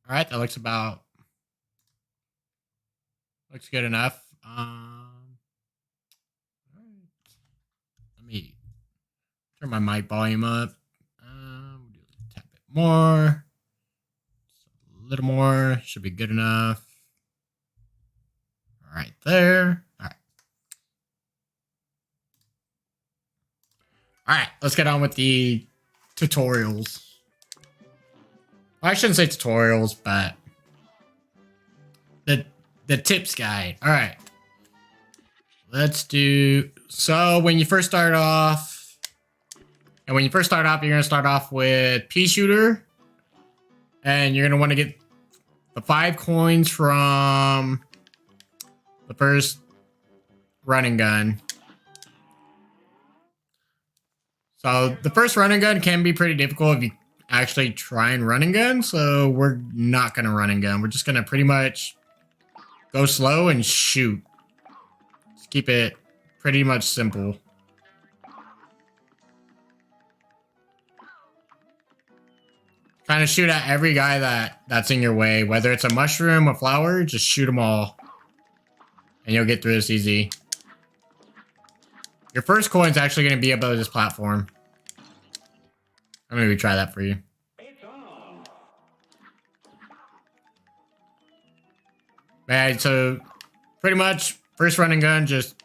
All right, that looks good enough. All right. Let me turn my mic volume up. We'll do a tad bit more. Just a little more should be good enough. All right, there. All right. All right, let's get on with the tutorials. Well, I shouldn't say tutorials, but the tips guide. All right. Let's do, so when you first start off, you're going to start off with pea shooter. And you're going to want to get the 5 coins from the first running gun. So the first running gun can be pretty difficult if you actually try and run and gun. So we're not going to run and gun. We're just going to pretty much go slow and shoot. Just keep it pretty much simple. Kind of shoot at every guy that's in your way. Whether it's a mushroom, a flower, just shoot them all. And you'll get through this easy. Your first coin's actually going to be above this platform. I'm going to retry that for you. Alright, so pretty much first running gun, just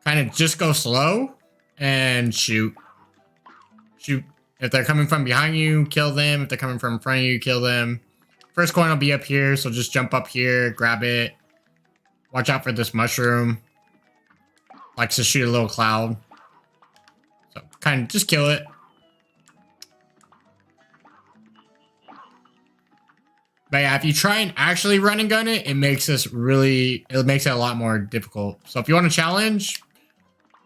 kind of just go slow and shoot. Shoot. If they're coming from behind you, kill them. If they're coming from in front of you, kill them. First coin will be up here, so just jump up here, grab it. Watch out for this mushroom. Likes to shoot a little cloud. So kind of just kill it. But yeah, if you try and actually run and gun it, it makes it a lot more difficult. So if you want a challenge,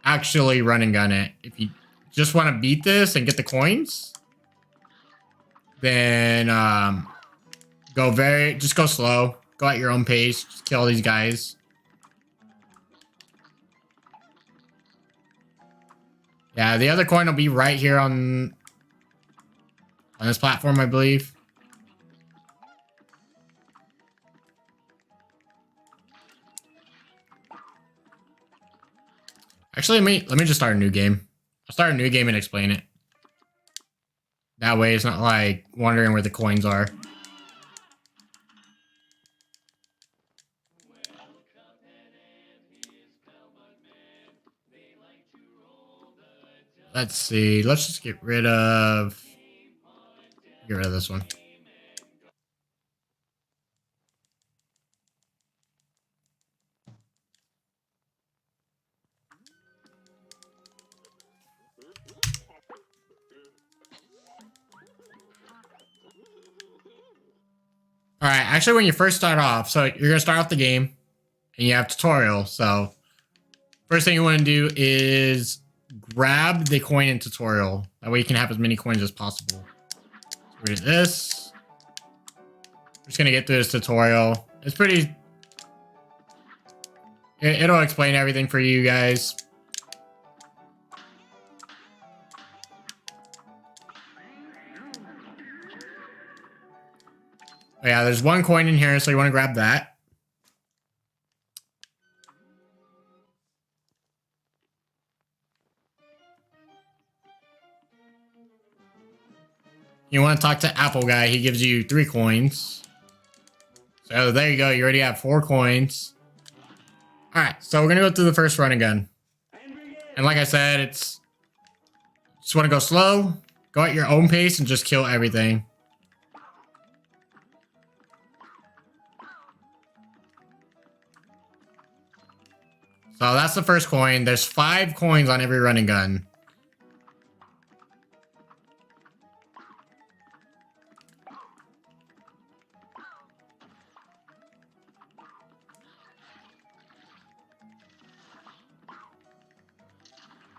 actually run and gun it. If you just want to beat this and get the coins, then just go slow. Go at your own pace. Just kill these guys. Yeah, the other coin will be right here on this platform, I believe. Actually, let me just start a new game. I'll start a new game and explain it. That way it's not like wondering where the coins are. Let's see. Let's just get rid of this one. All right, actually, when you first start off, so you're gonna start off the game, and you have tutorial. So first thing you want to do is grab the coin in tutorial. That way you can have as many coins as possible. So we do this. We're just gonna get through this tutorial. It's pretty. It'll explain everything for you guys. Oh yeah, there's 1 coin in here, so you want to grab that. You want to talk to Apple Guy. He gives you 3 coins. So there you go. You already have 4 coins. All right, so we're going to go through the first run and gun. And like I said, just want to go slow, go at your own pace, and just kill everything. So that's the first coin. There's 5 coins on every running gun.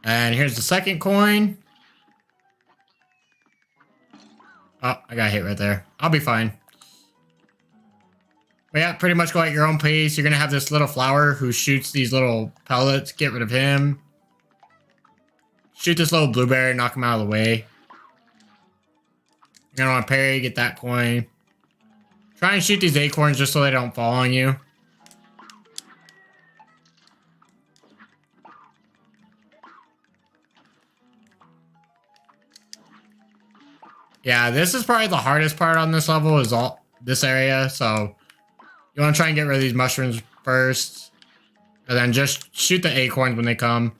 And here's the second coin. Oh, I got hit right there. I'll be fine. But yeah, pretty much go at your own pace. You're going to have this little flower who shoots these little pellets. Get rid of him. Shoot this little blueberry, knock him out of the way. You're gonna want to parry, get that coin. Try and shoot these acorns just so they don't fall on you. Yeah, this is probably the hardest part on this level is all this area. So you want to try and get rid of these mushrooms first. And then just shoot the acorns when they come.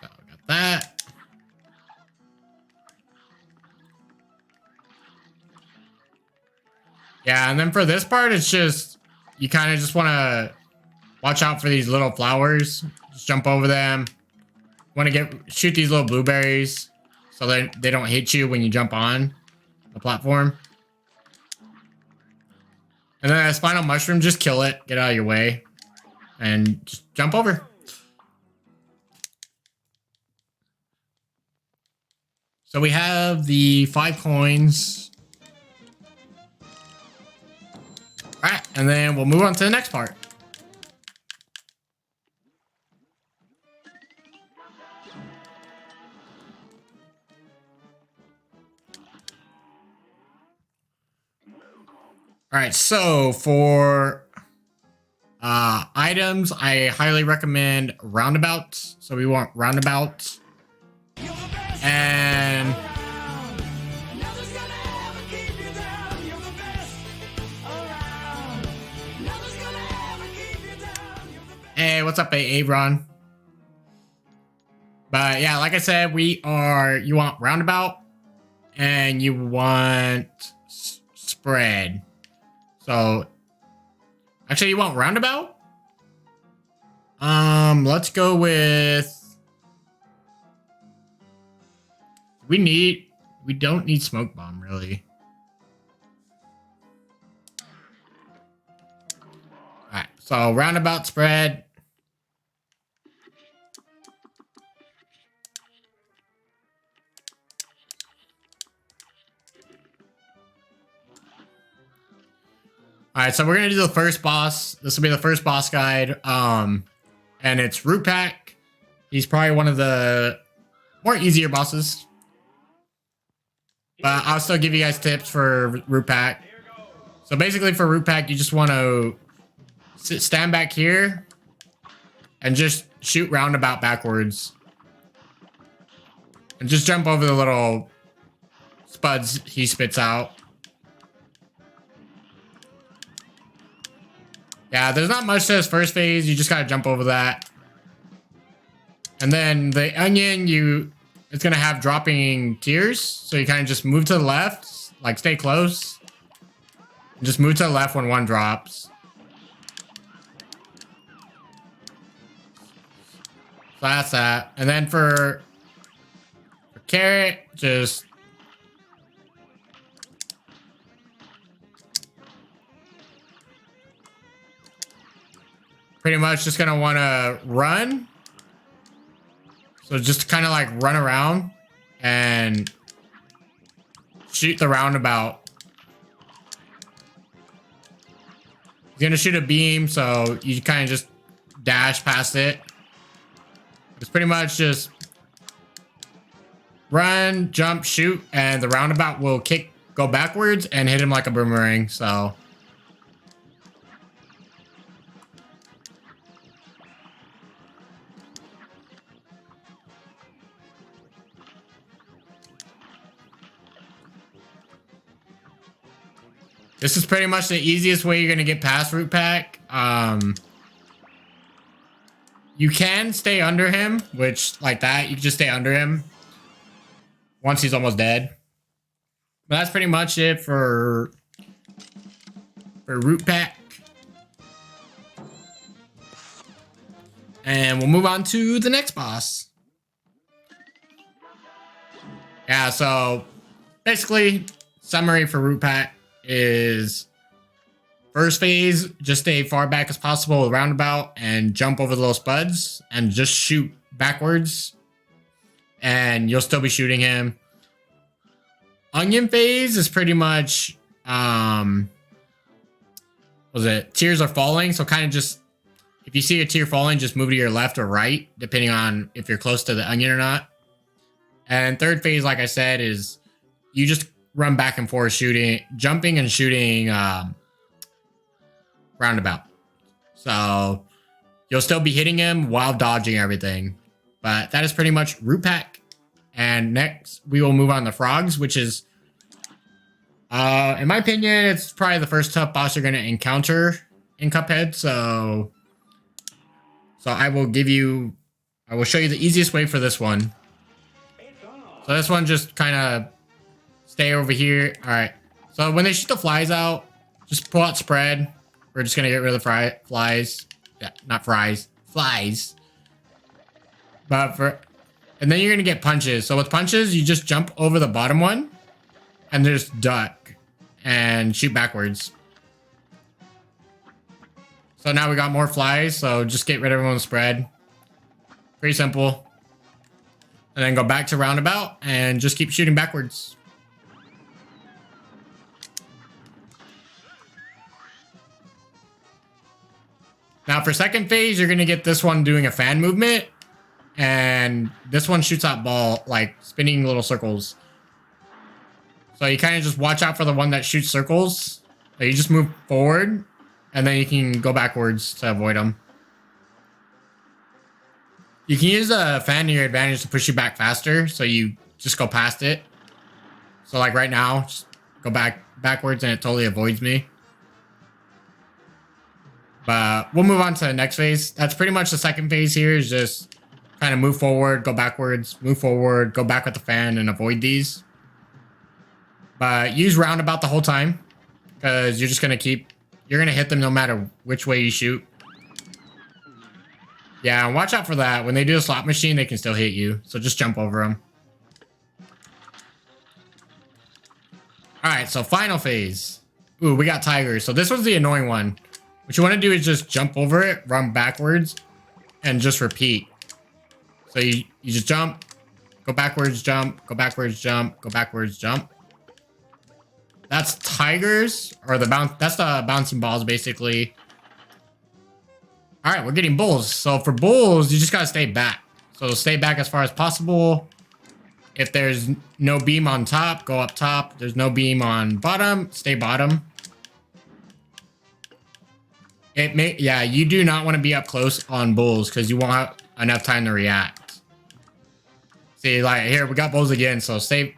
So got that. Yeah, and then for this part, it's just, you kind of just want to watch out for these little flowers. Just jump over them. Want to shoot these little blueberries so that they don't hit you when you jump on the platform. And then as final mushroom, just kill it, get out of your way, and just jump over. So we have the 5 coins. Alright, and then we'll move on to the next part. Alright, so for items, I highly recommend roundabouts. So we want roundabouts. And hey, what's up, Abron? But yeah, like I said, you want roundabout and you want spread. So actually you want roundabout? Let's go with, we don't need smoke bomb really. Alright, so roundabout spread. Alright, so we're gonna do the first boss. This will be the first boss guide. And it's Root Pack. He's probably one of the more easier bosses. But I'll still give you guys tips for Root Pack. So basically for Root Pack, you just want to stand back here and just shoot roundabout backwards. And just jump over the little spuds he spits out. Yeah, there's not much to this first phase. You just gotta jump over that. And then the onion, it's gonna have dropping tears. So you kind of just move to the left, like stay close. And just move to the left when one drops. So that's that. And then for carrot, just pretty much just gonna want to run. So just kind of like run around and shoot the roundabout. He's gonna shoot a beam, so you kind of just dash past it. It's pretty much just run, jump, shoot, and the roundabout will go backwards and hit him like a boomerang, so. This is pretty much the easiest way you're going to get past Root Pack. You can stay under him, which, like that, you can just stay under him once he's almost dead. But that's pretty much it for Root Pack. And we'll move on to the next boss. Yeah, so basically, summary for Root Pack is first phase, just stay far back as possible roundabout and jump over the little spuds and just shoot backwards and you'll still be shooting him. Onion phase is pretty much was it? Tiers are falling. So kind of just, if you see a tier falling, just move to your left or right, depending on if you're close to the onion or not. And third phase, like I said, is you just run back and forth shooting, jumping and shooting roundabout. So you'll still be hitting him while dodging everything. But that is pretty much root pack. And next we will move on to frogs, which is, in my opinion, it's probably the first tough boss you're going to encounter in Cuphead. So I will show you the easiest way for this one. So this one just kind of stay over here. All right. So when they shoot the flies out, just pull out spread. We're just going to get rid of the flies. Yeah, not fries. Flies. And then you're going to get punches. So with punches, you just jump over the bottom one and just duck and shoot backwards. So now we got more flies. So just get rid of everyone's spread. Pretty simple. And then go back to roundabout and just keep shooting backwards. Now for second phase, you're going to get this one doing a fan movement. And this one shoots out ball, like spinning little circles. So you kind of just watch out for the one that shoots circles. So you just move forward and then you can go backwards to avoid them. You can use a fan to your advantage to push you back faster. So you just go past it. So like right now, just go backwards and it totally avoids me. But we'll move on to the next phase. That's pretty much the second phase here, is just kind of move forward, go backwards, move forward, go back with the fan and avoid these. But use roundabout the whole time, because you're just going to you're going to hit them no matter which way you shoot. Yeah, and watch out for that. When they do a slot machine, they can still hit you. So just jump over them. Alright, so final phase. Ooh, we got tigers. So this one's the annoying one. What you want to do is just jump over it, run backwards, and just repeat. So you just jump, go backwards, jump, go backwards, jump, go backwards, jump. That's tigers, or that's the bouncing balls, basically. All right, we're getting bulls. So for bulls, you just gotta stay back. So stay back as far as possible. If there's no beam on top, go up top. If there's no beam on bottom, stay bottom. Yeah, you do not want to be up close on bulls because you won't have enough time to react. See, like here, we got bulls again. So see,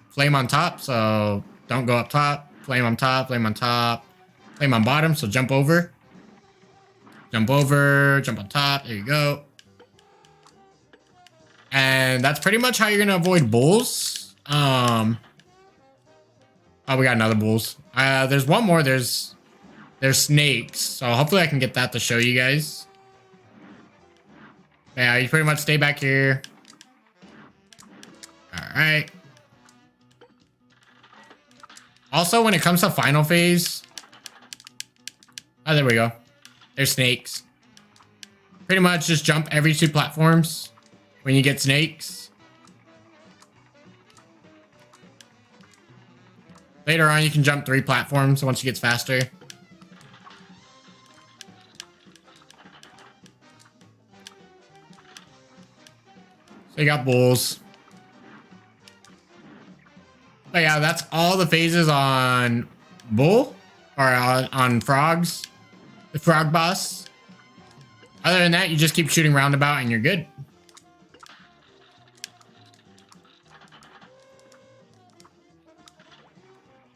flame on top. So don't go up top. Flame on top, flame on top, flame on bottom. So jump over. Jump over, jump on top. There you go. And that's pretty much how you're going to avoid bulls. Oh, we got another bulls. There's one more. There's snakes. So hopefully I can get that to show you guys. Yeah, you pretty much stay back here. All right. Also, when it comes to final phase. Oh, there we go. There's snakes. Pretty much just jump every 2 platforms when you get snakes. Later on, you can jump 3 platforms once it gets faster. So you got bulls. But yeah, that's all the phases on bull, or on frogs. The frog boss. Other than that, you just keep shooting roundabout and you're good.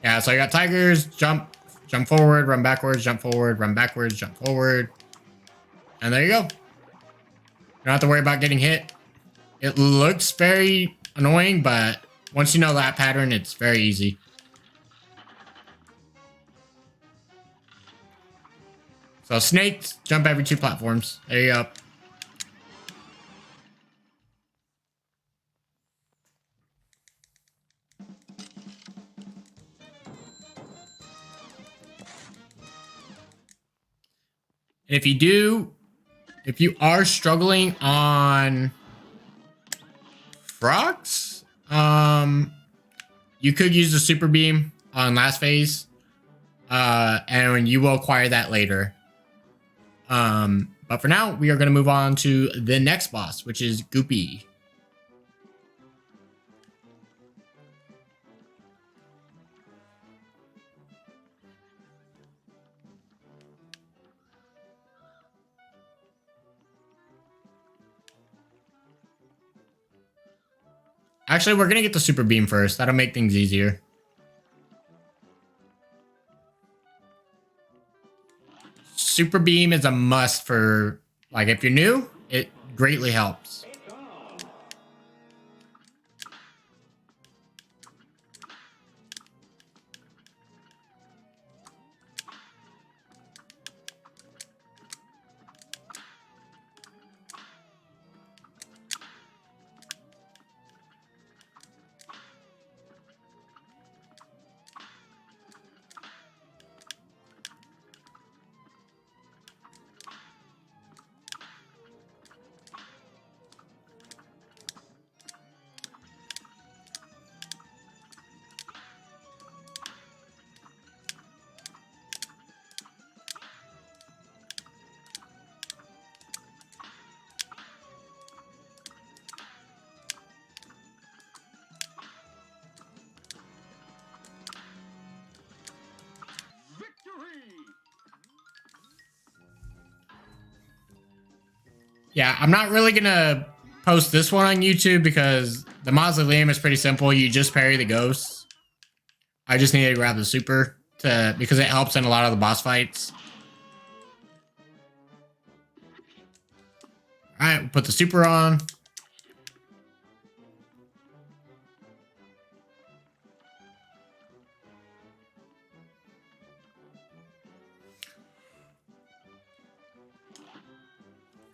Yeah, so I got tigers, jump forward, run backwards, jump forward, run backwards, jump forward. And there you go. You don't have to worry about getting hit. It looks very annoying, but once you know that pattern, it's very easy. So snakes, jump every 2 platforms. There you go. And if you are struggling on frogs, you could use the super beam on last phase. And you will acquire that later. But for now, we are going to move on to the next boss, which is Goopy. Actually, we're going to get the super beam first. That'll make things easier. Super beam is a must for, like, if you're new, it greatly helps. Yeah, I'm not really gonna post this one on YouTube because the Mausoleum is pretty simple. You just parry the ghosts. I just need to grab the super because it helps in a lot of the boss fights. Alright, we'll put the super on.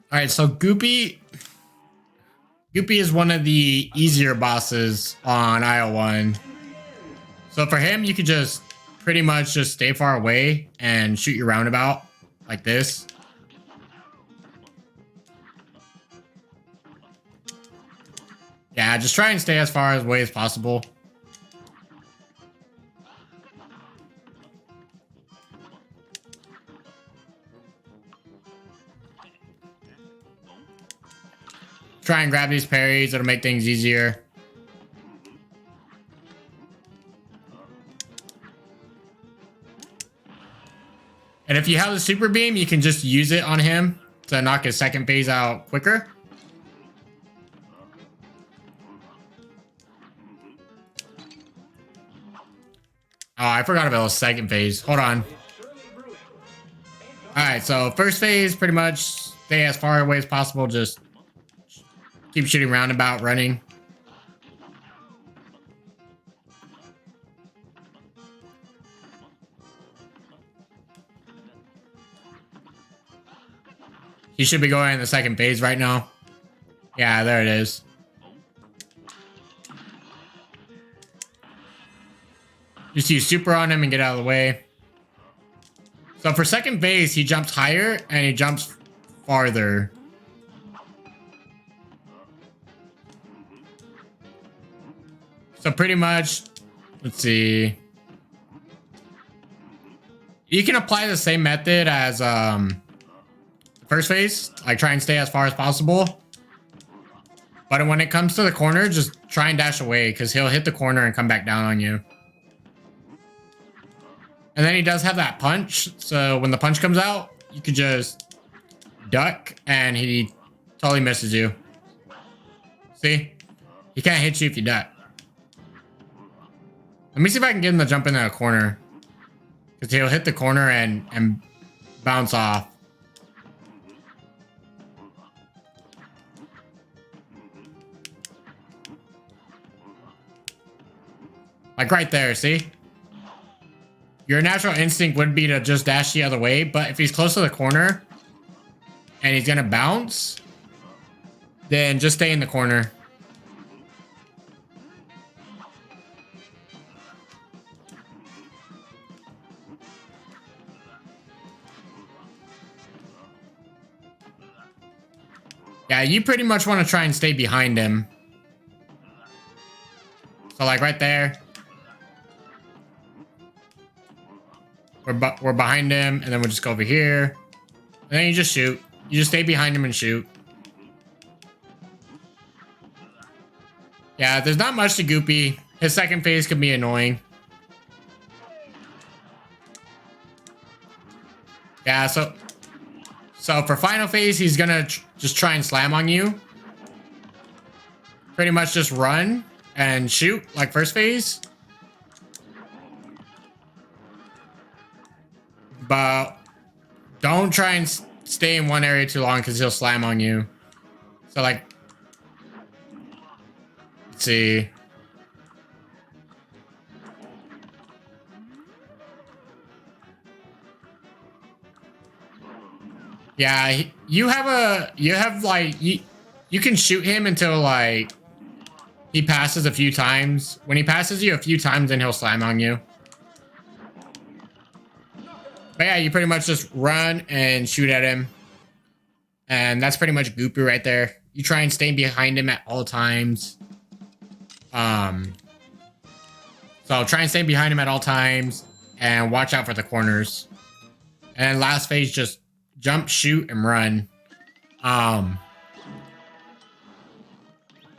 All right, so Goopy is one of the easier bosses on IO1. So for him, you could just pretty much just stay far away and shoot your roundabout like this. Yeah, just try and stay as far away as possible. Try and grab these parries. It'll make things easier. And if you have the super beam, you can just use it on him to knock his second phase out quicker. Oh, I forgot about the second phase. Hold on. Alright, so first phase, pretty much stay as far away as possible. Just keep shooting roundabout, running. He should be going in the second phase right now. Yeah, there it is. Just use super on him and get out of the way. So for second phase, he jumps higher and he jumps farther. So pretty much, let's see. You can apply the same method as first phase, like try and stay as far as possible. But when it comes to the corner, just try and dash away because he'll hit the corner and come back down on you. And then he does have that punch. So when the punch comes out, you could just duck and he totally misses you. See? He can't hit you if you duck. Let me see if I can get him to jump into a corner. Because he'll hit the corner and bounce off. Like right there, see? Your natural instinct would be to just dash the other way, but if he's close to the corner and he's gonna bounce, then just stay in the corner. Yeah, you pretty much want to try and stay behind him. So like right there. we're behind him, and then we'll just go over here. And then you just shoot. You just stay behind him and shoot. Yeah, there's not much to Goopy. His second phase can be annoying. Yeah, so for final phase, he's gonna just try and slam on you. Pretty much just run and shoot like first phase. But don't try and stay in one area too long because he'll slam on you. So like, let's see. Yeah, you can shoot him until like he passes a few times. When he passes you a few times, then he'll slam on you. But yeah, you pretty much just run and shoot at him. And that's pretty much Goopy right there. You try and stay behind him at all times. So try and stay behind him at all times and watch out for the corners. And last phase, just jump, shoot, and run. And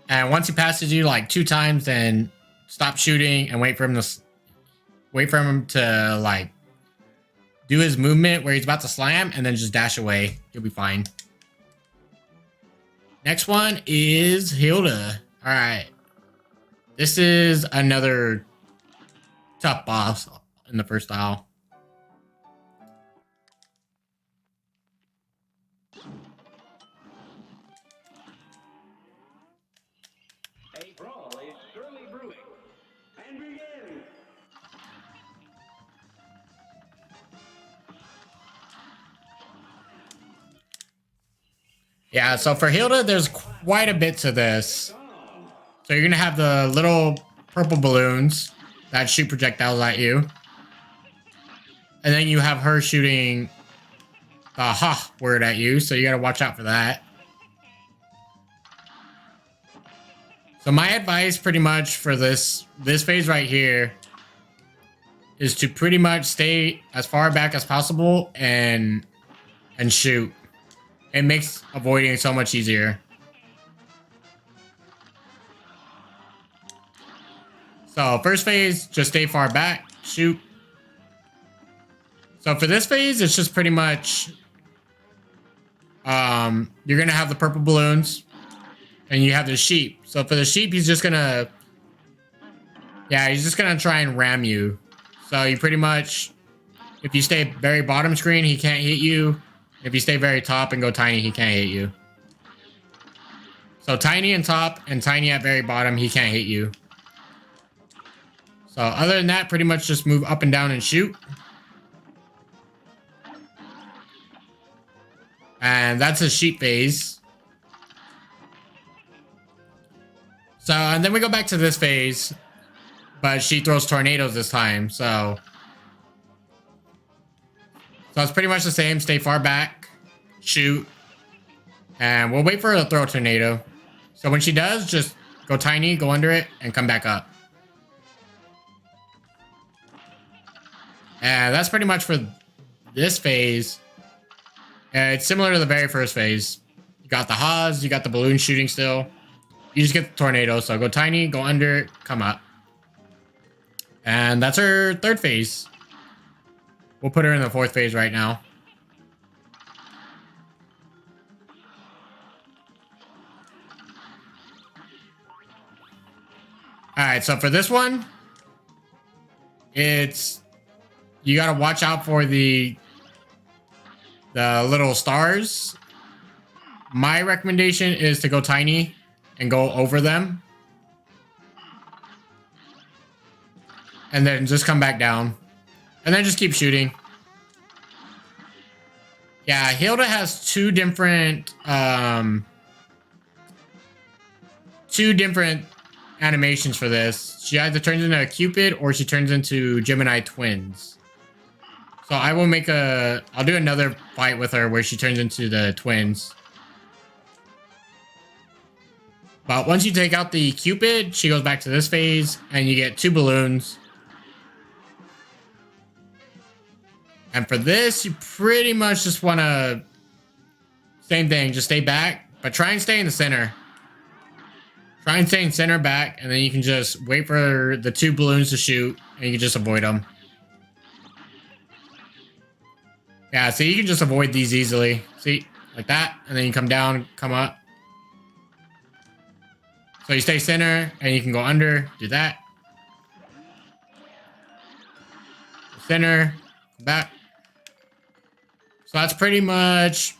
once he passes you like 2 times, then stop shooting and wait for him to like do his movement where he's about to slam, and then just dash away. You'll be fine. Next one is Hilda. All right. This is another tough boss in the first aisle. A brawl is surely brewing. And begin. Yeah, so for Hilda, there's quite a bit to this. So you're going to have the little purple balloons that shoot projectiles at you. And then you have her shooting the ha word at you, so you got to watch out for that. So my advice pretty much for this phase right here is to pretty much stay as far back as possible and shoot. It makes avoiding so much easier. So first phase, just stay far back, shoot. So for this phase, it's just pretty much you're gonna have the purple balloons and you have the sheep. So for the sheep, he's just gonna try and ram you. So you pretty much, if you stay very bottom screen, he can't hit you. If you stay very top and go tiny, he can't hit you. So tiny and top and tiny at very bottom, he can't hit you. So other than that, pretty much just move up and down and shoot. And that's a sheep phase. So, and then we go back to this phase, but she throws tornadoes this time, so it's pretty much the same. Stay far back, shoot, and we'll wait for her to throw a tornado. So when she does, just go tiny, go under it, and come back up. And that's pretty much for this phase. It's similar to the very first phase. You got the Haas, you got the balloon shooting still. You just get the tornado, so go tiny, go under it, come up. And that's her third phase. We'll put her in the fourth phase right now. Alright, so for this one, you gotta watch out for the little stars. My recommendation is to go tiny and go over them. And then just come back down. And then just keep shooting. Yeah, Hilda has two different animations for this. She either turns into a Cupid or she turns into Gemini twins. So I'll do another fight with her where she turns into the twins. But once you take out the Cupid, she goes back to this phase and you get 2 balloons. And for this, you pretty much just want to... Same thing, just stay back. But try and stay in the center. Try and stay in center back, and then you can just wait for the 2 balloons to shoot, and you can just avoid them. Yeah, so you can just avoid these easily. See? Like that. And then you come down, come up. So you stay center, and you can go under, do that. Center, back. So that's pretty much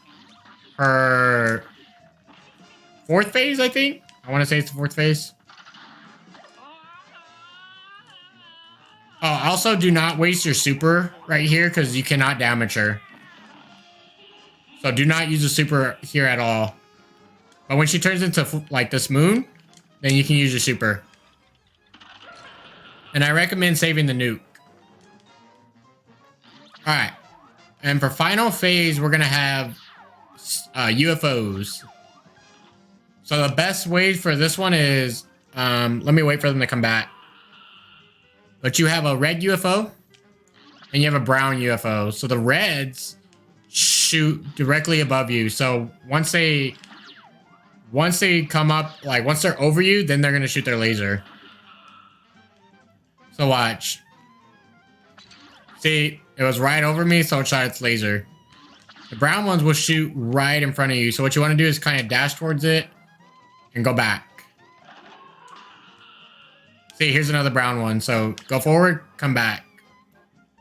her 4th phase, I think. I want to say it's the 4th phase. Oh, also do not waste your super right here because you cannot damage her. So do not use a super here at all. But when she turns into like this moon, then you can use your super. And I recommend saving the nuke. Alright. And for final phase, we're going to have UFOs. So the best way for this one is, let me wait for them to come back. But you have a red UFO and you have a brown UFO. So the reds shoot directly above you. So once they come up, like once they're over you, then they're going to shoot their laser. So watch. See, it was right over me, so it shot its laser. The brown ones will shoot right in front of you. So what you want to do is kind of dash towards it and go back. See, here's another brown one. So go forward, come back.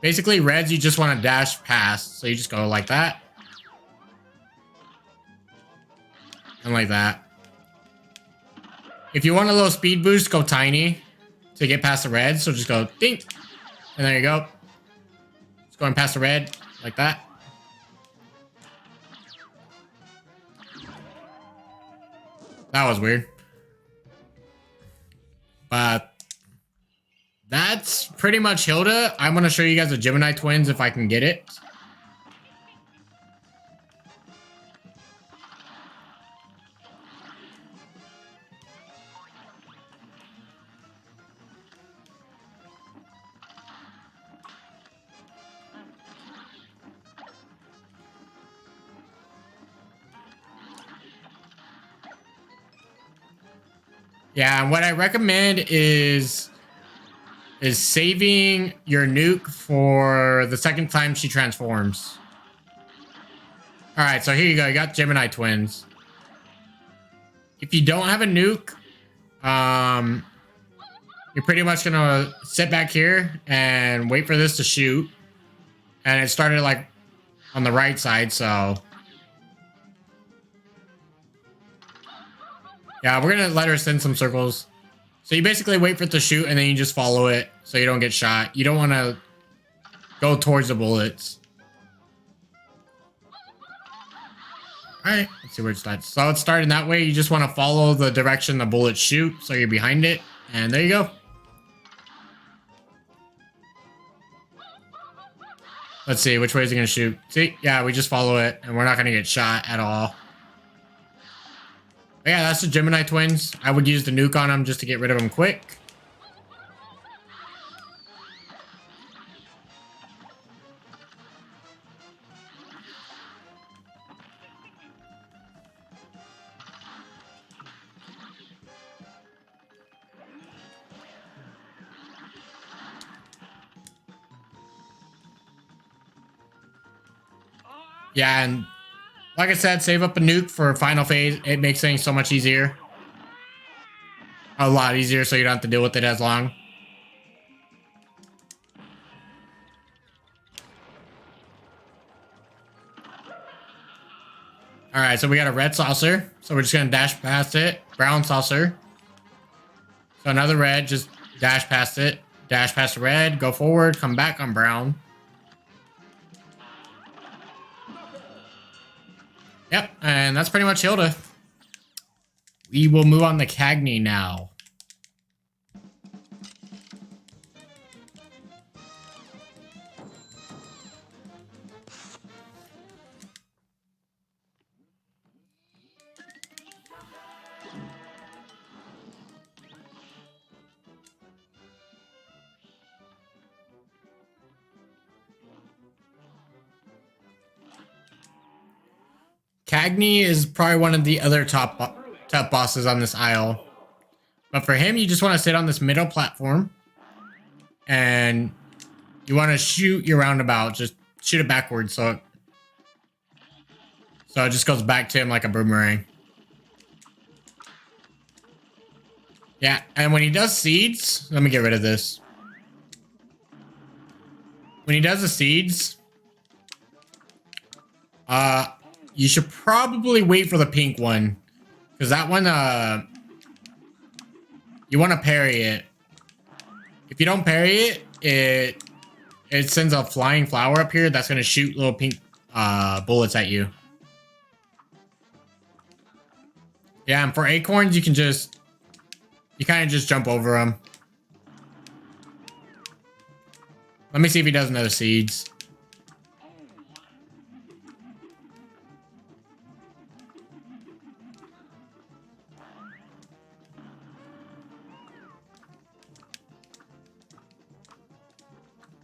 Basically, reds, you just want to dash past. So you just go like that. And like that. If you want a little speed boost, go tiny to get past the red. So just go dink. And there you go. Just going past the red like that. That was weird. But that's pretty much Hilda. I'm going to show you guys the Djimmi twins if I can get it. Yeah, and what I recommend is saving your nuke for the second time she transforms. Alright, so here you go. You got Djimmi twins. If you don't have a nuke, you're pretty much gonna sit back here and wait for this to shoot. And it started like on the right side, so... Yeah, we're gonna let her send some circles. So you basically wait for it to shoot and then you just follow it so you don't get shot. You don't want to go towards the bullets. Alright, let's see where it starts. So it's starting that way. You just want to follow the direction the bullets shoot so you're behind it. And there you go. Let's see, which way is it going to shoot? See? Yeah, we just follow it and we're not going to get shot at all. But yeah, that's the Djimmi twins. I would use the nuke on them just to get rid of them quick. Yeah, and like I said, save up a nuke for final phase. It makes things so much easier. A lot easier, so you don't have to deal with it as long. Alright, so we got a red saucer. So we're just going to dash past it. Brown saucer. So another red, just dash past it. Dash past the red, go forward, come back on brown. Yep, and that's pretty much Hilda. We will move on to Cagney now. Cagney is probably one of the other tough bosses on this isle. But for him, you just want to sit on this middle platform. And you want to shoot your roundabout. Just shoot it backwards so it just goes back to him like a boomerang. Yeah, and when he does seeds, let me get rid of this. When he does the seeds, you should probably wait for the pink one. Because that one, you want to parry it. If you don't parry it, it sends a flying flower up here that's going to shoot little pink bullets at you. Yeah, and for acorns, you kind of just jump over them. Let me see if he does another seeds.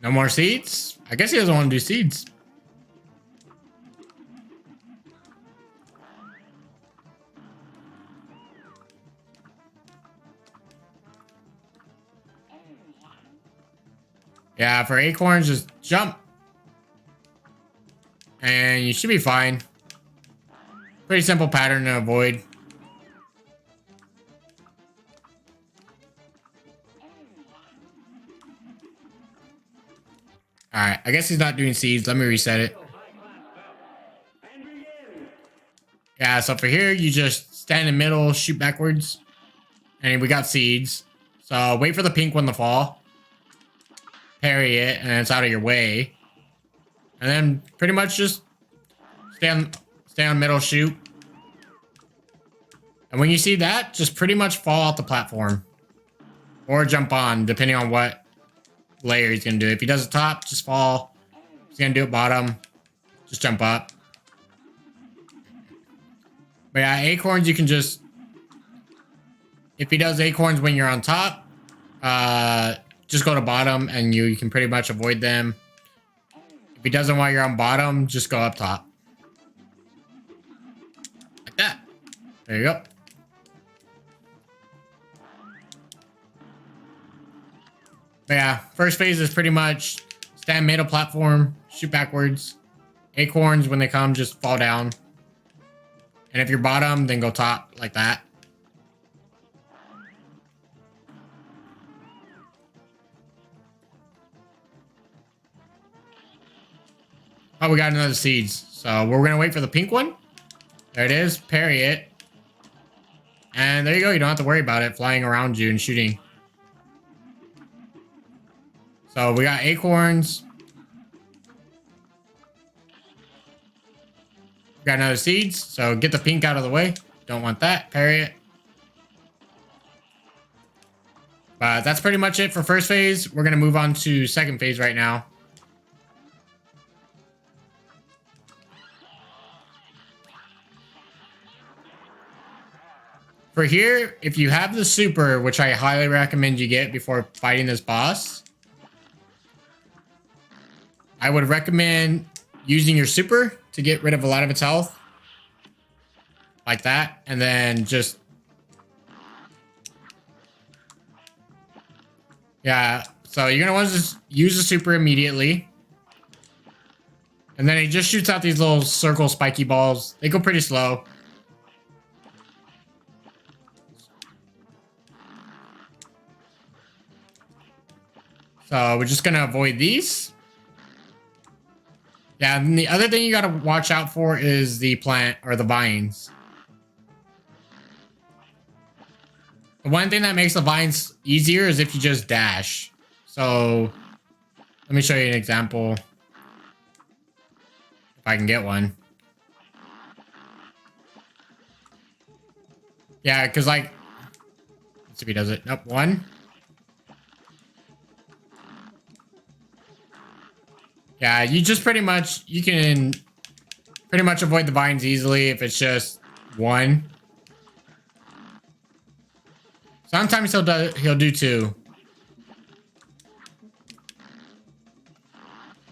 No more seeds? I guess he doesn't want to do seeds. Yeah, for acorns, just jump. And you should be fine. Pretty simple pattern to avoid. Alright, I guess he's not doing seeds. Let me reset it. Yeah, so for here, you just stand in the middle, shoot backwards. And we got seeds. So wait for the pink one to fall. Parry it, and it's out of your way. And then pretty much just stay on middle, shoot. And when you see that, just pretty much fall off the platform. Or jump on, depending on what layer he's going to do. If he does the top, just fall. If he's going to do it bottom, just jump up. But yeah, acorns, you can just... If he does acorns when you're on top, just go to bottom and you can pretty much avoid them. If he doesn't while you're on bottom, just go up top. Like that. There you go. But yeah, first phase is pretty much stand middle platform, shoot backwards. Acorns, when they come, just fall down. And if you're bottom, then go top like that. Oh, we got another seeds. So we're going to wait for the pink one. There it is. Parry it. And there you go. You don't have to worry about it flying around you and shooting. So we got acorns. We got another seeds. So get the pink out of the way. Don't want that. Parry it. But that's pretty much it for first phase. We're going to move on to second phase right now. For here, if you have the super, which I highly recommend you get before fighting this boss, I would recommend using your super to get rid of a lot of its health. Like that. And then just... Yeah, so you're going to want to just use the super immediately. And then it just shoots out these little circle spiky balls. They go pretty slow. So we're just going to avoid these. Yeah, and the other thing you got to watch out for is the plant or the vines. The one thing that makes the vines easier is if you just dash. So let me show you an example. If I can get one. Yeah, because like, let's see if he does it. Nope, one. Yeah, you just pretty much, you can pretty much avoid the vines easily if it's just one. Sometimes he'll do two.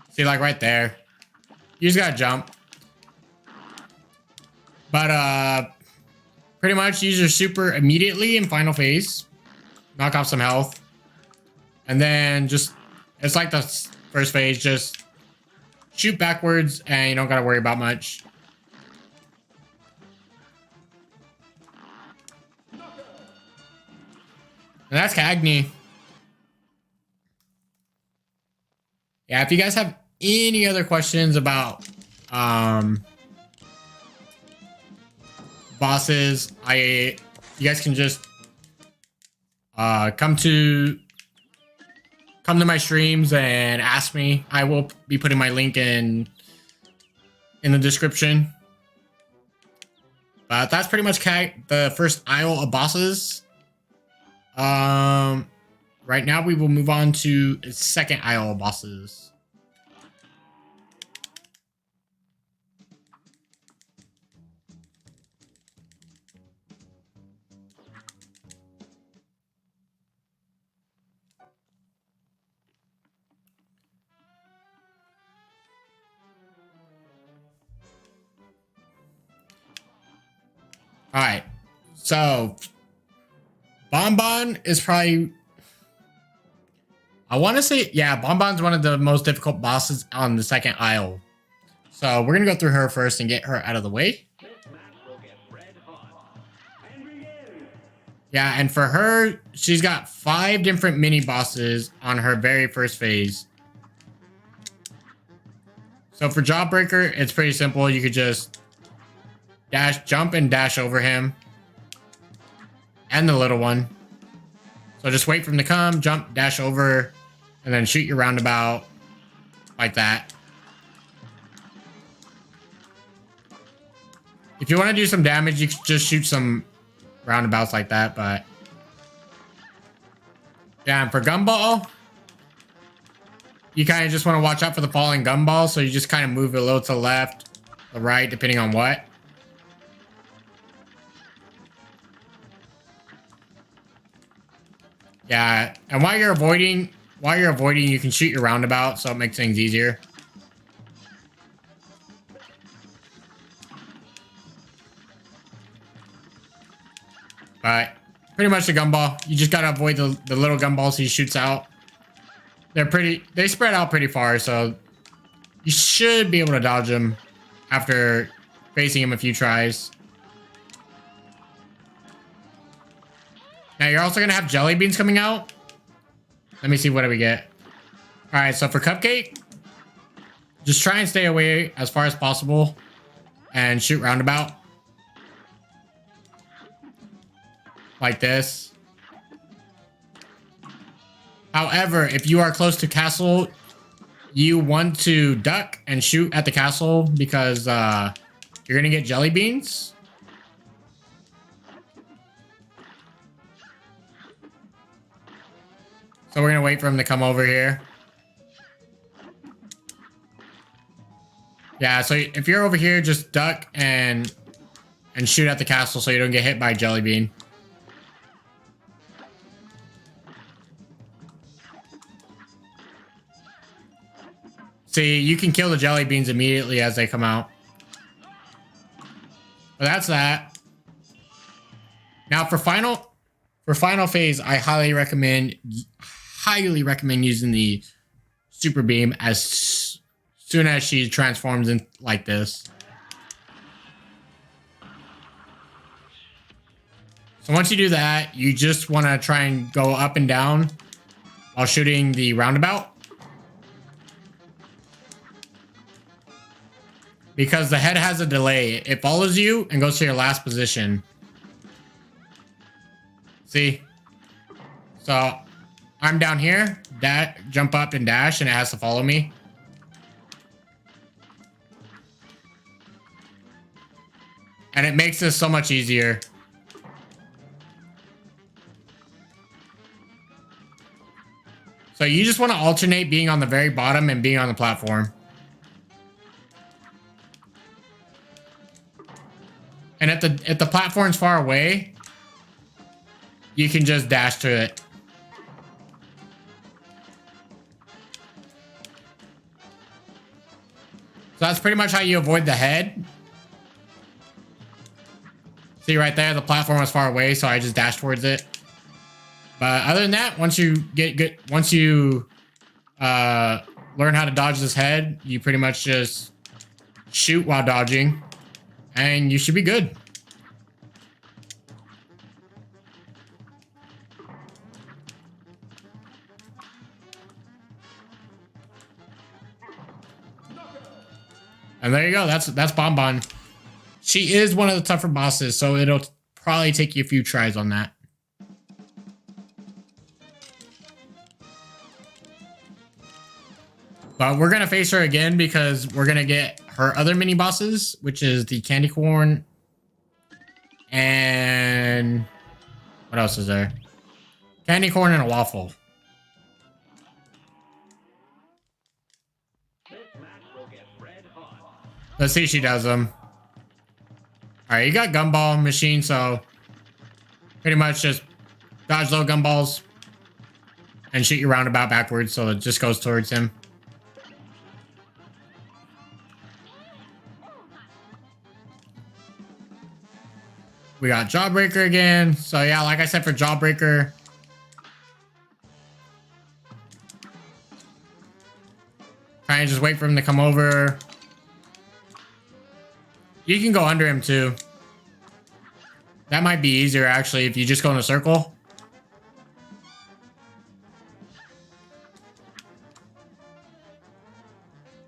See, like right there. You just gotta jump. But pretty much use your super immediately in final phase. Knock off some health. And then just, it's like the first phase, just shoot backwards and you don't gotta worry about much. And that's Cagney. Yeah, if you guys have any other questions about bosses, you guys can just come to my streams and ask me. I will be putting my link in the description. But that's pretty much the first aisle of bosses. Right now we will move on to the second aisle of bosses. All right, so Bonbon is probably, I want to say, yeah, Bonbon's one of the most difficult bosses on the second aisle. So we're gonna go through her first and get her out of the way. Yeah, and for her, she's got 5 different mini bosses on her very first phase. So for Jawbreaker, it's pretty simple. You could just jump and dash over him. And the little one. So just wait for him to come, jump, dash over, and then shoot your roundabout like that. If you want to do some damage, you can just shoot some roundabouts like that, but yeah, and for Gumball, you kind of just want to watch out for the falling Gumball, so you just kind of move it a little to the left, the right, depending on what. Yeah, and while you're avoiding, you can shoot your roundabout, so it makes things easier. But pretty much the Gumball, you just gotta avoid the little Gumballs he shoots out. They spread out pretty far, so you should be able to dodge them after facing him a few tries. Now you're also gonna have jelly beans coming out. Let me see, what do we get? All right, so for Cupcake, just try and stay away as far as possible and shoot roundabout. Like this. However, if you are close to castle, you want to duck and shoot at the castle because you're gonna get jelly beans. So we're gonna wait for him to come over here. Yeah, so if you're over here, just duck and shoot at the castle so you don't get hit by a jelly bean. See, you can kill the jelly beans immediately as they come out. But that's that. Now for final phase, I highly recommend using the super beam as soon as she transforms in like this. So once you do that, you just want to try and go up and down while shooting the roundabout. Because the head has a delay. It follows you and goes to your last position. See? So I'm down here, jump up and dash, and it has to follow me. And it makes this so much easier. So you just want to alternate being on the very bottom and being on the platform. And if the platform's far away, you can just dash to it. So that's pretty much how you avoid the head. See right there, the platform was far away, so I just dashed towards it. But other than that, once you get good, once you learn how to dodge this head, you pretty much just shoot while dodging, and you should be good. And there you go. That's Bonbon. She is one of the tougher bosses, so it'll probably take you a few tries on that. But we're going to face her again because we're going to get her other mini bosses, which is the candy corn. And what else is there? Candy corn and a waffle. Let's see if she does them. Alright, you got gumball machine, so pretty much just dodge low gumballs and shoot your roundabout backwards so it just goes towards him. We got Jawbreaker again. So yeah, like I said for Jawbreaker, kind of just wait for him to come over. You can go under him too. That might be easier actually if you just go in a circle.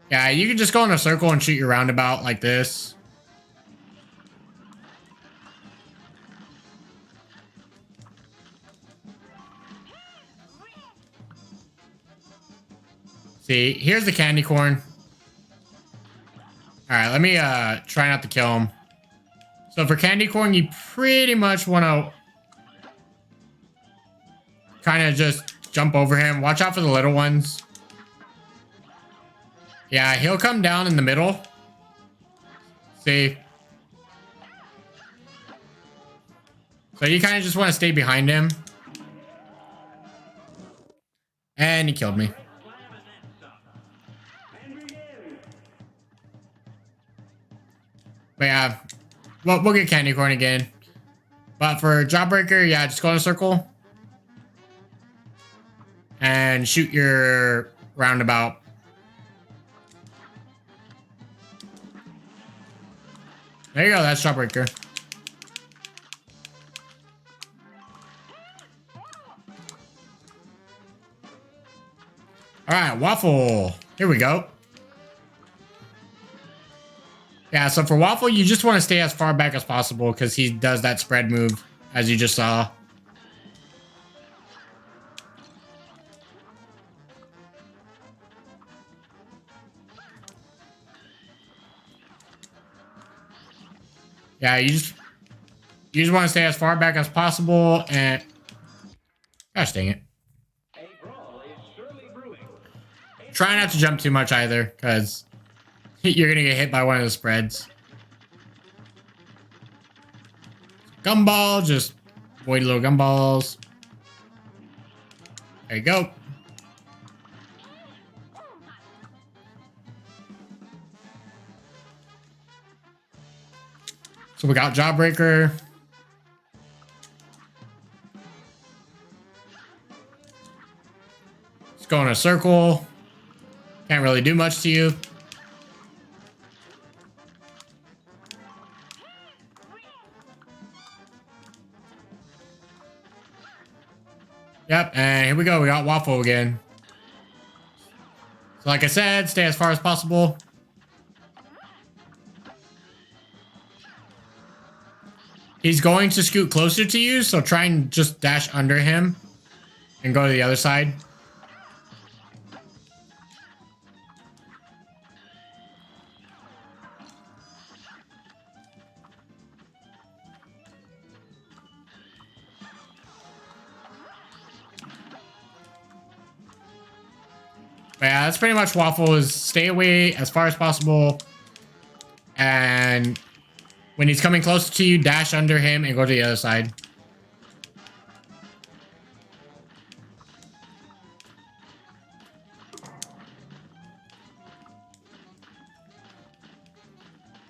Yeah, you can just go in a circle and shoot your roundabout like this. See, here's the candy corn. Alright, let me try not to kill him. So for candy corn, you pretty much want to kind of just jump over him. Watch out for the little ones. Yeah, he'll come down in the middle. See? So you kind of just want to stay behind him. And he killed me. But yeah, we'll get candy corn again. But for Jawbreaker, yeah, just go in a circle. And shoot your roundabout. There you go, that's Jawbreaker. Alright, Waffle. Here we go. Yeah, so for Waffle, you just want to stay as far back as possible because he does that spread move, as you just saw. Yeah, you just want to stay as far back as possible and... Gosh dang it. Try not to jump too much either, because you're going to get hit by one of the spreads. Gumball, just avoid little gumballs. There you go. So we got Jawbreaker. Let's go in a circle. Can't really do much to you. Yep, and here we go. We got Waffle again. So like I said, stay as far as possible. He's going to scoot closer to you, so try and just dash under him and go to the other side. But yeah, that's pretty much Waffle, is stay away as far as possible. And when he's coming close to you, dash under him and go to the other side.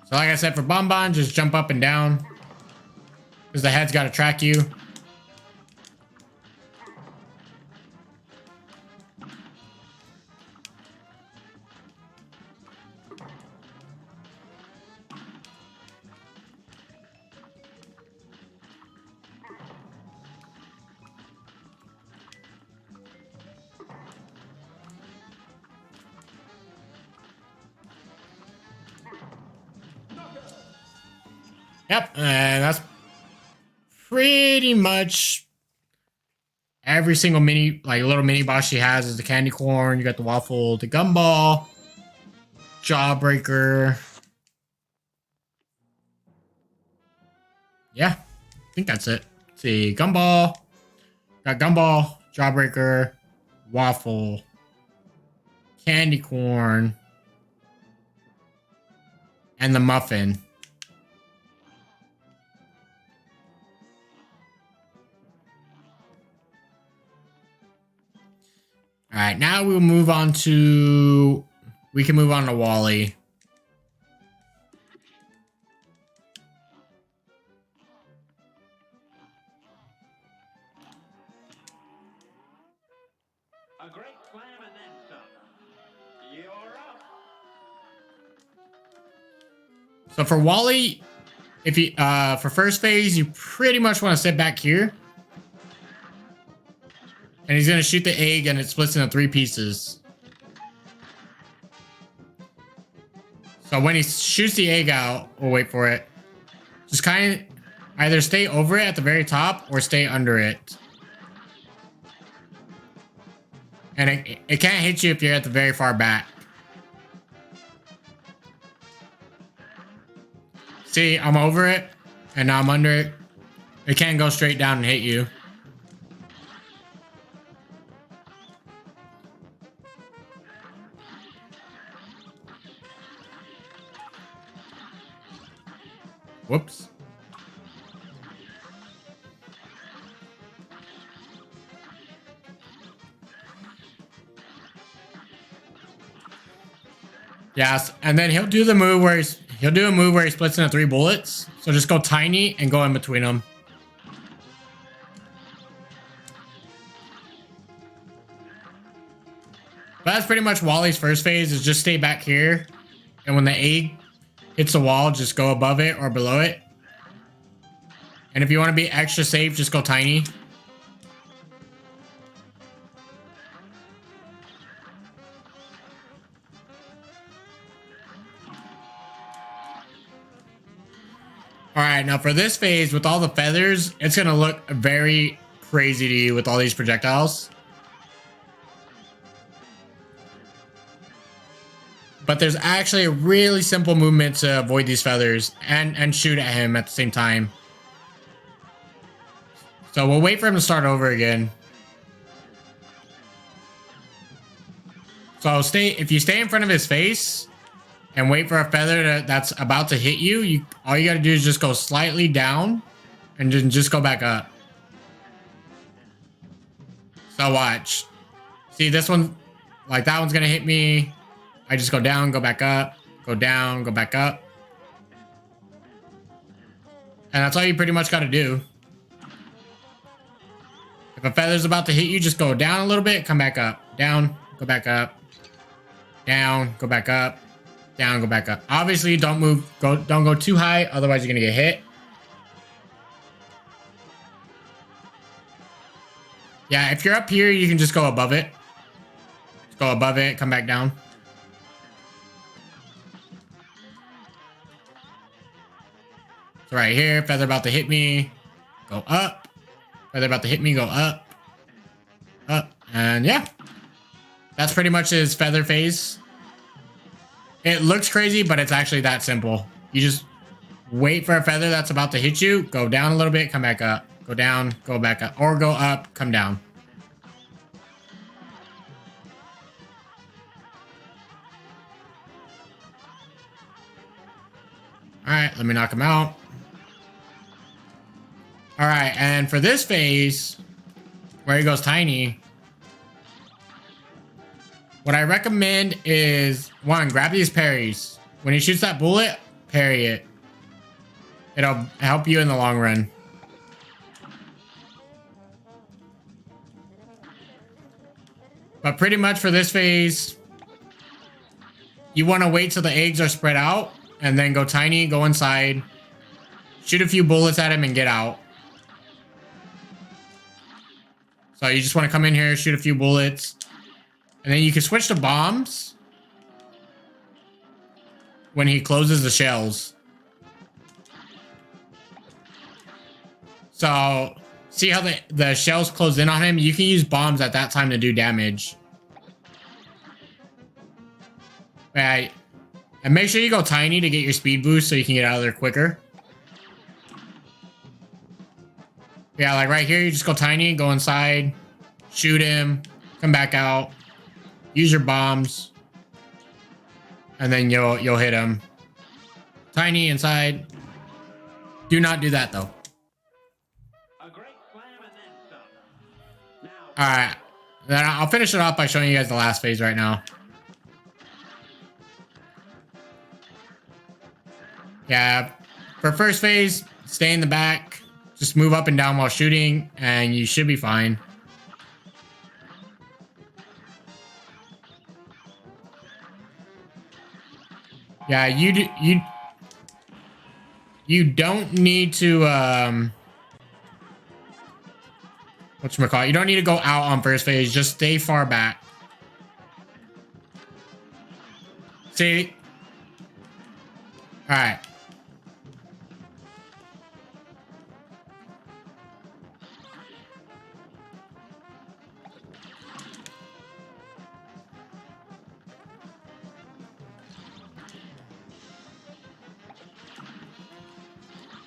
So like I said, for Bonbon, just jump up and down. Because the head's got to track you. Yep, and that's pretty much every single little mini boss she has is the candy corn. You got the waffle, the gumball, jawbreaker. Yeah, I think that's it. Let's see, gumball, got gumball, jawbreaker, waffle, candy corn, and the muffin. All right, now we'll move on to... We can move on to Wally. A great slam and then some. You're up. So for Wally, if you for first phase, you pretty much want to sit back here. And he's going to shoot the egg and it splits into 3 pieces. So when he shoots the egg out, we'll wait for it. Just kind of either stay over it at the very top or stay under it. And it can't hit you if you're at the very far back. See, I'm over it and now I'm under it. It can't go straight down and hit you. Whoops. Yes, and then he'll do the move where he'll do a move where he splits into 3 bullets. So just go tiny and go in between them. But that's pretty much Wally's first phase, is just stay back here. And when the egg hits the wall, just go above it or below it. And if you want to be extra safe, just go tiny. Alright, now for this phase, with all the feathers, it's going to look very crazy to you with all these projectiles. But there's actually a really simple movement to avoid these feathers and shoot at him at the same time. So we'll wait for him to start over again. So if you stay in front of his face and wait for a feather that's about to hit you, all you gotta do is just go slightly down and then just go back up. So watch. See this one, like that one's gonna hit me. I just go down, go back up, go down, go back up. And that's all you pretty much got to do. If a feather's about to hit you, just go down a little bit, come back up. Down, go back up. Down, go back up. Down, go back up. Obviously, don't go too high, otherwise you're going to get hit. Yeah, if you're up here, you can just go above it. Just go above it, come back down. So right here, feather about to hit me, go up. Feather about to hit me, go up. Up. And yeah. That's pretty much his feather phase. It looks crazy, but it's actually that simple. You just wait for a feather that's about to hit you, go down a little bit, come back up. Go down, go back up. Or go up, come down. Alright, let me knock him out. Alright, and for this phase, where he goes tiny, what I recommend is, 1, grab these parries. When he shoots that bullet, parry it. It'll help you in the long run. But pretty much for this phase, you want to wait till the eggs are spread out and then go tiny, go inside, shoot a few bullets at him and get out. So you just want to come in here, shoot a few bullets, and then you can switch to bombs when he closes the shells. So see how the shells close in on him? You can use bombs at that time to do damage. Right. And make sure you go tiny to get your speed boost so you can get out of there quicker. Yeah, like right here, you just go tiny, go inside, shoot him, come back out, use your bombs, and then you'll hit him. Tiny inside. Do not do that though. A great slam and then some. Now, Alright. Then I'll finish it off by showing you guys the last phase right now. Yeah, for first phase, stay in the back. Just move up and down while shooting, and you should be fine. Yeah, you don't need to whatchamacallit? You don't need to go out on first phase. Just stay far back. See? All right.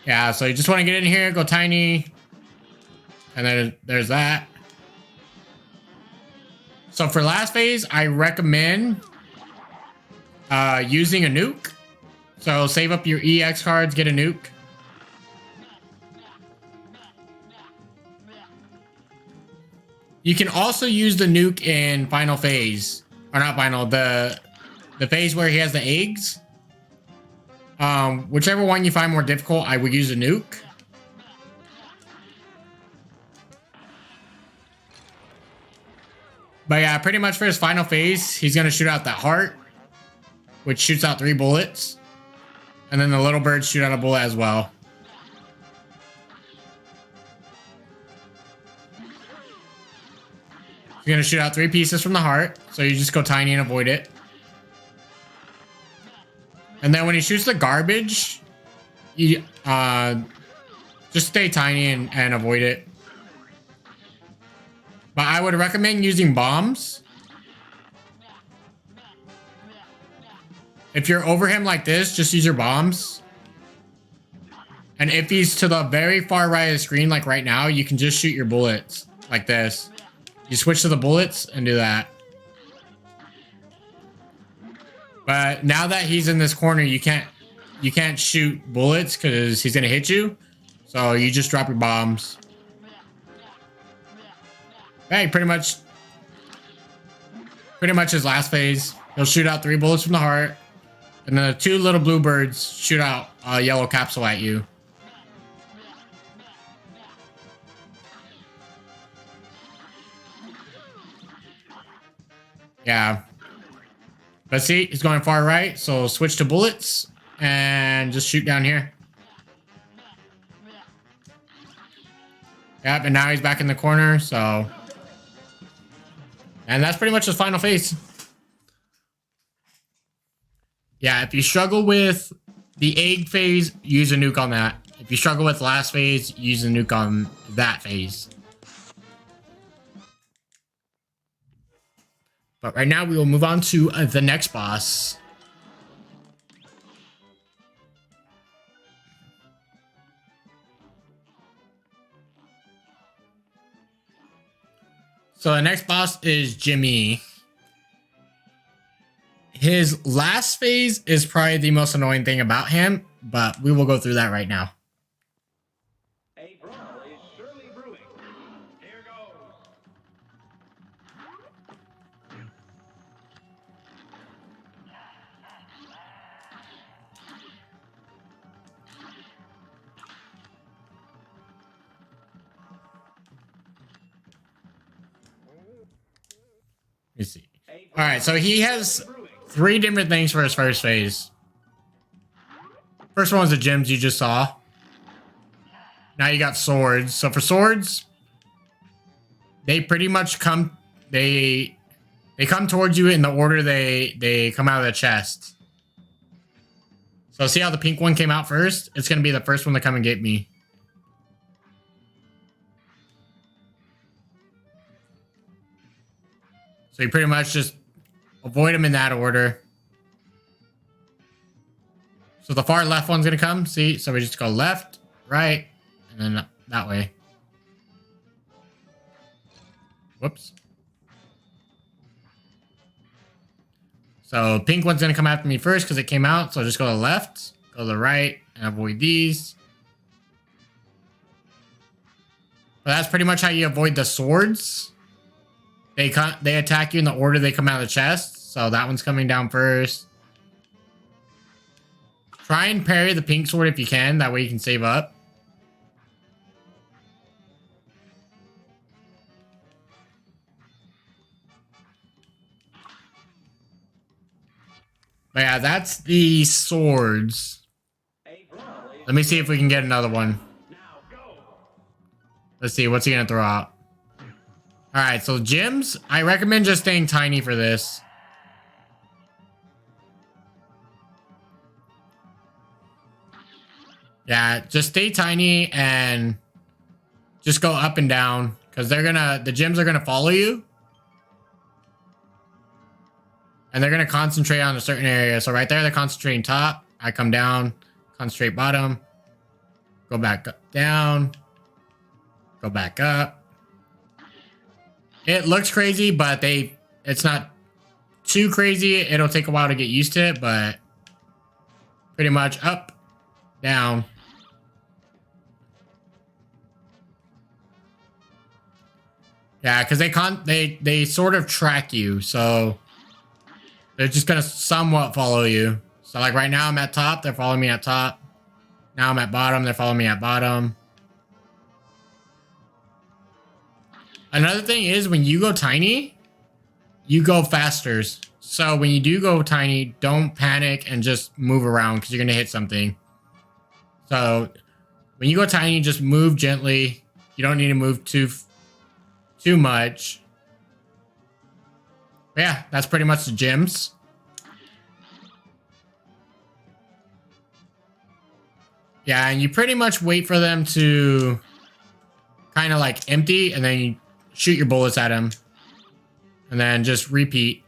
Yeah, so you just want to get in here, go tiny, and then there's that. So for last phase, I recommend using a nuke. So save up your EX cards, get a nuke. You can also use the nuke in final phase, or not final, the phase where he has the eggs. Whichever one you find more difficult, I would use a nuke. But yeah, pretty much for his final phase, he's gonna shoot out that heart, which shoots out 3 bullets. And then the little birds shoot out a bullet as well. You're gonna shoot out 3 pieces from the heart, so you just go tiny and avoid it. And then when he shoots the garbage, you just stay tiny and avoid it. But I would recommend using bombs. If you're over him like this, just use your bombs. And if he's to the very far right of the screen, like right now, you can just shoot your bullets like this. You switch to the bullets and do that. But now that he's in this corner, you can't shoot bullets because he's gonna hit you. So you just drop your bombs. Hey, pretty much his last phase. He'll shoot out 3 bullets from the heart, and then the 2 little blue birds shoot out a yellow capsule at you. Yeah. But see, he's going far right, so switch to bullets and just shoot down here. Yep, and now he's back in the corner, so... And that's pretty much his final phase. Yeah, if you struggle with the egg phase, use a nuke on that. If you struggle with last phase, use a nuke on that phase. But right now, we will move on to the next boss. So the next boss is Djimmi. His last phase is probably the most annoying thing about him, but we will go through that right now. a brawl is surely brewing. Here goes. Let me see. All right, so he has 3 different things for his first phase. First one was the gems you just saw. Now you got swords. So for swords, they pretty much come. They come towards you in the order they come out of the chest. So see how the pink one came out first? It's gonna be the first one to come and get me. So you pretty much just avoid them in that order. So the far left one's gonna come, see? So we just go left, right, and then that way. Whoops. So pink one's gonna come after me first because it came out. So just go to the left, go to the right, and avoid these. But that's pretty much how you avoid the swords. They attack you in the order they come out of the chest. So that one's coming down first. Try and parry the pink sword if you can. That way you can save up. But yeah, that's the swords. Let me see if we can get another one. Let's see, what's he gonna throw out? Alright, so gems, I recommend just staying tiny for this. Yeah, just stay tiny and just go up and down. Because the gems are gonna follow you. And they're gonna concentrate on a certain area. So right there, they're concentrating top. I come down, concentrate bottom. Go back up, down. Go back up. It looks crazy, but it's not too crazy. It'll take a while to get used to it, but pretty much up, down. Yeah, because they sort of track you, so they're just gonna somewhat follow you. So like right now I'm at top, they're following me at top. Now I'm at bottom, they're following me at bottom. Another thing is when you go tiny, you go faster. So when you do go tiny, don't panic and just move around because you're going to hit something. So when you go tiny, just move gently. You don't need to move too much. But yeah, that's pretty much the gems. Yeah, and you pretty much wait for them to kind of like empty and then you shoot your bullets at him. And then just repeat.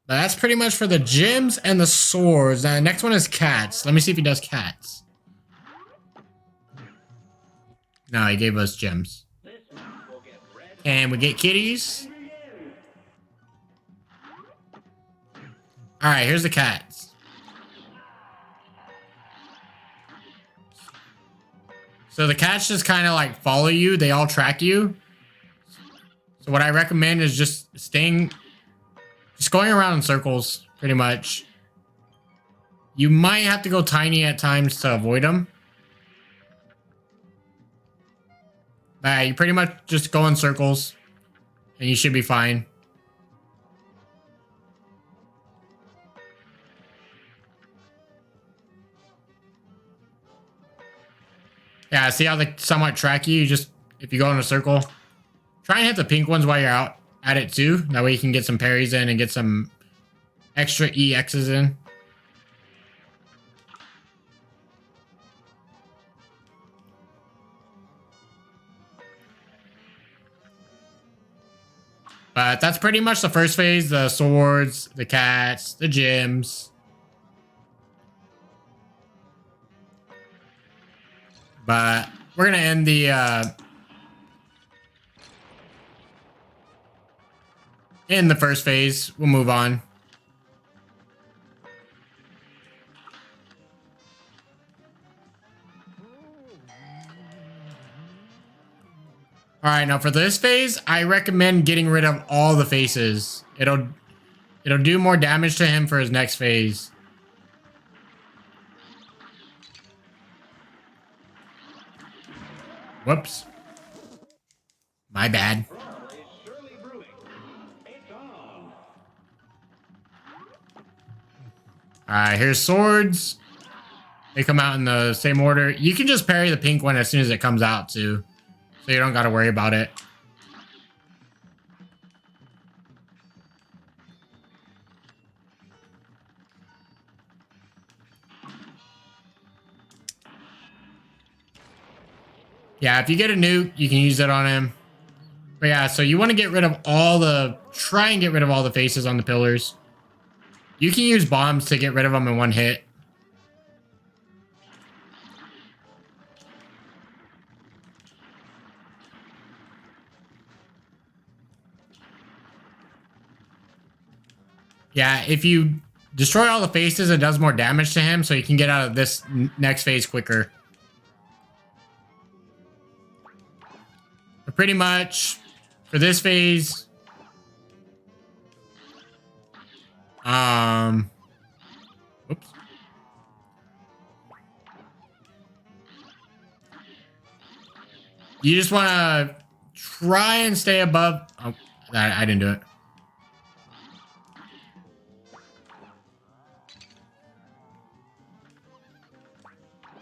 But that's pretty much for the gems and the swords. Now the next one is cats. Let me see if he does cats. No, he gave us gems. Can we get kitties? Alright, here's the cats. So the cats just kind of like follow you. They all track you. So what I recommend is just going around in circles, pretty much. You might have to go tiny at times to avoid them. But you pretty much just go in circles and you should be fine. Yeah, see how they somewhat track you? If you go in a circle, try and hit the pink ones while you're out at it too. That way you can get some parries in and get some extra EXs in. But that's pretty much the first phase. The swords, the cats, the gems. But we're going to end in the first phase. We'll move on. Alright, now for this phase, I recommend getting rid of all the faces. It'll do more damage to him for his next phase. Whoops. My bad. Brawl is surely brewing. It's on. Alright, here's swords. They come out in the same order. You can just parry the pink one as soon as it comes out, too. So you don't got to worry about it. Yeah, if you get a nuke, you can use it on him. But yeah, so you want to get rid of all the... Try and get rid of all the faces on the pillars. You can use bombs to get rid of them in one hit. Yeah, if you destroy all the faces, it does more damage to him, so you can get out of this next phase quicker. But pretty much, for this phase... Oops. You just want to try and stay above... Oh, I didn't do it.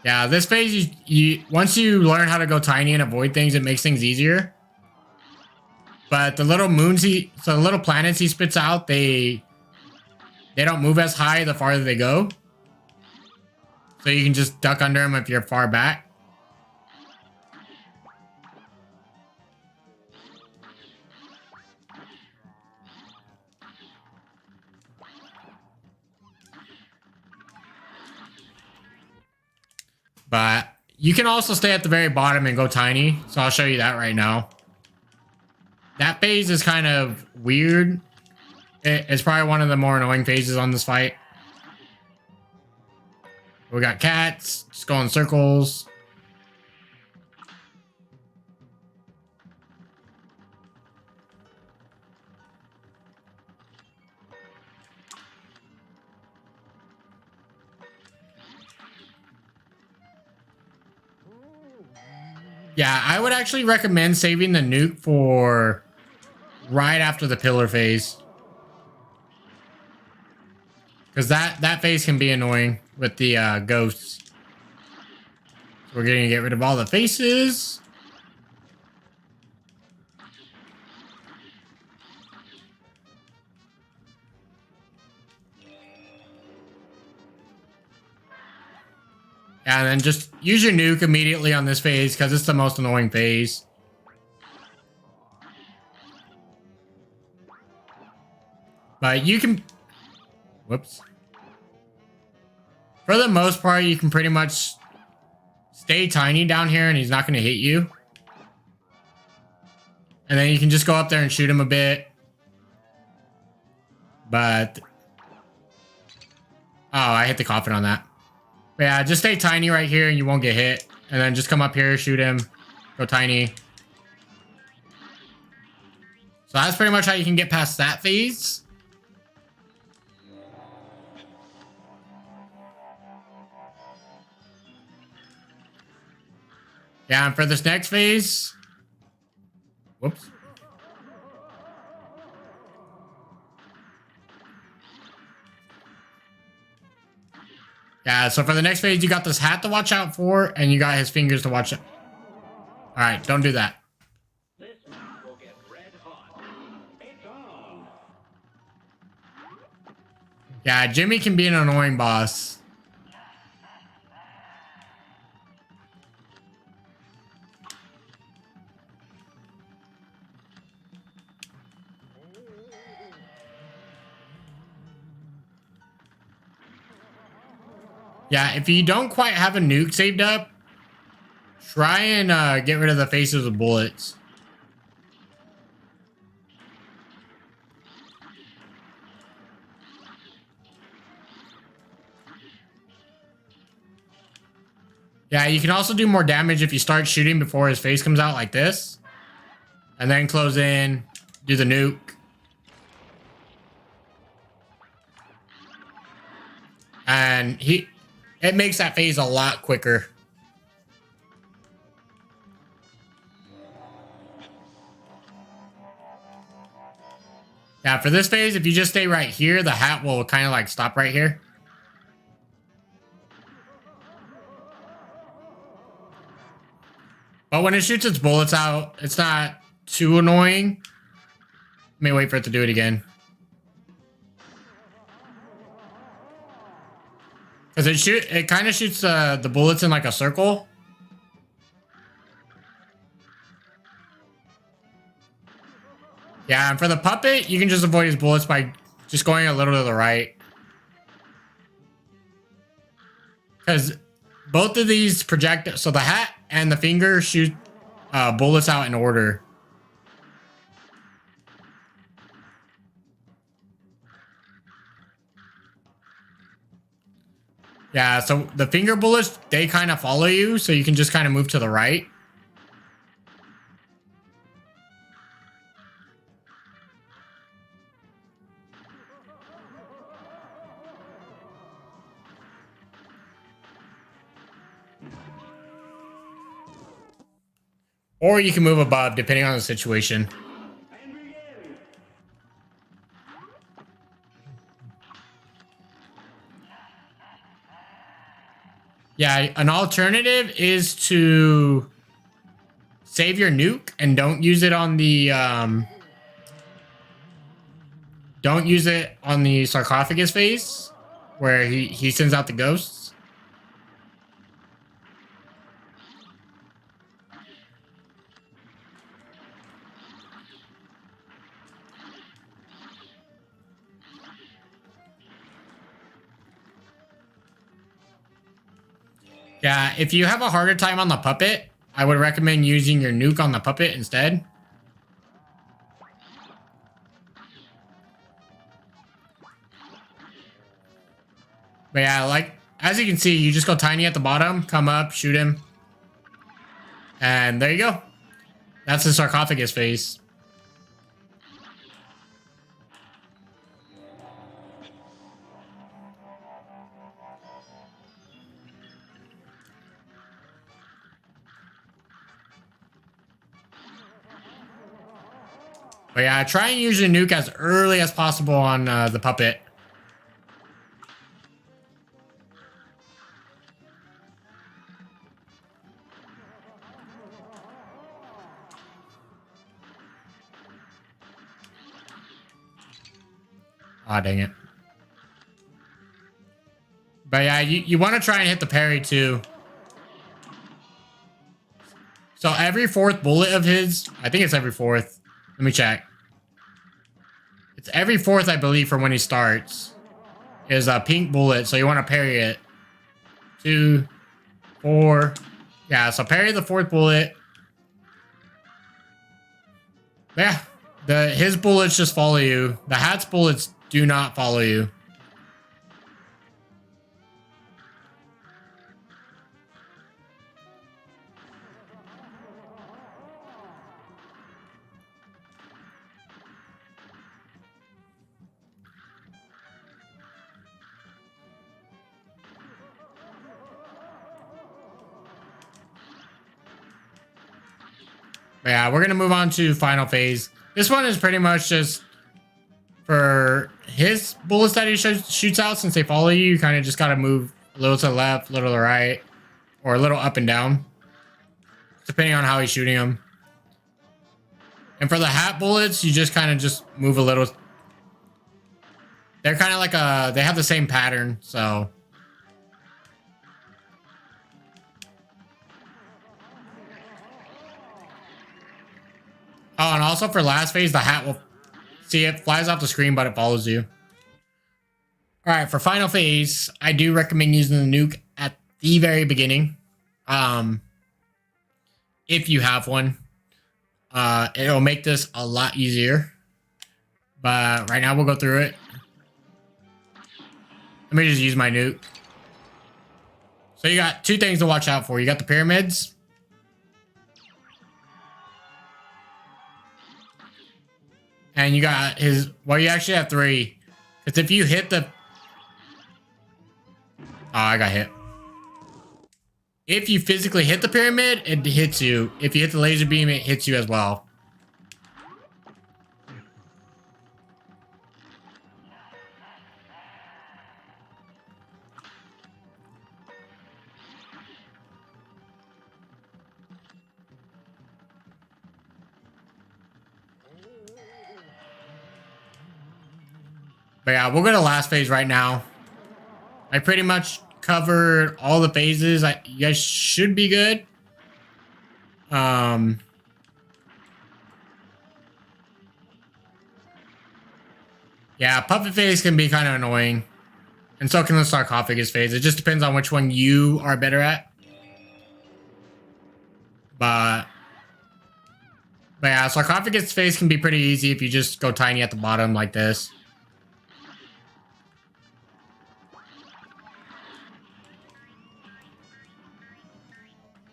Yeah, this phase, once you learn how to go tiny and avoid things, it makes things easier. But the little moons the little planets he spits out, they don't move as high the farther they go. So you can just duck under them if you're far back. But you can also stay at the very bottom and go tiny. So I'll show you that right now. That phase is kind of weird. It's probably one of the more annoying phases on this fight. We got cats, just go in circles. Yeah, I would actually recommend saving the nuke for right after the pillar phase. Because that phase can be annoying with the ghosts. So we're going to get rid of all the faces. And then just use your nuke immediately on this phase because it's the most annoying phase. But you can... Whoops. For the most part, you can pretty much stay tiny down here and he's not going to hit you. And then you can just go up there and shoot him a bit. But... Oh, I hit the coffin on that. But yeah, just stay tiny right here and you won't get hit. And then just come up here, shoot him, go tiny. So that's pretty much how you can get past that phase. Yeah, and for this next phase... Whoops. Yeah, so for the next phase, you got this hat to watch out for, and you got his fingers to watch out. Alright, don't do that. This match will get red hot. It's on. Yeah, Djimmi can be an annoying boss. Yeah, if you don't quite have a nuke saved up, try and get rid of the faces with bullets. Yeah, you can also do more damage if you start shooting before his face comes out like this. And then close in, do the nuke. And it makes that phase a lot quicker. Yeah, for this phase, if you just stay right here, the hat will kind of like stop right here. But when it shoots its bullets out, it's not too annoying. Let me wait for it to do it again. Because it kind of shoots the bullets in like a circle. Yeah, and for the puppet, you can just avoid his bullets by just going a little to the right. Because both of these project... So the hat and the finger shoot bullets out in order. Yeah, so the finger bullets, they kind of follow you, so you can just kind of move to the right. Or you can move above, depending on the situation. Yeah, an alternative is to save your nuke and don't use it on the sarcophagus phase where he sends out the ghosts. Yeah, if you have a harder time on the puppet, I would recommend using your nuke on the puppet instead. But yeah, like, as you can see, you just go tiny at the bottom, come up, shoot him. And there you go. That's the sarcophagus phase. But yeah, try and use your nuke as early as possible on the puppet. Ah, dang it. But yeah, you want to try and hit the parry too. So every fourth bullet of his, I think it's every fourth. Let me check. It's every fourth, I believe, from when he starts. Is a pink bullet, so you want to parry it. 2, 4. Yeah, so parry the fourth bullet. Yeah, his bullets just follow you. The hat's bullets do not follow you. But yeah, we're gonna move on to final phase. This one is pretty much just for his bullets that he shoots out. Since they follow you, you kind of just gotta move a little to the left, a little to the right, or a little up and down, depending on how he's shooting them. And for the hat bullets, you just kind of just move a little. They're kind of like they have the same pattern, so. Oh, and also for last phase, the hat will... See, it flies off the screen, but it follows you. Alright, for final phase, I do recommend using the nuke at the very beginning. If you have one. It'll make this a lot easier. But right now, we'll go through it. Let me just use my nuke. So you got 2 things to watch out for. You got the pyramids. And you got his... Well, you actually have 3. Because if you hit the... Oh, I got hit. If you physically hit the pyramid, it hits you. If you hit the laser beam, it hits you as well. But yeah, we'll go to the last phase right now. I pretty much covered all the phases. You guys should be good. Yeah, puppet phase can be kind of annoying. And so can the sarcophagus phase. It just depends on which one you are better at. But yeah, sarcophagus phase can be pretty easy if you just go tiny at the bottom like this.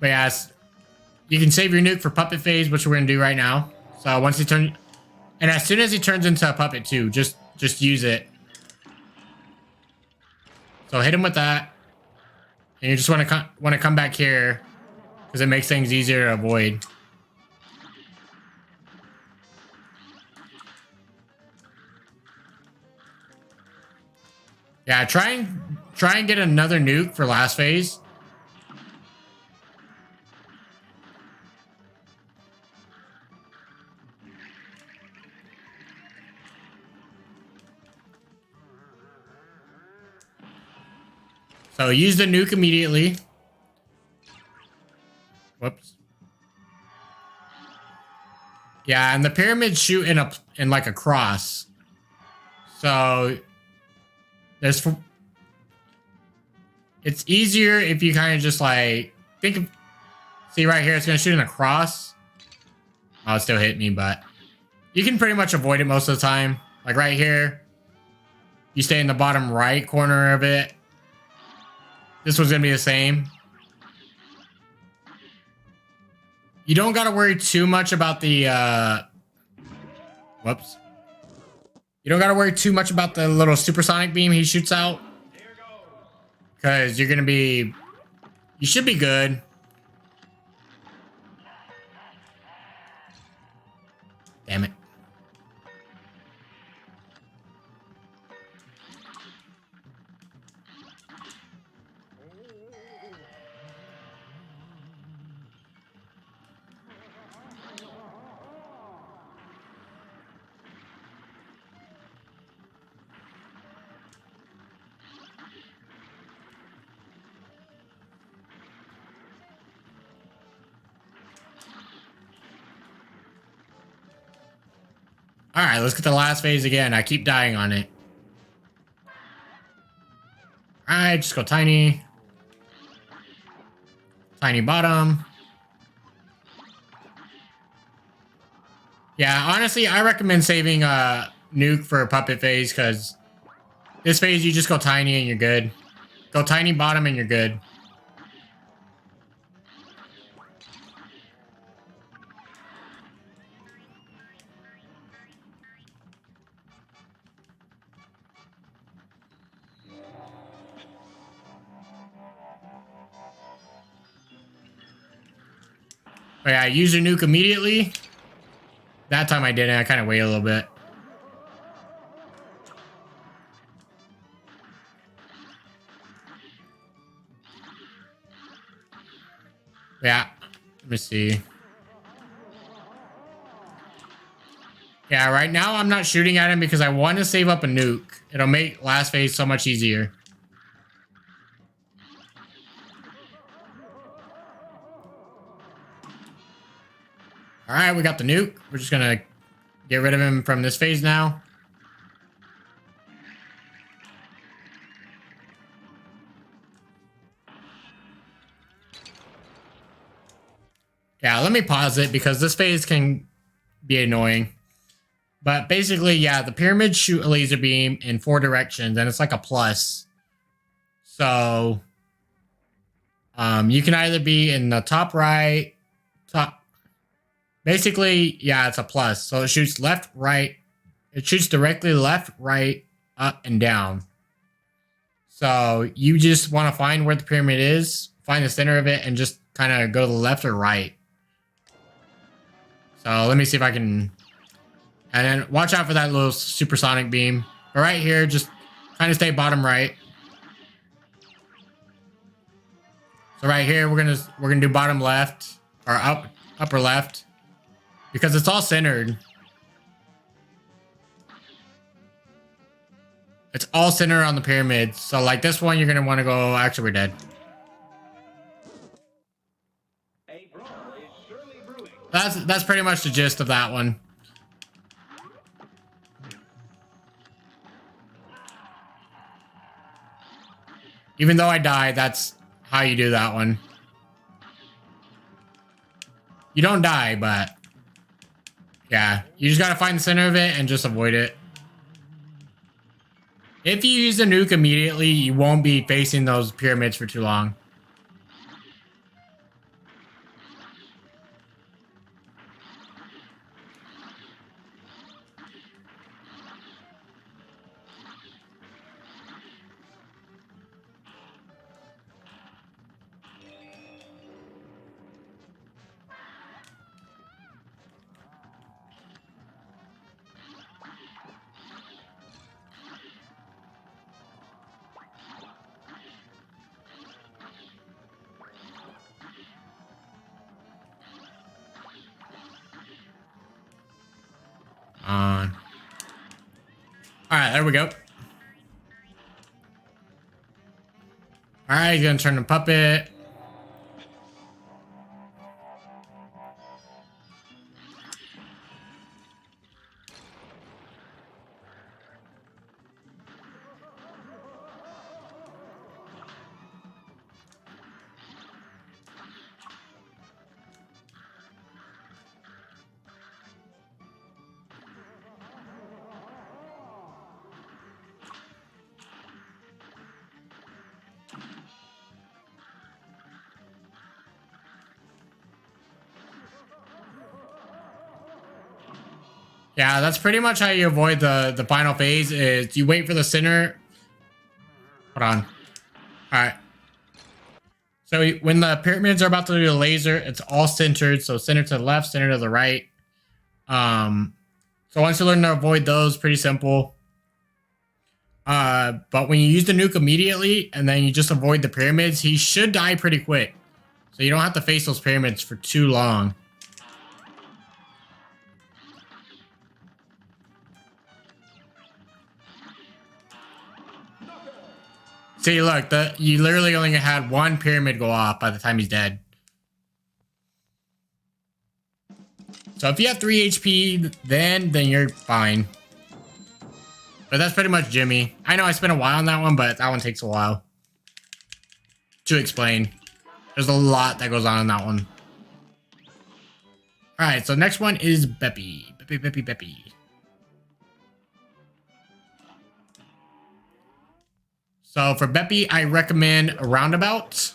But yeah, you can save your nuke for puppet phase, which we're gonna do right now. So once he turns, and as soon as he turns into a puppet too, just use it. So hit him with that, and you just want to come back here because it makes things easier to avoid. Yeah, try and get another nuke for last phase. So use the nuke immediately. Whoops. Yeah, and the pyramids shoot in like a cross. So it's easier if you kind of just like see right here, it's gonna shoot in a cross. Oh, it still hit me, but you can pretty much avoid it most of the time. Like right here, you stay in the bottom right corner of it. This one's gonna be the same. You don't gotta worry too much about the whoops. You don't gotta worry too much about the little supersonic beam he shoots out. Because you're gonna be... You should be good. Damn it. Alright, let's get the last phase again. I keep dying on it. Alright, just go tiny. Tiny bottom. Yeah, honestly, I recommend saving a nuke for a puppet phase, because this phase you just go tiny and you're good. Go tiny bottom and you're good. But yeah, use your nuke immediately. That time I didn't. I kind of waited a little bit. Yeah. Let me see. Yeah, right now I'm not shooting at him because I want to save up a nuke. It'll make last phase so much easier. Alright, we got the nuke. We're just gonna get rid of him from this phase now. Yeah, let me pause it because this phase can be annoying. But basically, yeah, the pyramids shoot a laser beam in 4 directions, and it's like a plus. So, you can either be in the top right, basically, yeah, it's a plus. So it shoots left, right. It shoots directly left, right, up, and down. So you just want to find where the pyramid is, find the center of it, and just kind of go to the left or right. So let me see if I can... And then watch out for that little supersonic beam. But right here, just kind of stay bottom right. So right here, we're gonna do bottom left or upper left because it's all centered. It's all centered on the pyramids. So like this one, you're gonna want to go. Actually, we're dead. A brawl is surely brewing. That's pretty much the gist of that one. Even though I died, that's how you do that one. You don't die, but yeah, you just gotta find the center of it and just avoid it. If you use the nuke immediately, you won't be facing those pyramids for too long. Alright, there we go. Alright, he's gonna turn the puppet. Yeah, that's pretty much how you avoid the final phase is you wait for the center. Hold on. Alright. So when the pyramids are about to do the laser, it's all centered. So center to the left, center to the right. So once you learn to avoid those, pretty simple. But when you use the nuke immediately and then you just avoid the pyramids, he should die pretty quick. So you don't have to face those pyramids for too long. See, look, you literally only had one pyramid go off by the time he's dead. So if you have 3 HP, then you're fine. But that's pretty much Djimmi. I know I spent a while on that one, but that one takes a while to explain. There's a lot that goes on in that one. Alright, so next one is Beppi. Beppi. So for Beppi, I recommend a roundabout.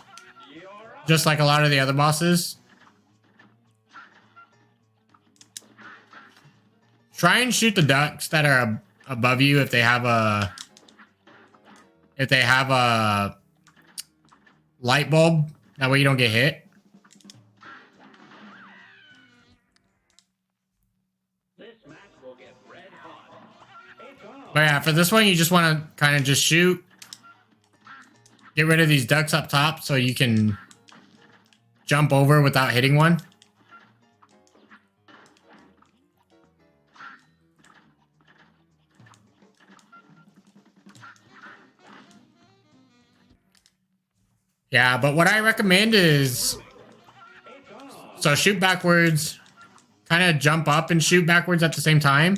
Just like a lot of the other bosses. Try and shoot the ducks that are above you if they have a light bulb. That way you don't get hit. This match will get red hot. It's on. But yeah, for this one, you just want to kind of just shoot. Get rid of these ducks up top so you can jump over without hitting one. Yeah, but what I recommend is, so shoot backwards, kind of jump up and shoot backwards at the same time.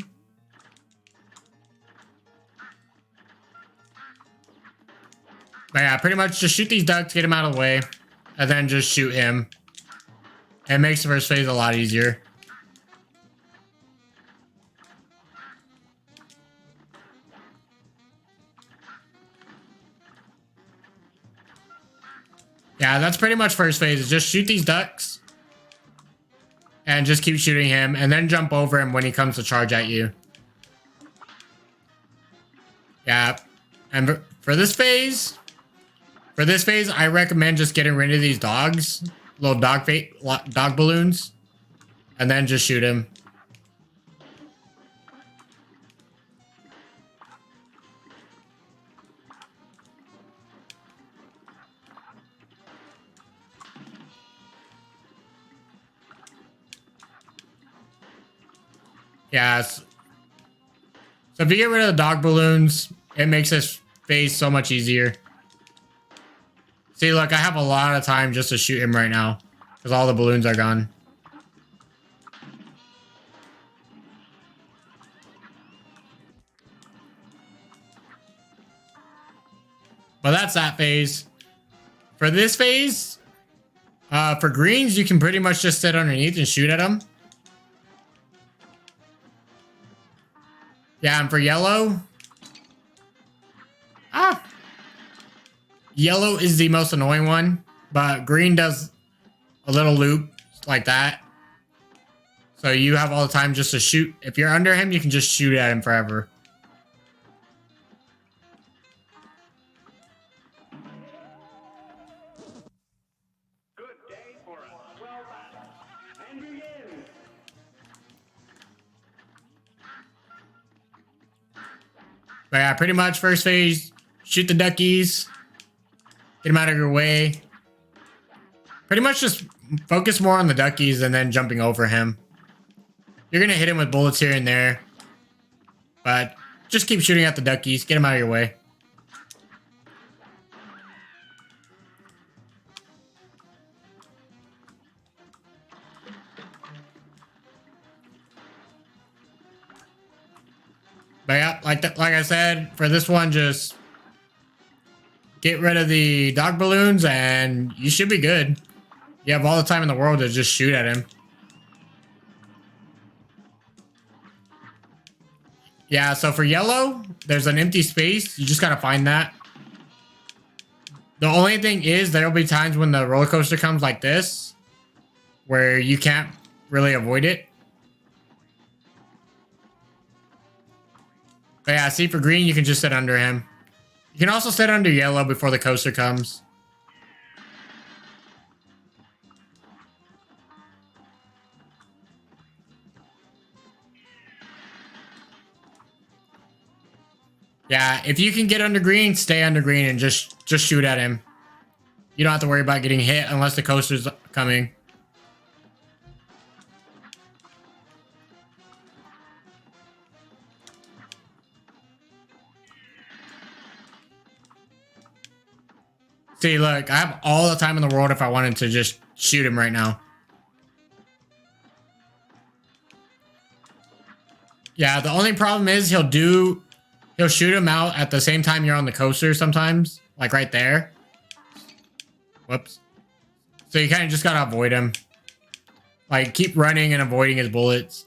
But yeah, pretty much just shoot these ducks, get him out of the way, and then just shoot him. It makes the first phase a lot easier. Yeah, that's pretty much first phase. Is just shoot these ducks. And just keep shooting him. And then jump over him when he comes to charge at you. Yeah. And for this phase... I recommend just getting rid of these dogs. Little dog balloons. And then just shoot him. Yes. So if you get rid of the dog balloons, It makes this phase so much easier. See, look, I have a lot of time just to shoot him right now. Because all the balloons are gone. But that's that phase. For this phase, for greens, you can pretty much just sit underneath and shoot at them. Yeah, and for yellow... Yellow is the most annoying one, but green does a little loop like that. So you have all the time just to shoot. If you're under him, you can just shoot at him forever. Good day for us. Well done. And begin. But yeah, pretty much first phase, shoot the duckies. Get them out of your way. Pretty much just focus more on the duckies and then jumping over him. You're going to hit him with bullets here and there. But just keep shooting at the duckies. Get them out of your way. But yeah, like I said, for this one, just get rid of the dog balloons and you should be good. You have all the time in the world to just shoot at him. Yeah, so for yellow, there's an empty space. You just gotta find that. The only thing is, there'll be times when the roller coaster comes like this, where you can't really avoid it. But yeah, see, for green, you can just sit under him. You can also sit under yellow before the coaster comes. Yeah, if you can get under green, stay under green and just shoot at him. You don't have to worry about getting hit unless the coaster's coming. See, look, I have all the time in the world if I wanted to just shoot him right now. Yeah, the only problem is he'll shoot him out at the same time you're on the coaster sometimes. Like right there. Whoops. So you kind of just gotta avoid him. Like, keep running and avoiding his bullets.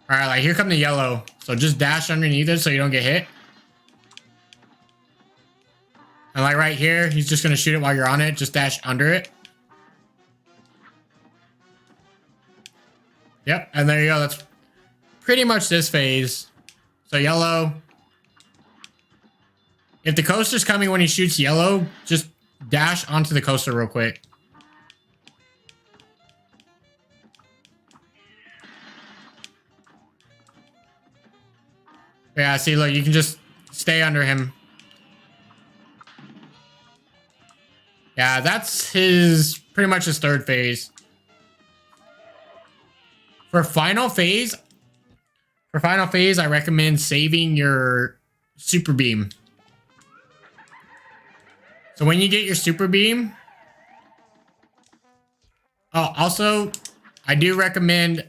Alright, like, here come the yellow. So just dash underneath it so you don't get hit. And like right here, he's just gonna shoot it while you're on it. Just dash under it. Yep, and there you go. That's pretty much this phase. So yellow. If the coaster's coming when he shoots yellow, just dash onto the coaster real quick. Yeah, see, look, you can just stay under him. Yeah, that's pretty much his third phase. For final phase, I recommend saving your super beam. So when you get your super beam, oh, also, I do recommend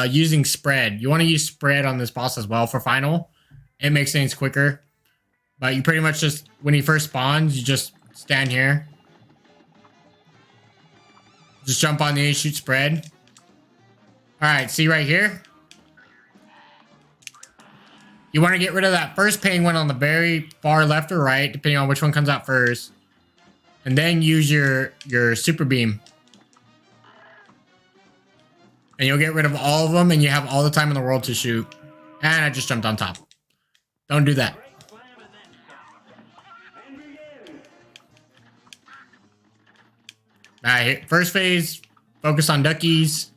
using spread. You want to use spread on this boss as well for final. It makes things quicker. But you pretty much just, when he first spawns, you just stand here. Just jump on the shoot spread. Alright, see right here? You want to get rid of that first penguin on the very far left or right, depending on which one comes out first. And then use your super beam. And you'll get rid of all of them and you have all the time in the world to shoot. And I just jumped on top. Don't do that. Alright, first phase, focus on duckies.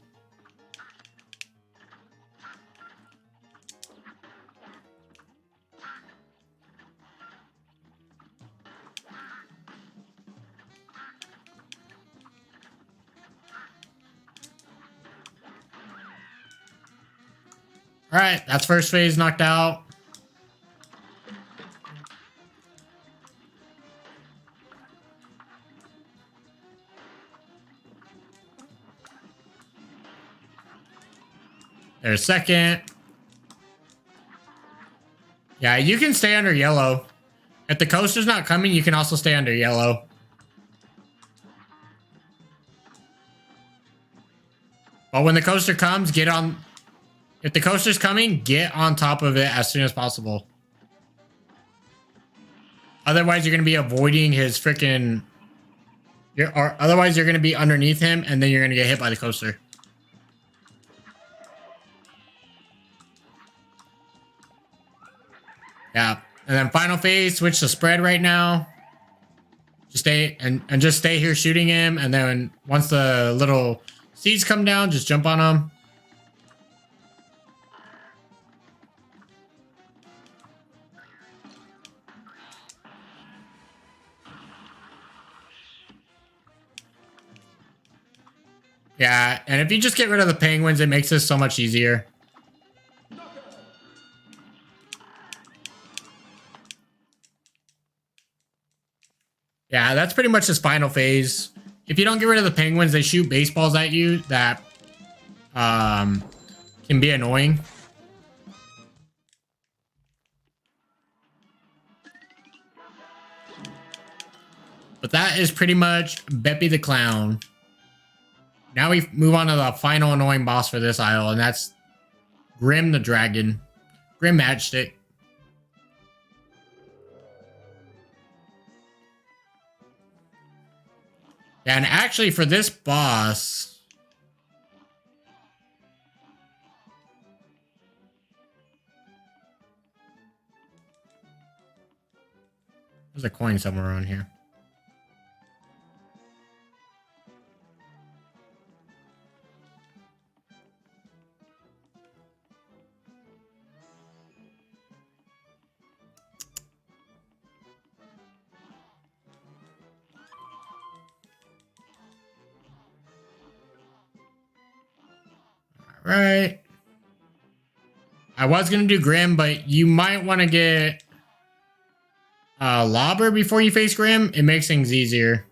Alright, that's first phase knocked out. There's second. Yeah, you can stay under yellow. If the coaster's not coming, you can also stay under yellow. But when the coaster comes, get on... If the coaster's coming, get on top of it as soon as possible. Otherwise, you're going to be avoiding his freaking... Or otherwise, you're going to be underneath him, and then you're going to get hit by the coaster. Yeah. And then final phase, switch to spread right now. Just stay and just stay here shooting him, and then once the little seeds come down, just jump on them. Yeah, and if you just get rid of the penguins, it makes this so much easier. Yeah, that's pretty much his final phase. If you don't get rid of the penguins, they shoot baseballs at you that can be annoying. But that is pretty much Beppi the Clown. Now we move on to the final annoying boss for this aisle, and that's Grim the Dragon. Grim Matchstick. And actually for this boss... There's a coin somewhere around here. Right. I was going to do Grim, but you might want to get Lobber before you face Grim. It makes things easier.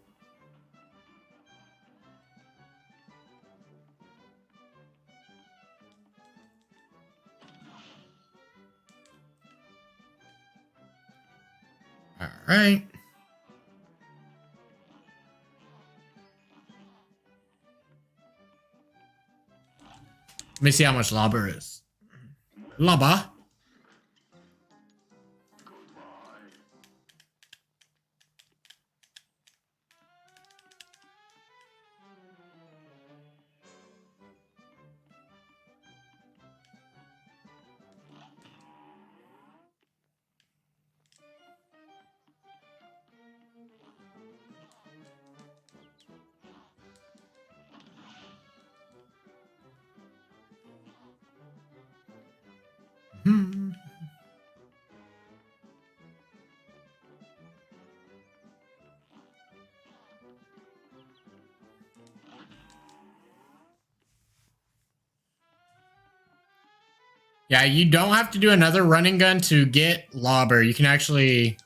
All right. Let me see how much Lobber is. Lobber. Yeah, you don't have to do another running gun to get Lobber. You can actually...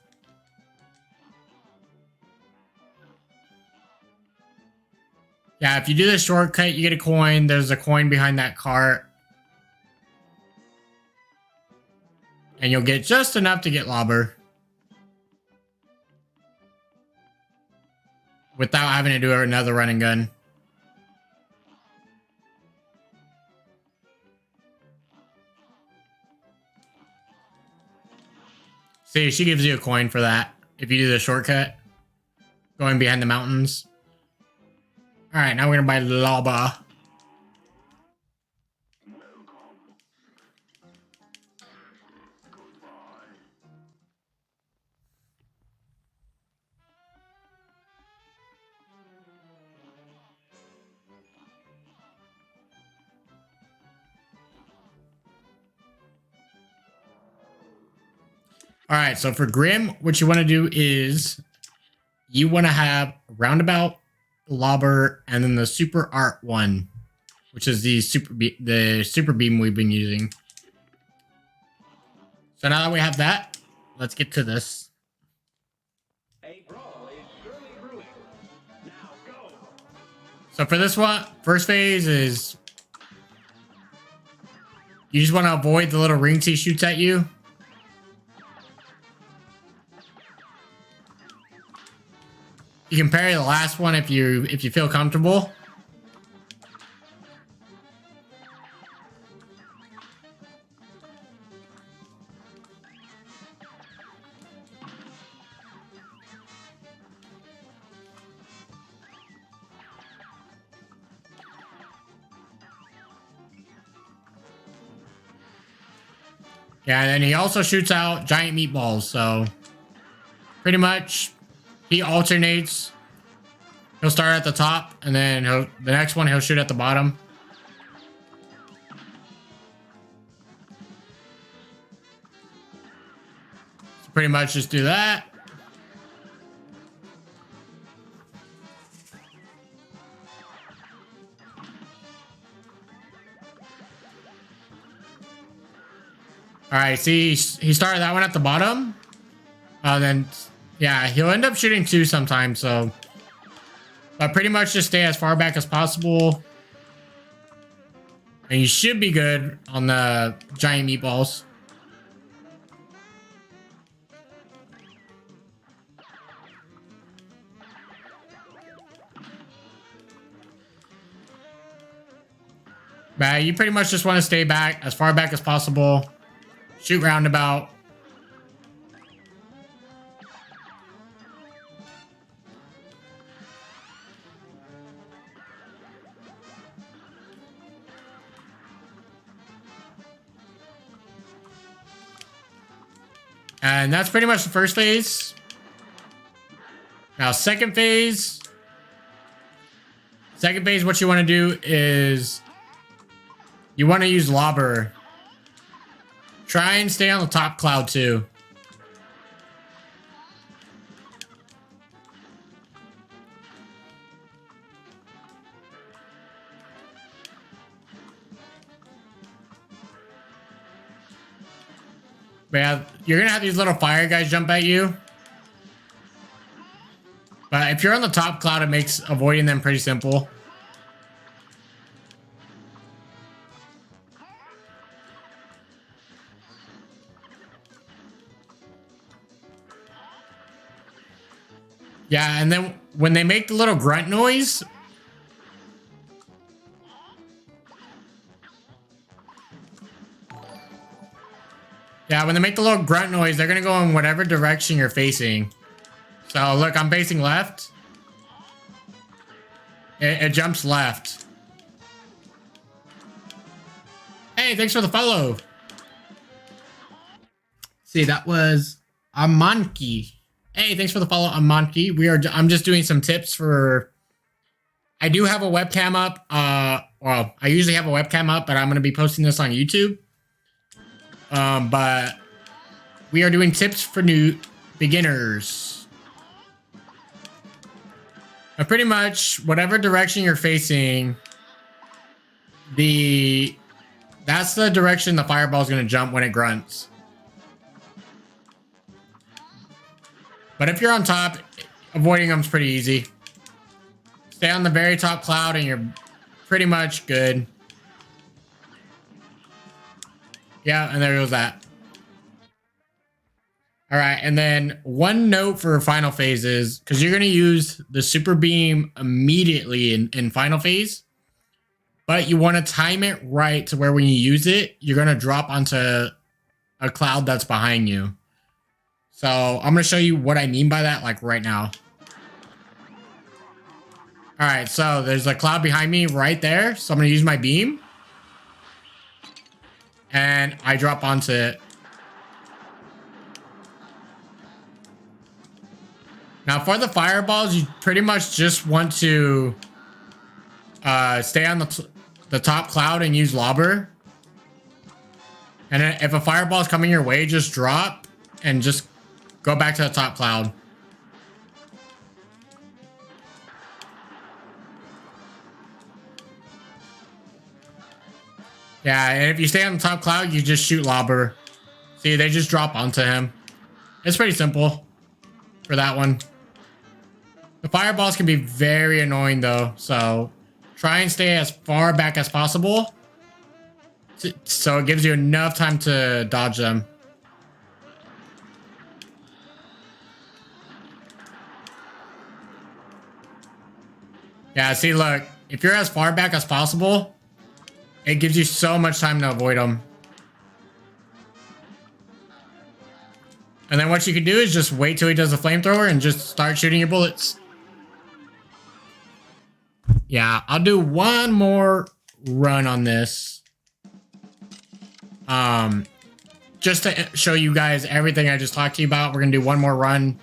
Yeah, if you do the shortcut, you get a coin. There's a coin behind that cart. And you'll get just enough to get Lobber. Without having to do another running gun. See, she gives you a coin for that. If you do the shortcut. Going behind the mountains. Alright, now we're gonna buy Lobber. All right, so for Grim, what you want to do is you want to have Roundabout, Lobber, and then the Super Art one, which is the super beam we've been using. So now that we have that, let's get to this. A brawl is surely brewing. Now go. So for this one, first phase is You just want to avoid the little rings he shoots at you. You can parry the last one if you feel comfortable. Yeah, and then he also shoots out giant meatballs, so pretty much he alternates. He'll start at the top, and then the next one he'll shoot at the bottom. So pretty much just do that. All right, see, he started that one at the bottom. Then, yeah, he'll end up shooting two sometimes, so. But pretty much just stay as far back as possible. And you should be good on the giant meatballs. But you pretty much just want to stay back as far back as possible. Shoot roundabout. And that's pretty much the first phase. Now, second phase. Second phase, what you want to do is you want to use lobber. Try and stay on the top cloud too. But yeah, you're gonna have these little fire guys jump at you. But if you're on the top cloud, it makes avoiding them pretty simple. Yeah, and then when they make the little grunt noise, yeah, when they make the little grunt noise, they're gonna go in whatever direction you're facing. So look, I'm facing left. It jumps left. Hey, thanks for the follow. See, that was a monkey. Hey, thanks for the follow, Monkey. I'm just doing some tips for. I do have a webcam up. Well, I usually have a webcam up, but I'm going to be posting this on YouTube. But we are doing tips for new beginners. But pretty much whatever direction you're facing, that's the direction the fireball is going to jump when it grunts. But if you're on top, avoiding them is pretty easy. Stay on the very top cloud and you're pretty much good. Yeah, and there goes that. All right, and then one note for final phases, because you're going to use the super beam immediately in final phase, but you want to time it right to where when you use it, you're going to drop onto a cloud that's behind you. So I'm going to show you what I mean by that, like right now. All right, so there's a cloud behind me right there. So I'm going to use my beam. And I drop onto it. Now for the fireballs, you pretty much just want to stay on the top cloud and use lobber. And if a fireball is coming your way, just drop and just go back to the top cloud. Yeah, and if you stay on the top cloud, you just shoot lobber. See, they just drop onto him. It's pretty simple for that one. The fireballs can be very annoying though, so try and stay as far back as possible. So it gives you enough time to dodge them. Yeah, see, look, if you're as far back as possible, it gives you so much time to avoid them. And then what you can do is just wait till he does a flamethrower and just start shooting your bullets. Yeah, I'll do one more run on this. Just to show you guys everything I just talked to you about. We're gonna do one more run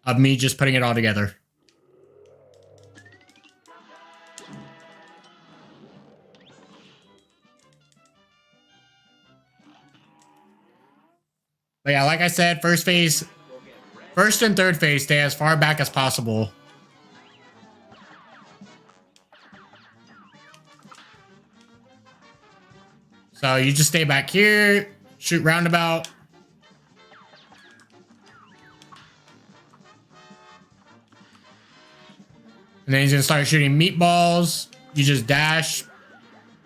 of me just putting it all together. But yeah, like I said, first and third phase, stay as far back as possible. So you just stay back here, shoot roundabout. And then he's gonna start shooting meatballs. You just dash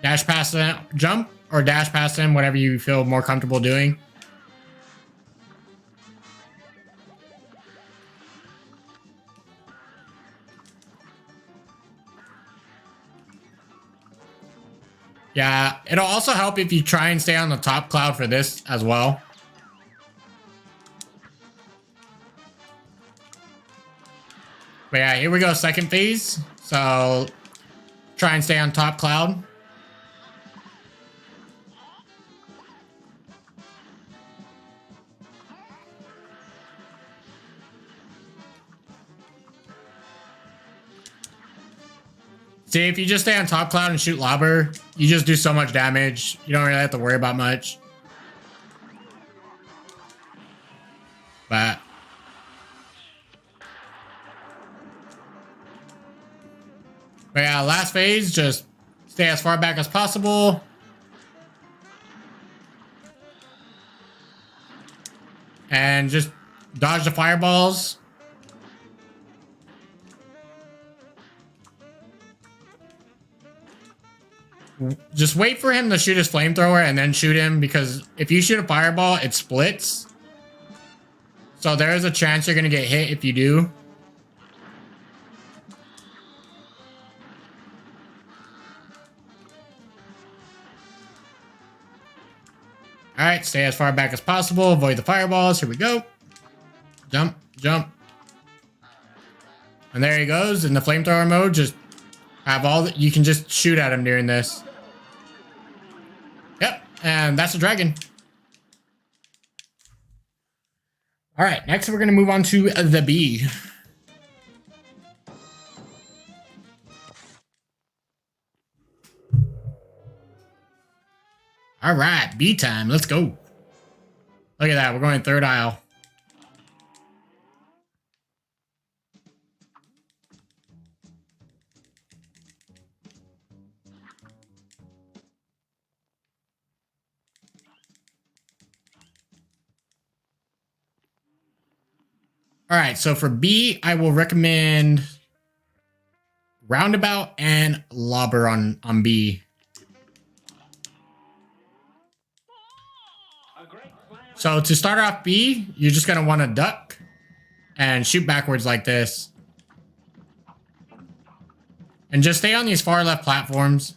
past him, jump or dash past him, whatever you feel more comfortable doing. Yeah, it'll also help if you try and stay on the top cloud for this as well. But yeah, here we go, second phase. So try and stay on top cloud. See, if you just stay on top cloud and shoot lobber, you just do so much damage. You don't really have to worry about much. But yeah, last phase, just stay as far back as possible. And just dodge the fireballs. Just wait for him to shoot his flamethrower and then shoot him, because if you shoot a fireball, it splits. So there is a chance you're going to get hit if you do. Alright, stay as far back as possible. Avoid the fireballs. Here we go. Jump, jump. And there he goes in the flamethrower mode. Just have all that. You can just shoot at him during this. Yep, and that's a dragon. Alright, next we're going to move on to the bee. All right, bee time. Let's go. Look at that. We're going third aisle. All right, so for B, I will recommend roundabout and lobber on B. So to start off B, you're just going to want to duck and shoot backwards like this. And just stay on these far left platforms.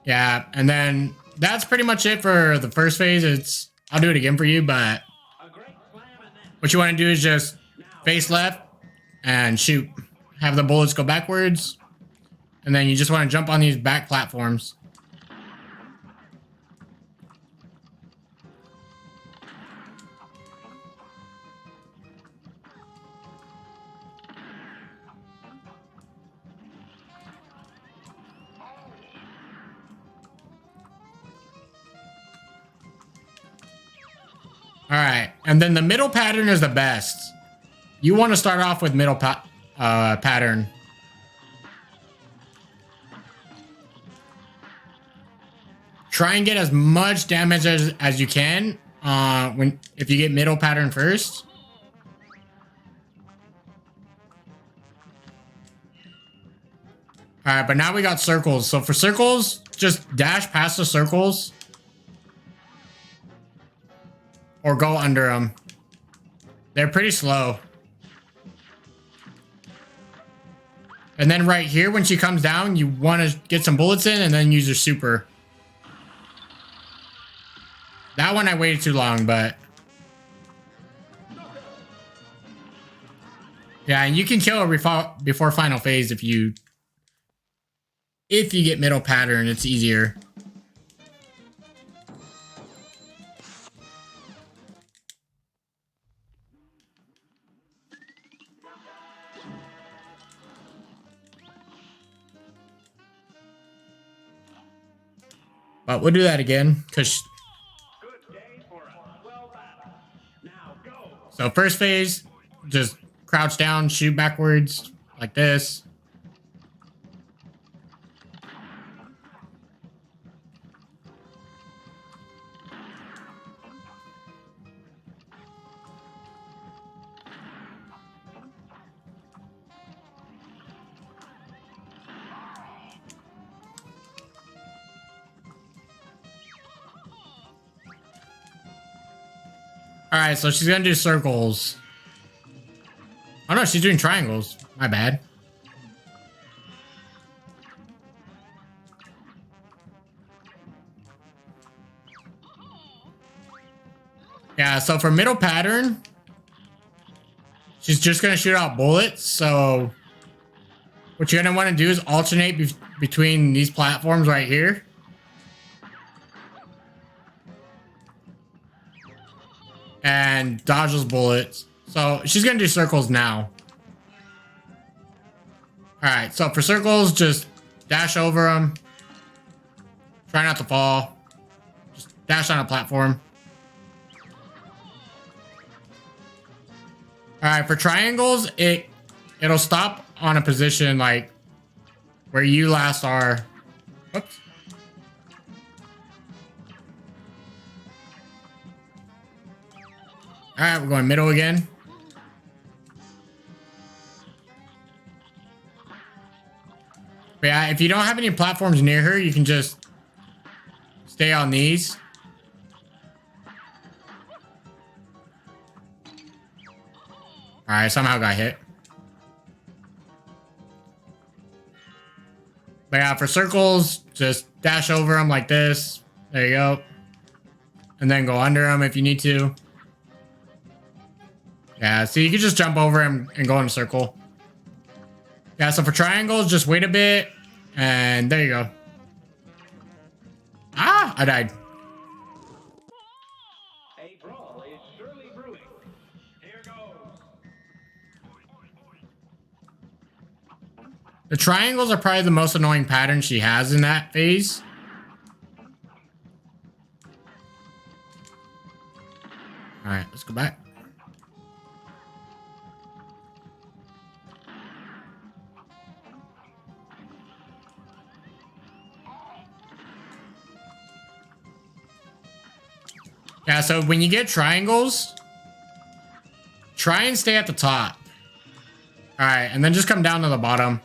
Yeah, and then that's pretty much it for the first phase. I'll do it again for you, but what you want to do is just face left and shoot. Have the bullets go backwards. And then you just want to jump on these back platforms. All right, and then the middle pattern is the best. You want to start off with middle pattern. try and get as much damage as you can if you get middle pattern first. All right, but now we got circles. So for circles, just dash past the circles or go under them. They're pretty slow. And then right here, when she comes down, you want to get some bullets in and then use your super. That one I waited too long, but... yeah, and you can kill her before final phase if you get middle pattern, it's easier. But we'll do that again, because... so first phase, just crouch down, shoot backwards, like this. Alright, so she's gonna do circles. Oh no, she's doing triangles. My bad. Yeah, so for middle pattern, she's just gonna shoot out bullets. So what you're gonna want to do is alternate between these platforms right here. And dodge those bullets. So she's gonna do circles now. Alright, so for circles, just dash over them. Try not to fall. Just dash on a platform. Alright, for triangles, it'll stop on a position like where you last are. Whoops. Alright, we're going middle again. But yeah, if you don't have any platforms near her, you can just stay on these. Alright, somehow got hit. But yeah, for circles, just dash over them like this. There you go. And then go under them if you need to. Yeah, so you can just jump over him and go in a circle. Yeah, so for triangles, just wait a bit. And there you go. Ah, I died. A brawl is surely brewing. Here goes. The triangles are probably the most annoying pattern she has in that phase. Alright, let's go back. Yeah, so when you get triangles, try and stay at the top. Alright, and then just come down to the bottom.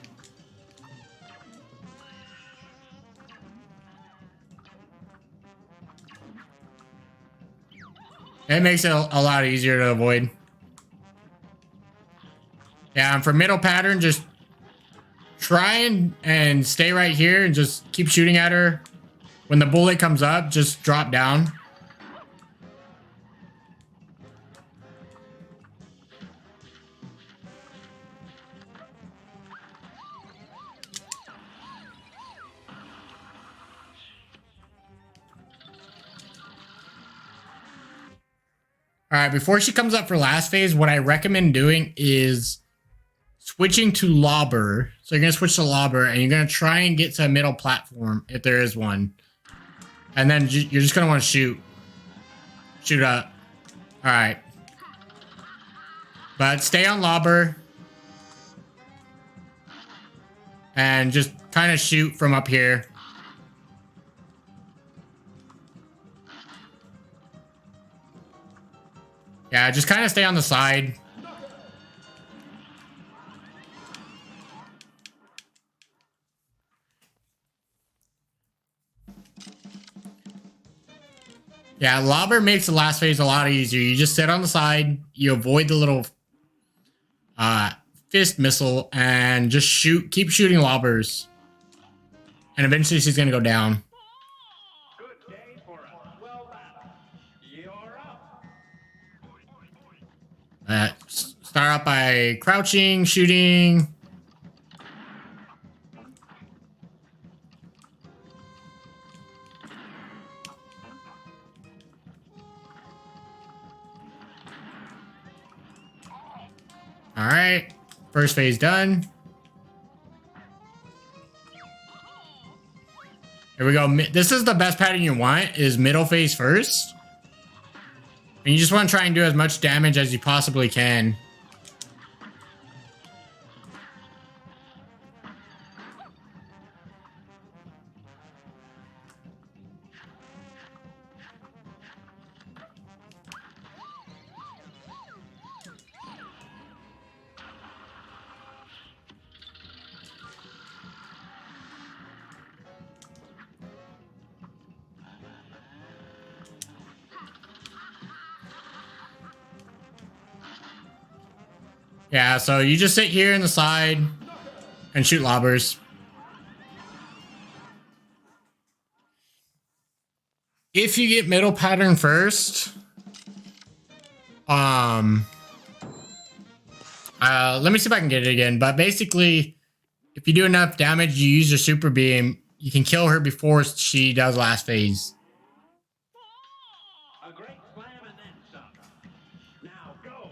It makes it a lot easier to avoid. Yeah, and for middle pattern, just try and stay right here and just keep shooting at her. When the bullet comes up, just drop down. Alright, before she comes up for last phase, what I recommend doing is switching to lobber. So you're going to switch to lobber, and you're going to try and get to a middle platform, if there is one. And then you're just going to want to shoot. Shoot up. Alright. But stay on lobber. And just kind of shoot from up here. Yeah, just kind of stay on the side. Yeah, lobber makes the last phase a lot easier. You just sit on the side, you avoid the little fist missile, and just shoot. Keep shooting lobbers. And eventually she's going to go down. Good day for us. Well done. You're up. Start out by crouching, shooting. All right, first phase done. Here we go. This is the best pattern you want, is middle phase first. And you just want to try and do as much damage as you possibly can. Yeah, so you just sit here in the side and shoot lobbers. If you get middle pattern first, let me see if I can get it again. But basically, if you do enough damage, you use your super beam, you can kill her before she does last phase. A great slam and then some. Now go.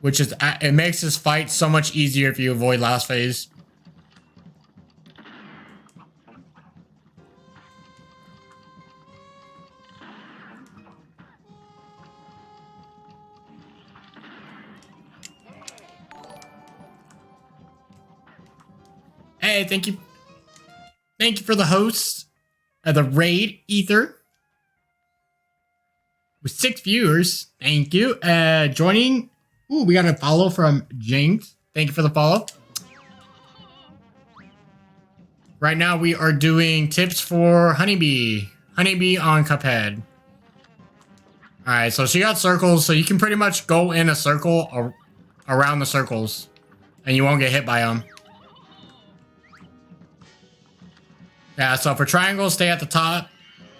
Which is, it makes this fight so much easier if you avoid last phase. Hey, thank you. Thank you for the host of the raid, Ether. With 6 viewers. Thank you. Joining. Ooh, we got a follow from Jinx. Thank you for the follow. Right now we are doing tips for Honeybee. Honeybee on Cuphead. Alright, so she got circles, so you can pretty much go in a circle around the circles. And you won't get hit by them. Yeah, so for triangles, stay at the top.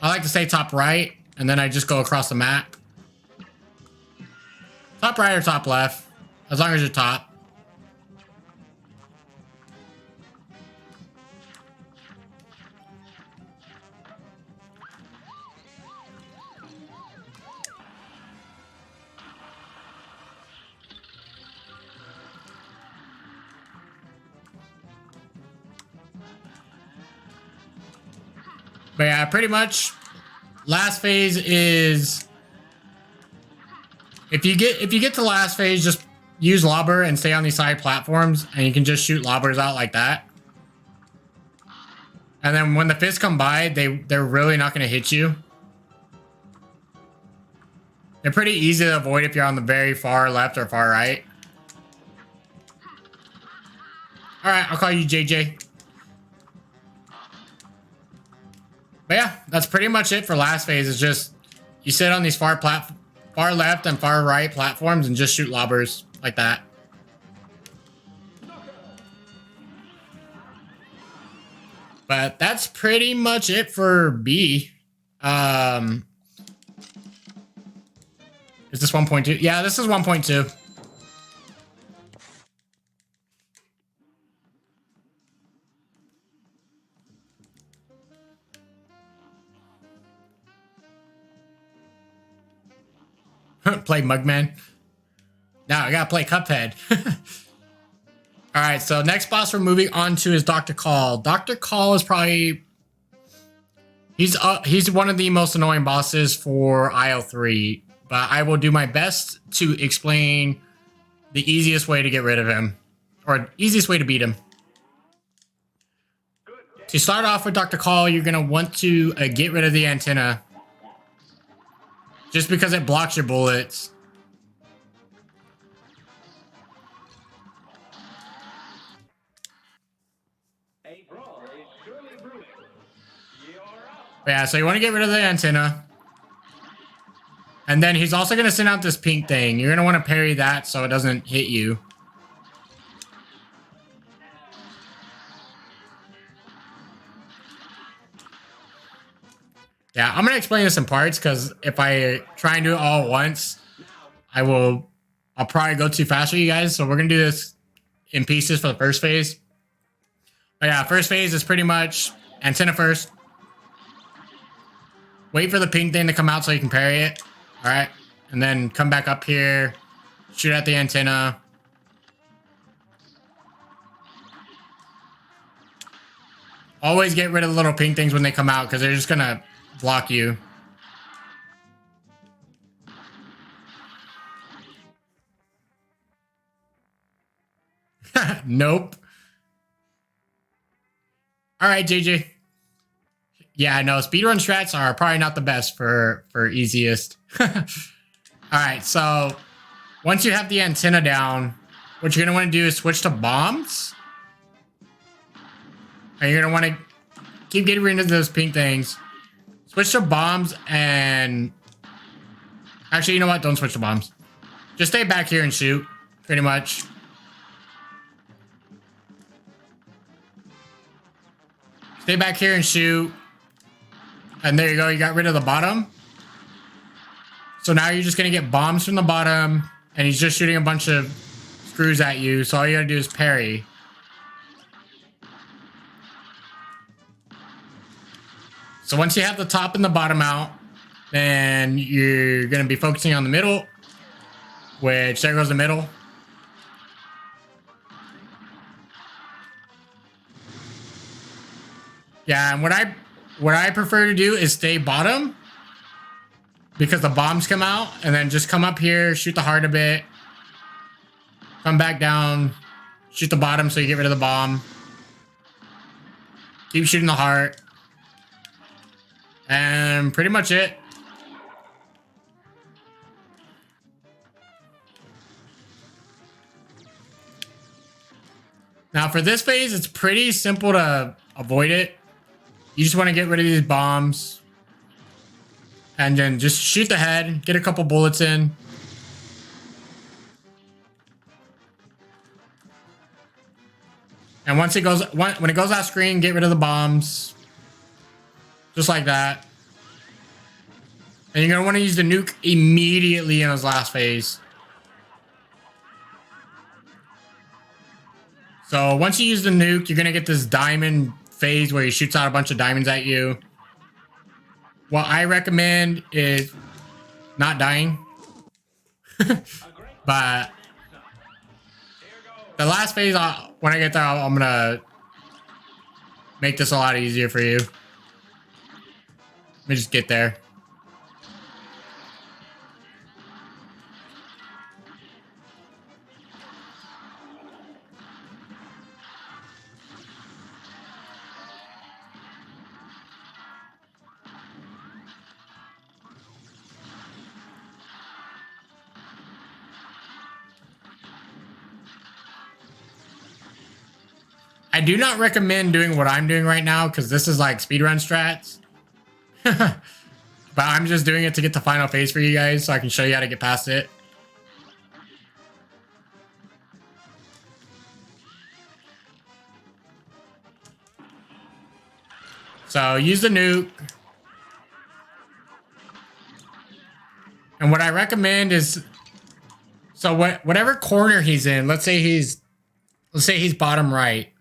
I like to stay top right, and then I just go across the map. Top right or top left, as long as you're top. But yeah, pretty much last phase is if you get to last phase, just use lobber and stay on these side platforms, and you can just shoot lobbers out like that. And then when the fists come by, they're really not going to hit you. They're pretty easy to avoid if you're on the very far left or far right. All right, I'll call you JJ. But yeah, that's pretty much it for last phase. It's just you sit on these far left and far right platforms and just shoot lobbers like that. But that's pretty much it for B. Is this 1.2? Yeah, this is 1.2. Play Mugman. Now I gotta play Cuphead. Alright, so next boss we're moving on to is Dr. Kahl. Dr. Kahl is probably... He's one of the most annoying bosses for IO3. But I will do my best to explain the easiest way to get rid of him. Or easiest way to beat him. To start off with Dr. Kahl, you're gonna want to get rid of the antenna. just because it blocks your bullets. A brawl is surely brewing. You're up. But yeah, so you want to get rid of the antenna. And then he's also going to send out this pink thing. You're going to want to parry that so it doesn't hit you. Yeah, I'm going to explain this in parts because if I try and do it all at once, I'll probably go too fast for you guys. So we're going to do this in pieces for the first phase. But yeah, first phase is pretty much antenna first. Wait for the pink thing to come out so you can parry it. All right. And then come back up here. Shoot at the antenna. Always get rid of the little pink things when they come out because they're just going to block you. Nope. All right, JJ. Yeah, no, speedrun strats are probably not the best for easiest. All right, so once you have the antenna down, what you're going to want to do is switch to bombs. And you're going to want to keep getting rid of those pink things. Switch to bombs and... Actually, you know what? Don't switch to bombs. Just stay back here and shoot, pretty much. Stay back here and shoot. And there you go. You got rid of the bottom. So now you're just going to get bombs from the bottom. And he's just shooting a bunch of screws at you. So all you got to do is parry. So once you have the top and the bottom out, then you're going to be focusing on the middle. Which, there goes the middle. Yeah, and what I prefer to do is stay bottom. Because the bombs come out. And then just come up here, shoot the heart a bit. Come back down. Shoot the bottom so you get rid of the bomb. Keep shooting the heart. And pretty much it. Now for this phase, it's pretty simple to avoid it. You just want to get rid of these bombs. And then just shoot the head. Get a couple bullets in. And when it goes off screen, get rid of the bombs. Just like that. And you're going to want to use the nuke immediately in his last phase. So once you use the nuke, you're going to get this diamond phase where he shoots out a bunch of diamonds at you. What I recommend is not dying. But the last phase, when I get there, I'm going to make this a lot easier for you. Let me just get there. I do not recommend doing what I'm doing right now because this is like speedrun strats. But I'm just doing it to get the final phase for you guys so I can show you how to get past it. So use the nuke. And what I recommend is, so whatever corner he's in, let's say he's bottom right.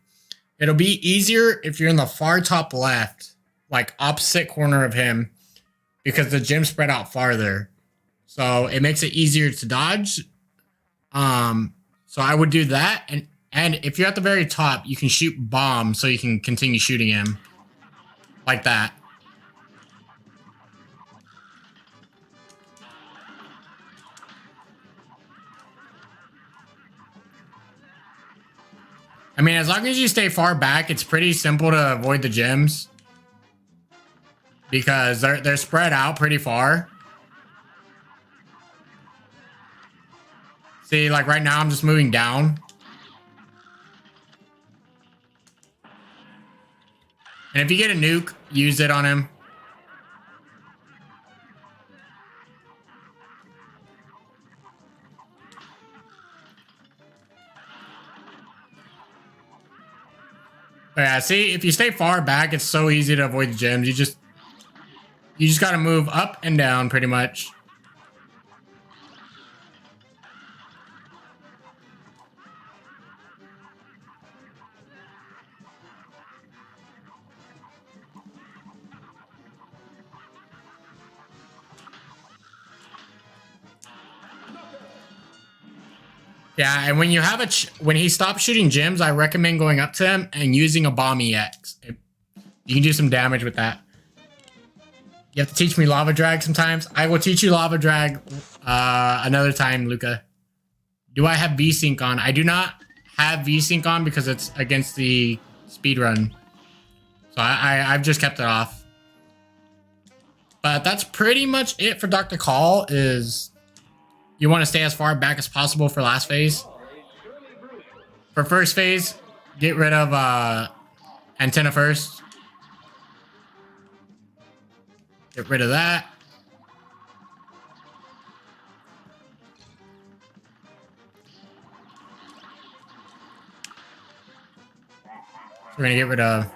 It'll be easier if you're in the far top left, like opposite corner of him, because the gems spread out farther. So it makes it easier to dodge. So I would do that. And if you're at the very top, you can shoot bombs so you can continue shooting him. Like that. I mean, as long as you stay far back, it's pretty simple to avoid the gems. Because they're spread out pretty far. See, like right now I'm just moving down. And if you get a nuke, use it on him. But yeah, see, if you stay far back, it's so easy to avoid the gems. You just gotta move up and down pretty much. Yeah, and when you have when he stops shooting gems, I recommend going up to him and using a bomb EX. You can do some damage with that. You have to teach me lava drag sometimes. I will teach you lava drag another time, Luca. Do I have VSync on? I do not have VSync on because it's against the speedrun. So I've just kept it off. But that's pretty much it for Dr. Kahl. Is you want to stay as far back as possible for last phase. For first phase, get rid of antenna first. Get rid of that. We're gonna get rid of.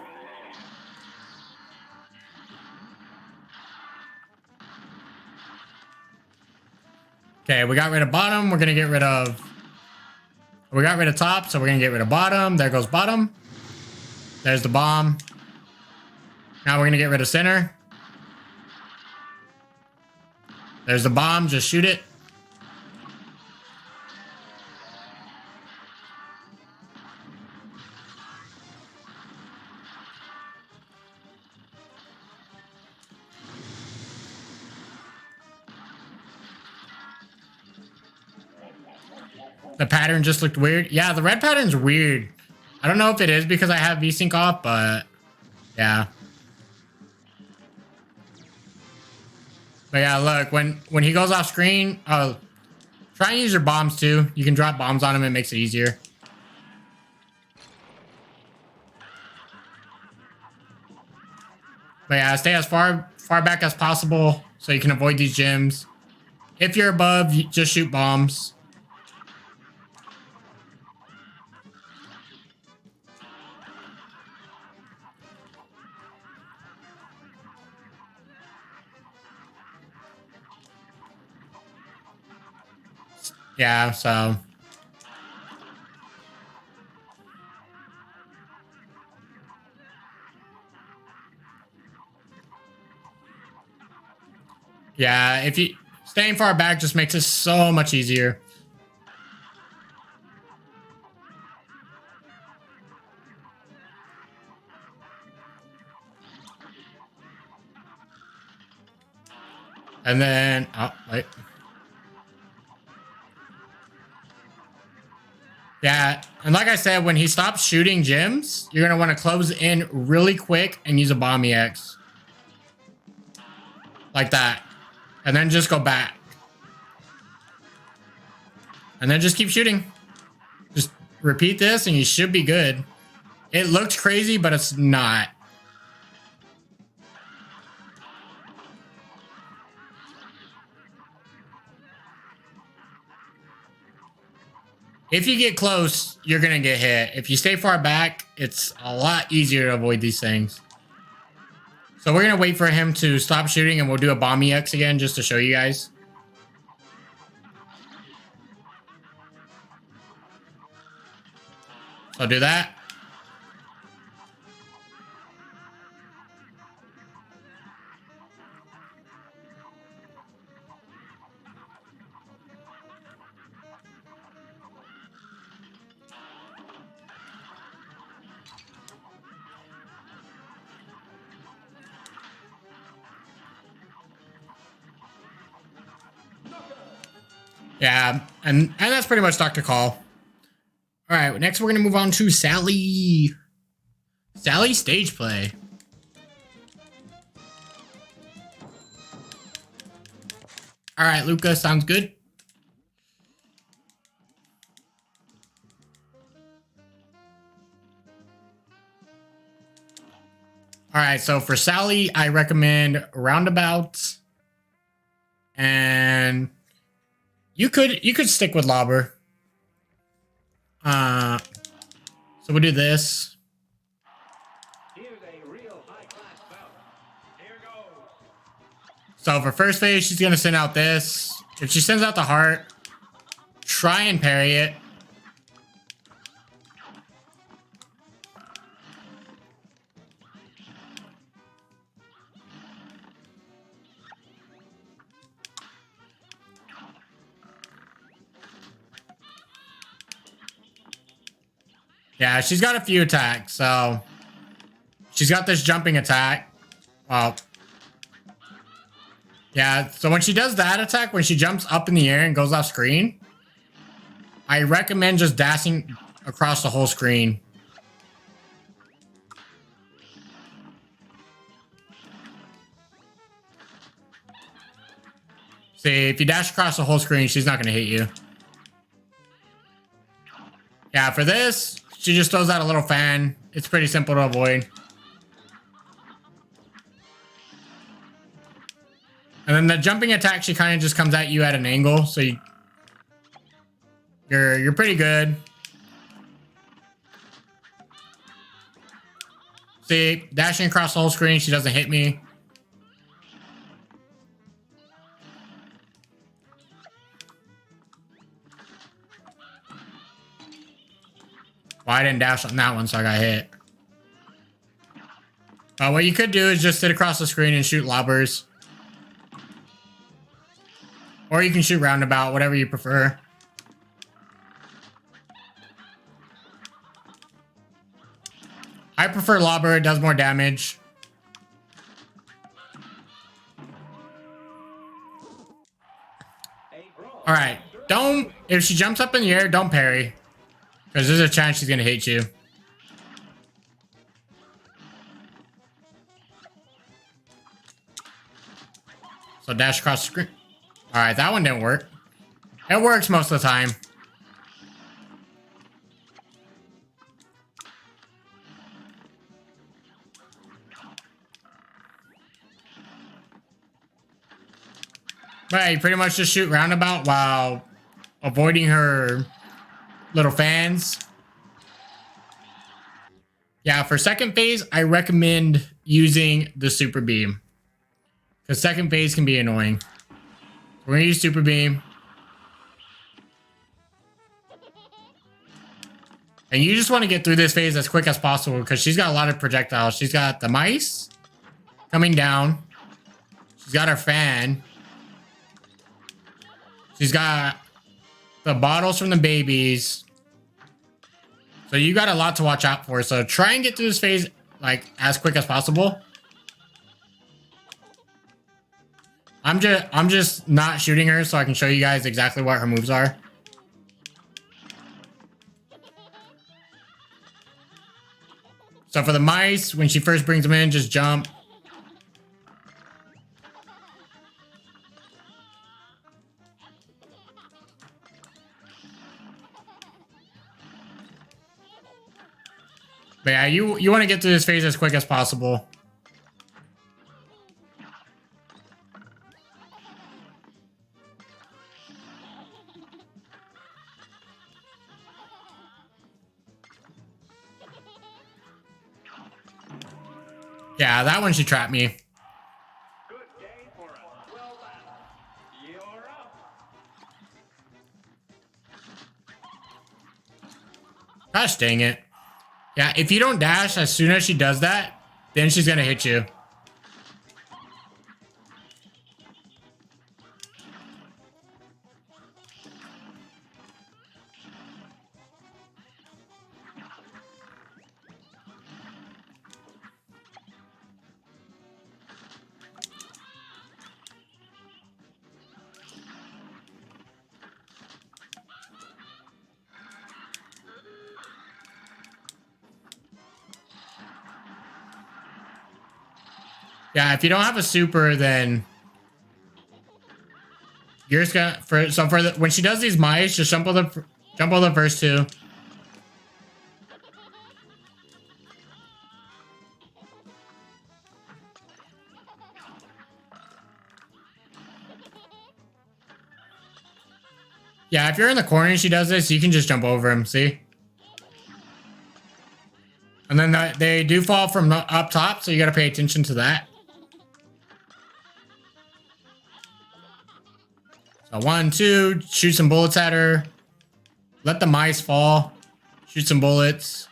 Okay, we got rid of bottom. We're gonna get rid of. We got rid of top, so we're gonna get rid of bottom. There goes bottom. There's the bomb. Now we're gonna get rid of center. There's the bomb. Just shoot it. The pattern just looked weird. Yeah, the red pattern's weird. I don't know if it is because I have VSync off, but yeah. But yeah, look, when he goes off screen, try and use your bombs too. You can drop bombs on him, it makes it easier. But yeah, stay as far back as possible so you can avoid these gems. If you're above, you just shoot bombs. Yeah, so. Yeah, if you staying far back just makes it so much easier. And then, oh, wait. Yeah, and like I said, when he stops shooting gems, you're going to want to close in really quick and use a bomb EX. Like that. And then just go back. And then just keep shooting. Just repeat this and you should be good. It looks crazy, but it's not. If you get close, you're going to get hit. If you stay far back, it's a lot easier to avoid these things. So we're going to wait for him to stop shooting and we'll do a bomb EX again just to show you guys. So do that. Yeah, and that's pretty much Dr. Kahl. All right, next we're going to move on to Sally. Sally stage play. All right, Luca, sounds good. All right, so for Sally, I recommend roundabout, and you could stick with lobber. So we'll do this. Here's a real high-class bout. Here goes. So for first phase, she's gonna send out this. If she sends out the heart, try and parry it. Yeah, she's got a few attacks, so she's got this jumping attack. Well, yeah, so when she does that attack, when she jumps up in the air and goes off screen, I recommend just dashing across the whole screen. See, if you dash across the whole screen, she's not going to hit you. Yeah, for this, she just throws out a little fan. It's pretty simple to avoid. And then the jumping attack, she kind of just comes at you at an angle, so you're pretty good. See, dashing across the whole screen, she doesn't hit me. Well, I didn't dash on that one, so I got hit. What you could do is just sit across the screen and shoot lobbers. Or you can shoot roundabout, whatever you prefer. I prefer lobber, it does more damage. Alright, if she jumps up in the air, don't parry. Because there's a chance she's going to hit you. So dash across the screen. Alright, that one didn't work. It works most of the time. Right, you pretty much just shoot roundabout while avoiding her little fans. Yeah, for second phase, I recommend using the super beam. Because second phase can be annoying. We're going to use super beam. And you just want to get through this phase as quick as possible because she's got a lot of projectiles. She's got the mice coming down. She's got her fan. She's got the bottles from the babies. So you got a lot to watch out for. So try and get through this phase like as quick as possible. I'm just not shooting her so I can show you guys exactly what her moves are. So for the mice, when she first brings them in, just jump. But yeah, you want to get through this phase as quick as possible. Yeah, that one she trapped me. Good game for us. Well done. You're up. Gosh dang it. Yeah, if you don't dash as soon as she does that, then she's gonna hit you. Yeah, if you don't have a super, then you're just gonna when she does these mice, just jump on the first two. Yeah, if you're in the corner and she does this, you can just jump over him, see? And then they do fall from up top, so you gotta pay attention to that. So 1, 2, shoot some bullets at her. Let the mice fall. Shoot some bullets.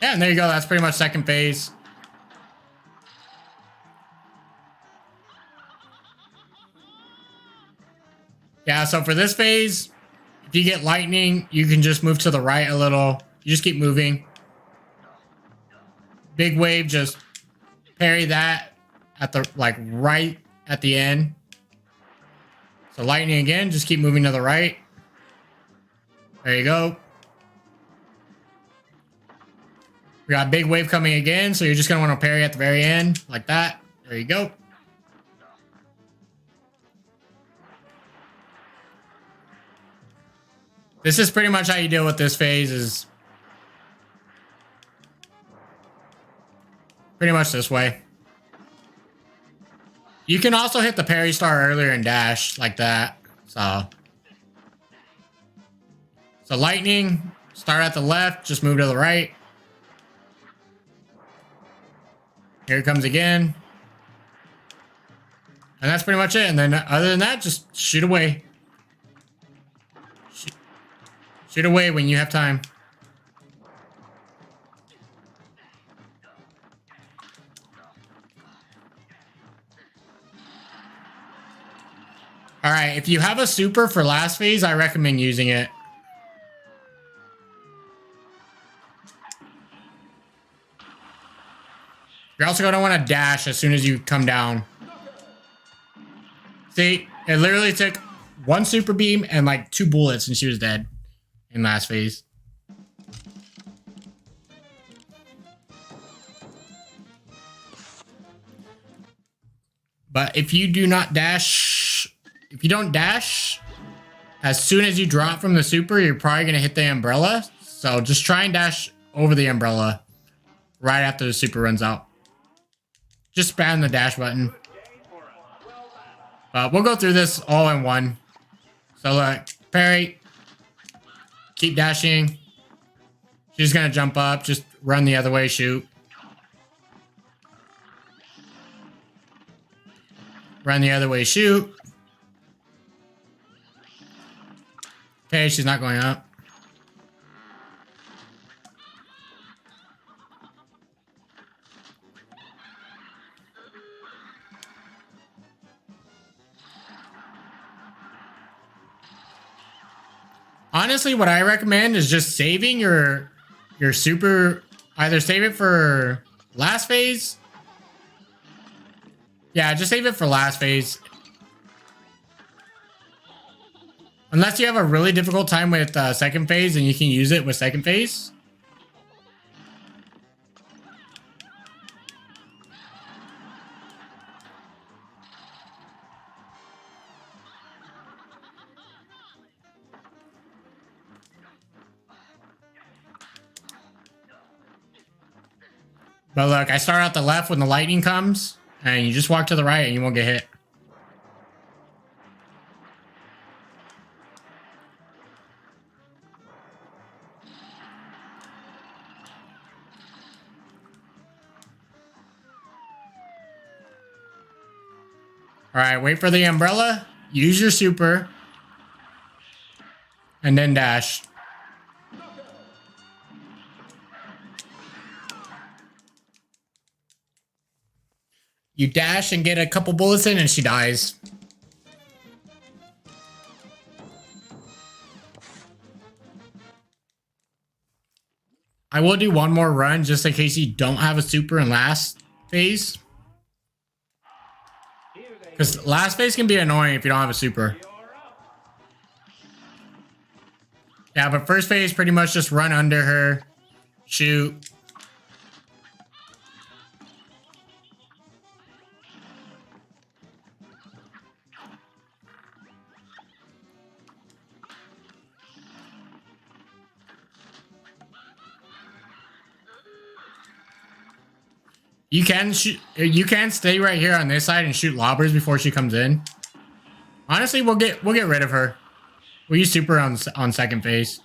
Yeah, and there you go. That's pretty much second phase. Yeah, so for this phase, if you get lightning, you can just move to the right a little. You just keep moving. Big wave, just parry that at the, like, right at the end. So lightning again, just keep moving to the right. There you go. We got big wave coming again, so you're just going to want to parry at the very end, like that. There you go. This is pretty much how you deal with this phase, is pretty much this way. You can also hit the parry star earlier and dash, like that. So lightning, start at the left, just move to the right. Here it comes again. And that's pretty much it. And then other than that, just shoot away. Shoot away when you have time. Alright, if you have a super for last phase, I recommend using it. You're also going to want to dash as soon as you come down. See, it literally took 1 super beam and like 2 bullets and she was dead in last phase. But if you do not dash, if you don't dash, as soon as you drop from the super, you're probably going to hit the umbrella. So just try and dash over the umbrella right after the super runs out. Just spam the dash button. But we'll go through this all in one. So look, parry. Keep dashing. She's going to jump up. Just run the other way, shoot. Run the other way, shoot. Okay, she's not going up. Honestly, what I recommend is just saving your super. Either save it for last phase. Yeah, just save it for last phase. Unless you have a really difficult time with second phase, and you can use it with second phase. But look, I start out the left when the lightning comes, and you just walk to the right and you won't get hit. Alright, wait for the umbrella, use your super, and then dash. You dash and get a couple bullets in and she dies. I will do one more run just in case you don't have a super in last phase. Because last phase can be annoying if you don't have a super. Yeah, but first phase pretty much just run under her, shoot. You can shoot. You can stay right here on this side and shoot lobbers before she comes in. Honestly, we'll get rid of her. We'll use super on second phase.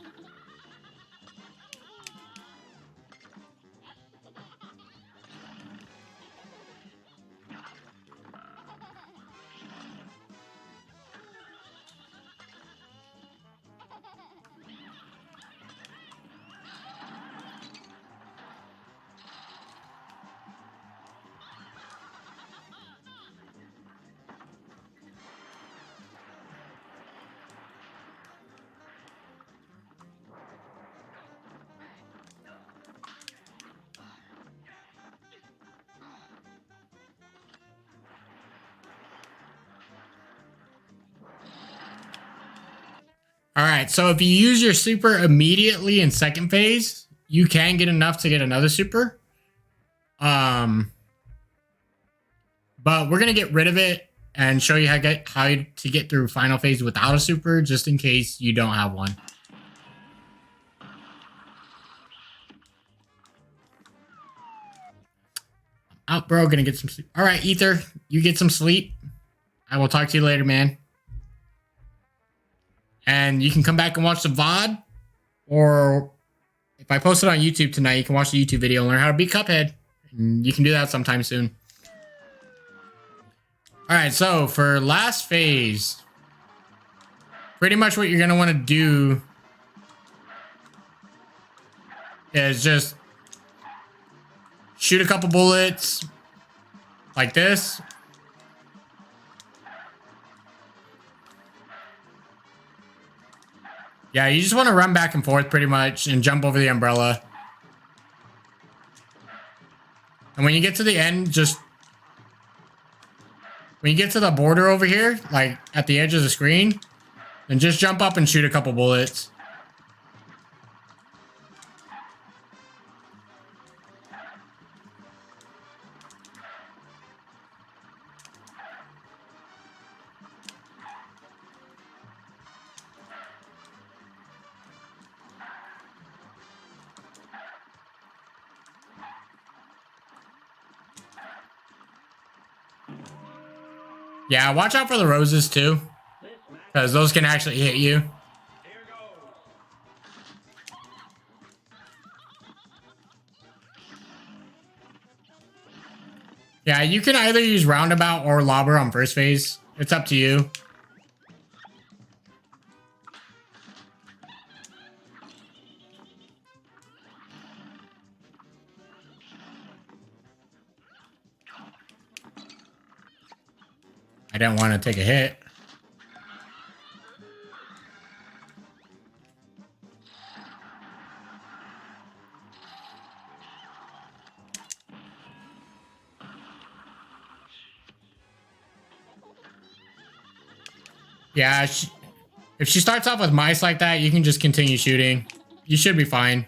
All right, so if you use your super immediately in second phase, you can get enough to get another super. But we're gonna get rid of it and show you how to get through final phase without a super, just in case you don't have one. Out, bro. Gonna get some sleep. All right, Ether, you get some sleep. I will talk to you later, man. And you can come back and watch the VOD, or if I post it on YouTube tonight, you can watch the YouTube video and learn how to beat Cuphead. And you can do that sometime soon. All right, so for last phase, pretty much what you're gonna want to do is just shoot a couple bullets like this. Yeah, you just want to run back and forth pretty much and jump over the umbrella. And when you get to the end, when you get to the border over here, like at the edge of the screen, then just jump up and shoot a couple bullets. Yeah, watch out for the roses too, because those can actually hit you. Yeah, you can either use roundabout or lobber on first phase. It's up to you. I didn't want to take a hit. Yeah, if she starts off with mice like that, you can just continue shooting. You should be fine.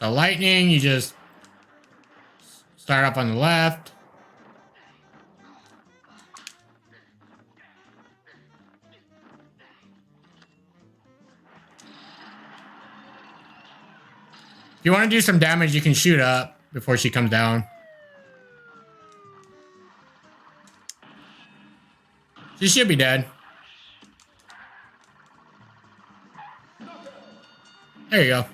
So lightning, you just start up on the left. If you want to do some damage, you can shoot up before she comes down. She should be dead. There you go.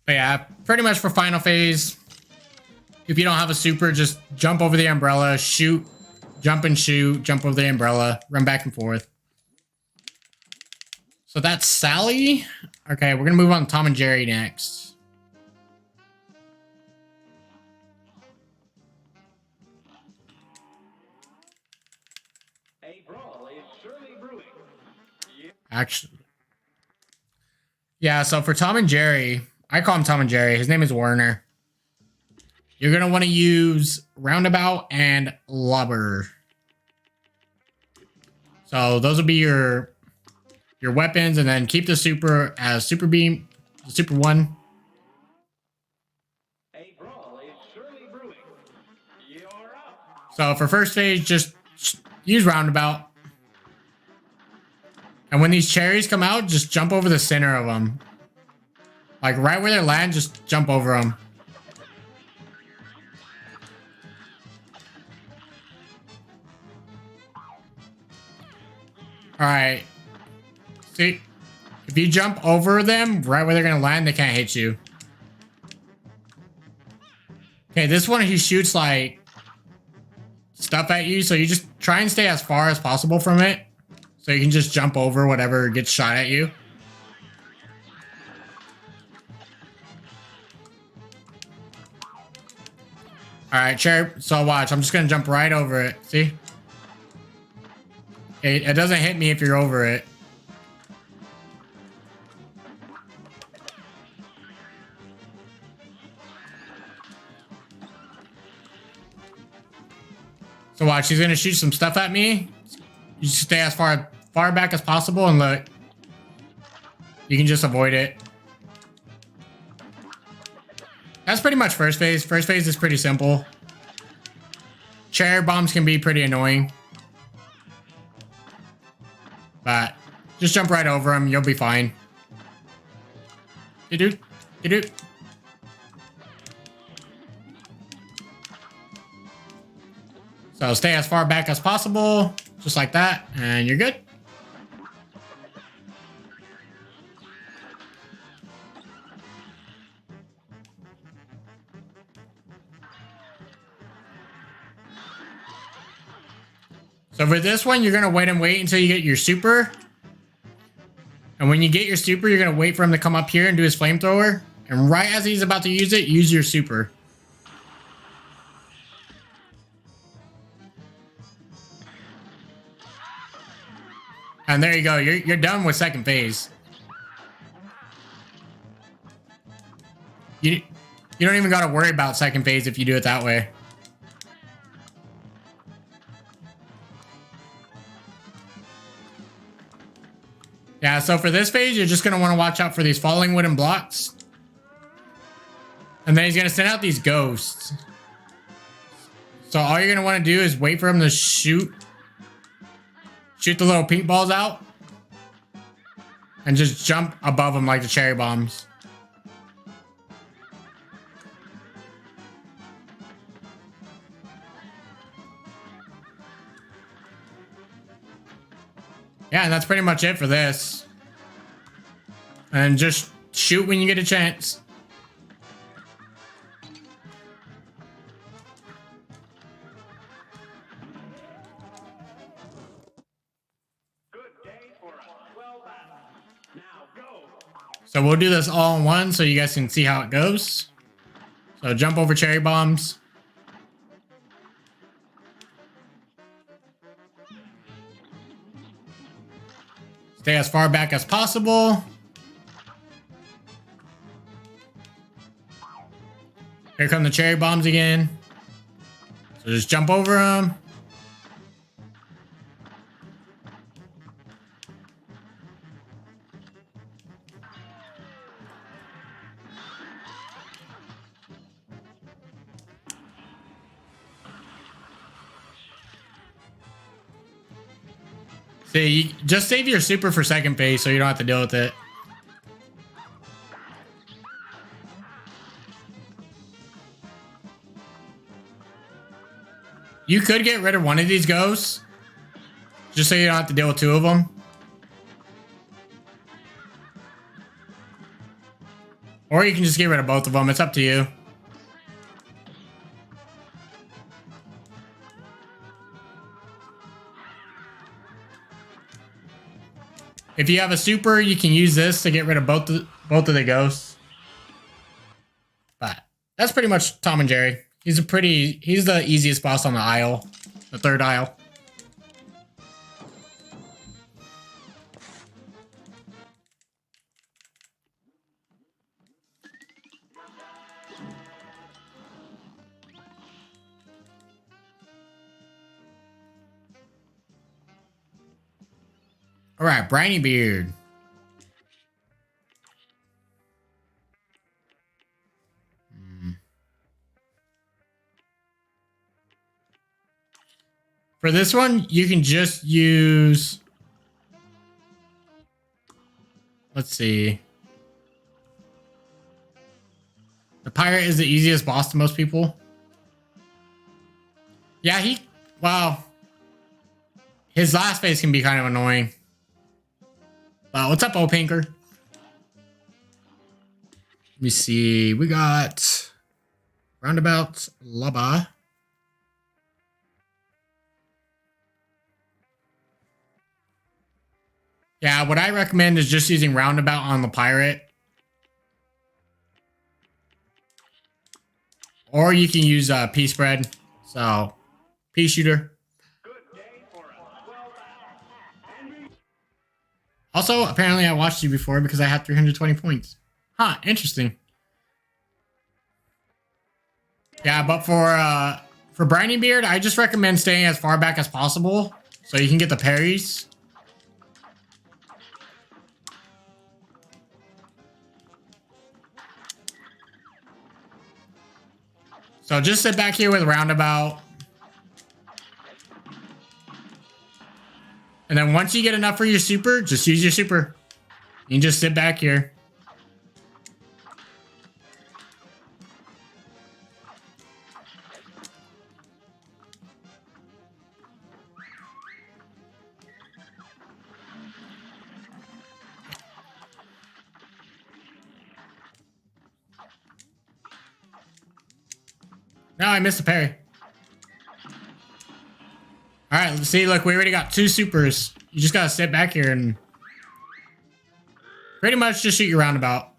But yeah, pretty much for final phase, if you don't have a super, just jump over the umbrella, shoot, jump and shoot, jump over the umbrella, run back and forth. So that's Sally. Okay, we're gonna move on to Tom and Jerry next. A brawl is surely brewing. Actually, yeah, so for Tom and Jerry, I call him Tom and Jerry. His name is Werner. You're going to want to use roundabout and lobber. So those will be your your weapons, and then keep the super as super beam, super 1. A brawl is surely brewing. You're up. So for first phase, just use roundabout. And when these cherries come out, just jump over the center of them. Like right where they land, just jump over them. Alright. See, if you jump over them, right where they're going to land, they can't hit you. Okay, this one, he shoots like stuff at you, so you just try and stay as far as possible from it. So you can just jump over whatever gets shot at you. Alright, cherry. So watch, I'm just going to jump right over it. See? It doesn't hit me if you're over it. So watch, he's gonna shoot some stuff at me. You just stay as far back as possible, and look, you can just avoid it. That's pretty much first phase. First phase is pretty simple. Cherry bombs can be pretty annoying, but just jump right over them. You'll be fine. You do. So stay as far back as possible, just like that, and you're good. So for this one, you're going to wait until you get your super. And when you get your super, you're going to wait for him to come up here and do his flamethrower. And right as he's about to use it, use your super. And there you go. You're done with second phase. You don't even got to worry about second phase if you do it that way. Yeah, so for this phase, you're just going to want to watch out for these falling wooden blocks. And then he's going to send out these ghosts. So all you're going to want to do is wait for him to shoot the little pink balls out. And just jump above them like the cherry bombs. Yeah, and that's pretty much it for this. And just shoot when you get a chance. Good day for a swell battle. Now go. So we'll do this all in one so you guys can see how it goes. So jump over cherry bombs. Stay as far back as possible. Here come the cherry bombs again. So just jump over them. See, you just save your super for second phase so you don't have to deal with it. You could get rid of one of these ghosts, just so you don't have to deal with two of them. Or you can just get rid of both of them. It's up to you. If you have a super, you can use this to get rid of both of the ghosts. But that's pretty much Tom and Jerry. He's the easiest boss on the aisle, the third aisle. All right, Brineybeard. For this one, you can just use... Let's see. The pirate is the easiest boss to most people. Yeah, well, his last phase can be kind of annoying. What's up, old Pinker? Let me see. We got roundabout lobber. Yeah, what I recommend is just using roundabout on the pirate. Or you can use pea spread. So, pea shooter. Also, apparently I watched you before because I had 320 points. Huh, interesting. Yeah, but for Brineybeard, I just recommend staying as far back as possible so you can get the parries. So just sit back here with roundabout. And then once you get enough for your super, just use your super. You can just sit back here. No, I missed a parry. All right, let's see. Look, we already got 2 supers. You just gotta sit back here and pretty much just shoot your roundabout.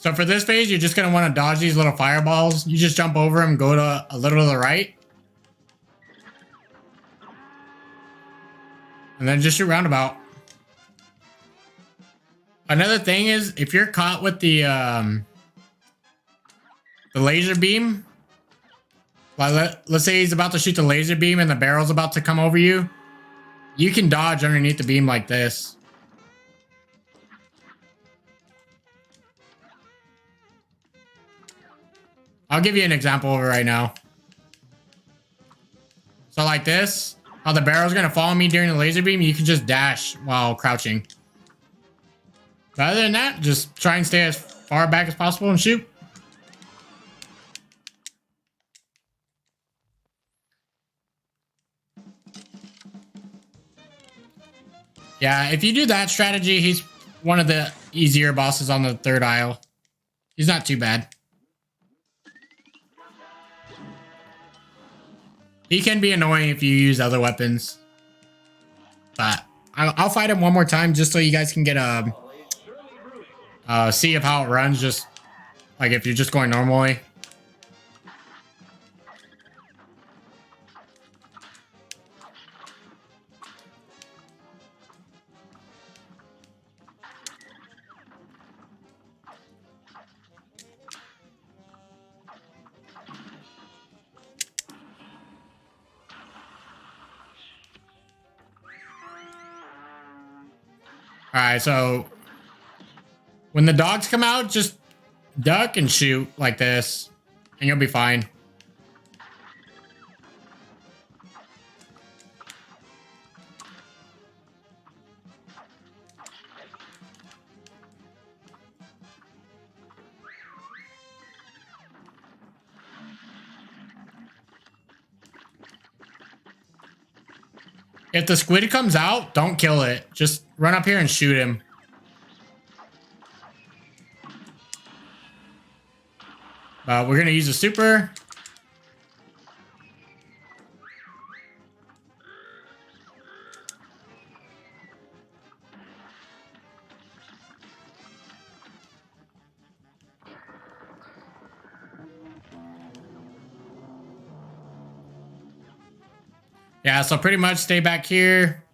So for this phase, you're just going to want to dodge these little fireballs. You just jump over them, go to a little to the right. And then just shoot roundabout. Another thing is, if you're caught with the laser beam, like let's say he's about to shoot the laser beam and the barrel's about to come over you, you can dodge underneath the beam like this. I'll give you an example of it right now. So like this, how the barrel's gonna follow me during the laser beam, you can just dash while crouching. But other than that, just try and stay as far back as possible and shoot. Yeah, if you do that strategy, he's one of the easier bosses on the third aisle. He's not too bad. He can be annoying if you use other weapons. But I'll fight him one more time just so you guys can get a see of how it runs, just like if you're just going normally. Alright, so when the dogs come out, just duck and shoot like this, and you'll be fine. If the squid comes out, don't kill it. Just run up here and shoot him. But we're gonna use a super. Yeah, so pretty much stay back here.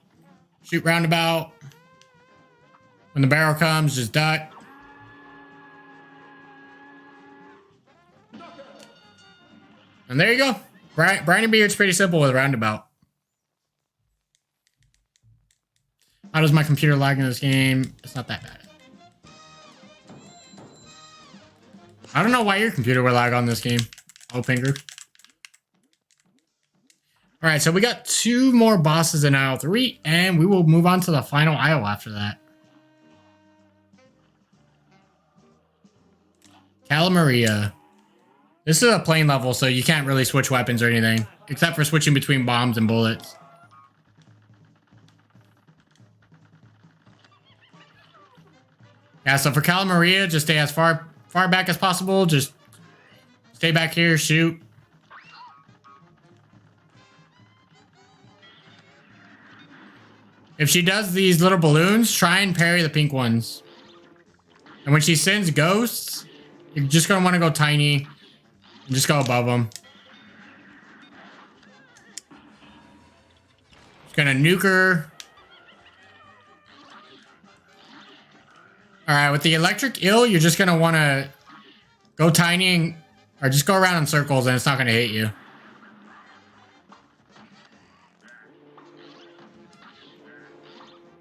Shoot roundabout. When the barrel comes, just duck. And there you go. Brineybeard's pretty simple with roundabout. How does my computer lag in this game? It's not that bad. I don't know why your computer would lag on this game. Oh, finger. All right, so we got 2 more bosses in aisle 3, and we will move on to the final aisle after that. Cala Maria. This is a plain level, so you can't really switch weapons or anything, except for switching between bombs and bullets. Yeah, so for Cala Maria, just stay as far back as possible. Just stay back here, shoot. If she does these little balloons, try and parry the pink ones. And when she sends ghosts, you're just going to want to go tiny and just go above them. Just going to nuke her. All right, with the electric eel, you're just going to want to go tiny and, or just go around in circles and it's not going to hit you.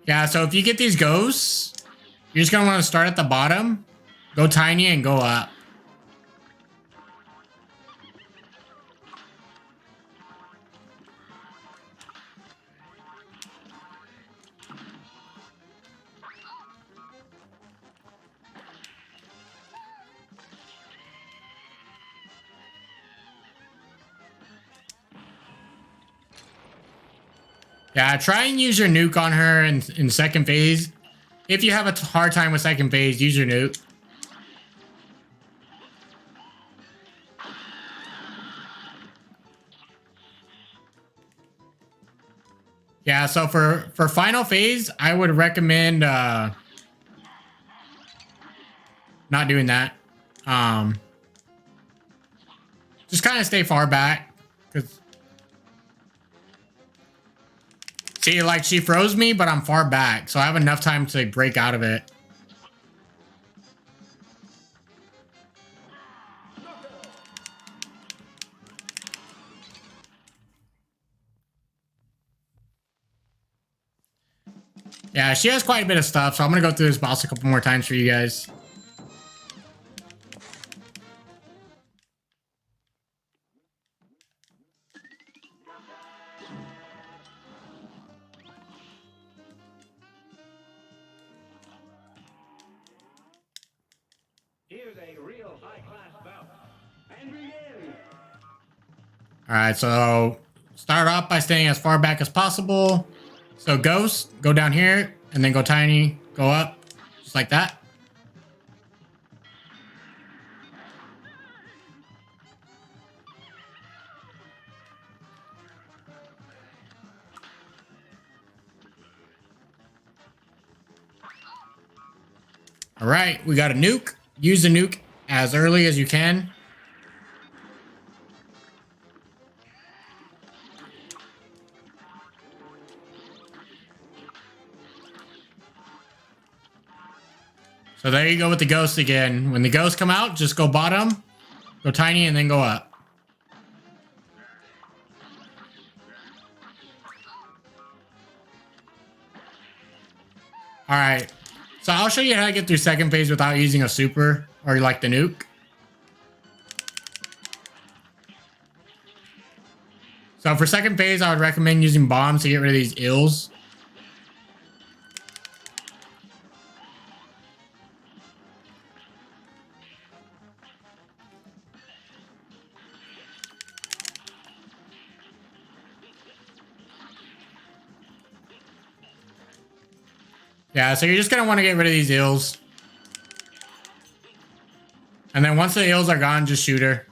Yeah, so if you get these ghosts, you're just going to want to start at the bottom, go tiny, and go up. Yeah, try and use your nuke on her in second phase. If you have a hard time with second phase, use your nuke. Yeah, so for final phase, I would recommend not doing that. Just kind of stay far back, because see, like, she froze me, but I'm far back, so I have enough time to break out of it. Yeah, she has quite a bit of stuff, so I'm gonna go through this boss a couple more times for you guys. Here's a real high-class bout. And begin. All right, so start off by staying as far back as possible. So ghost, go down here, and then go tiny, go up, just like that. All right, we got a nuke. Use the nuke as early as you can. So there you go with the ghost again. When the ghosts come out, just go bottom, go tiny, and then go up. All right. So I'll show you how to get through second phase without using a super or like the nuke. So for second phase, I would recommend using bombs to get rid of these ills. Yeah, so you're just going to want to get rid of these ills. And then once the eels are gone, just shoot her.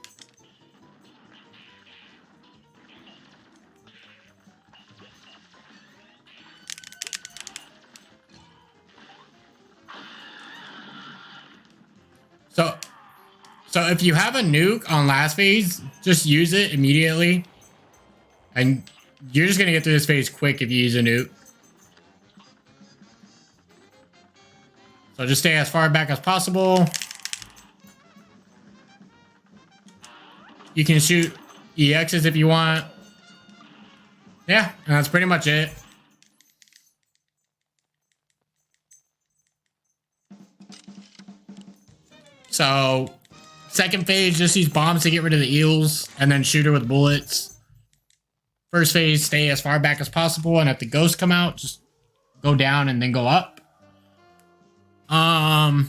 So if you have a nuke on last phase, just use it immediately. And you're just going to get through this phase quick if you use a nuke. So just stay as far back as possible. You can shoot EXs if you want. Yeah, and that's pretty much it. So, second phase, just use bombs to get rid of the eels, and then shoot her with bullets. First phase, stay as far back as possible, and if the ghosts come out, just go down and then go up. What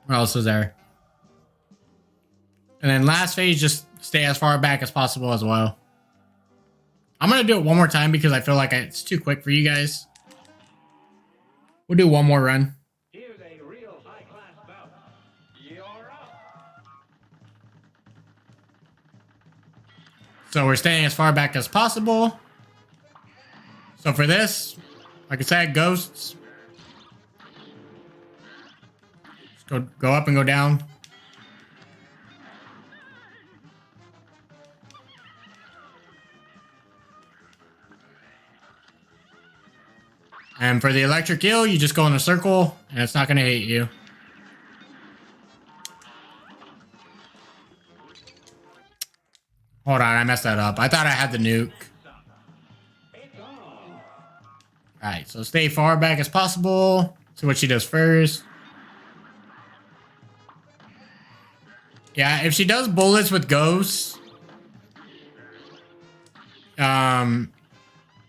else is there? And then last phase, just stay as far back as possible as well. I'm going to do it one more time because I feel like it's too quick for you guys. We'll do one more run. Here's a real high-class bout. You're up. So we're staying as far back as possible. So for this, like I said, ghosts. Just go up and go down. And for the electric eel, you just go in a circle, and it's not going to hit you. Hold on, I messed that up. I thought I had the nuke. Alright, so stay far back as possible. See what she does first. Yeah, if she does bullets with ghosts,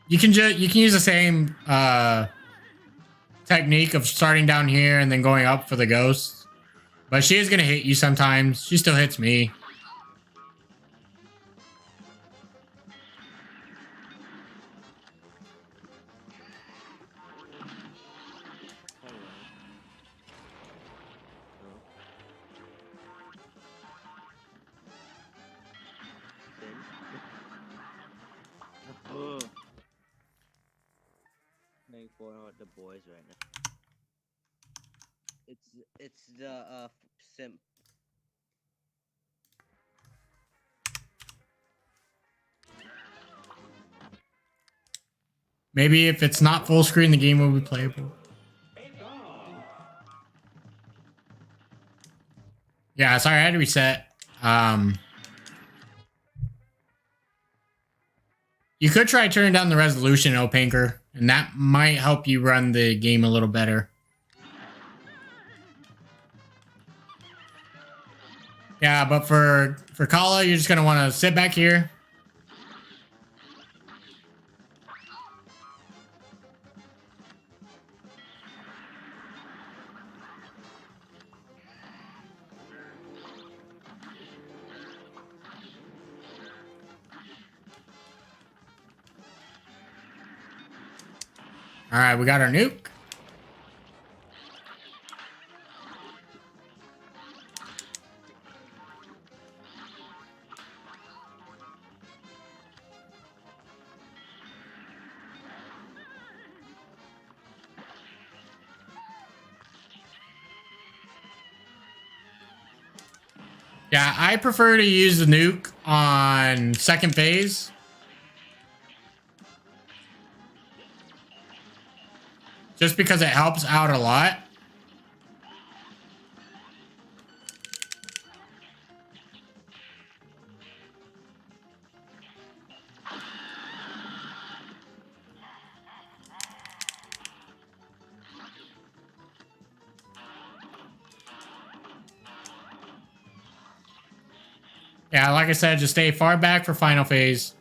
you can use the same technique of starting down here and then going up for the ghosts. But she is gonna hit you sometimes. She still hits me. For the boys right now. It's the simp. Maybe if it's not full screen, the game will be playable. Yeah, sorry, I had to reset. You could try turning down the resolution, Opanker, and that might help you run the game a little better. Yeah, but for Kala, you're just going to want to sit back here. All right, we got our nuke. Yeah, I prefer to use the nuke on second phase. Just because it helps out a lot. Yeah, like I said, just stay far back for final phase.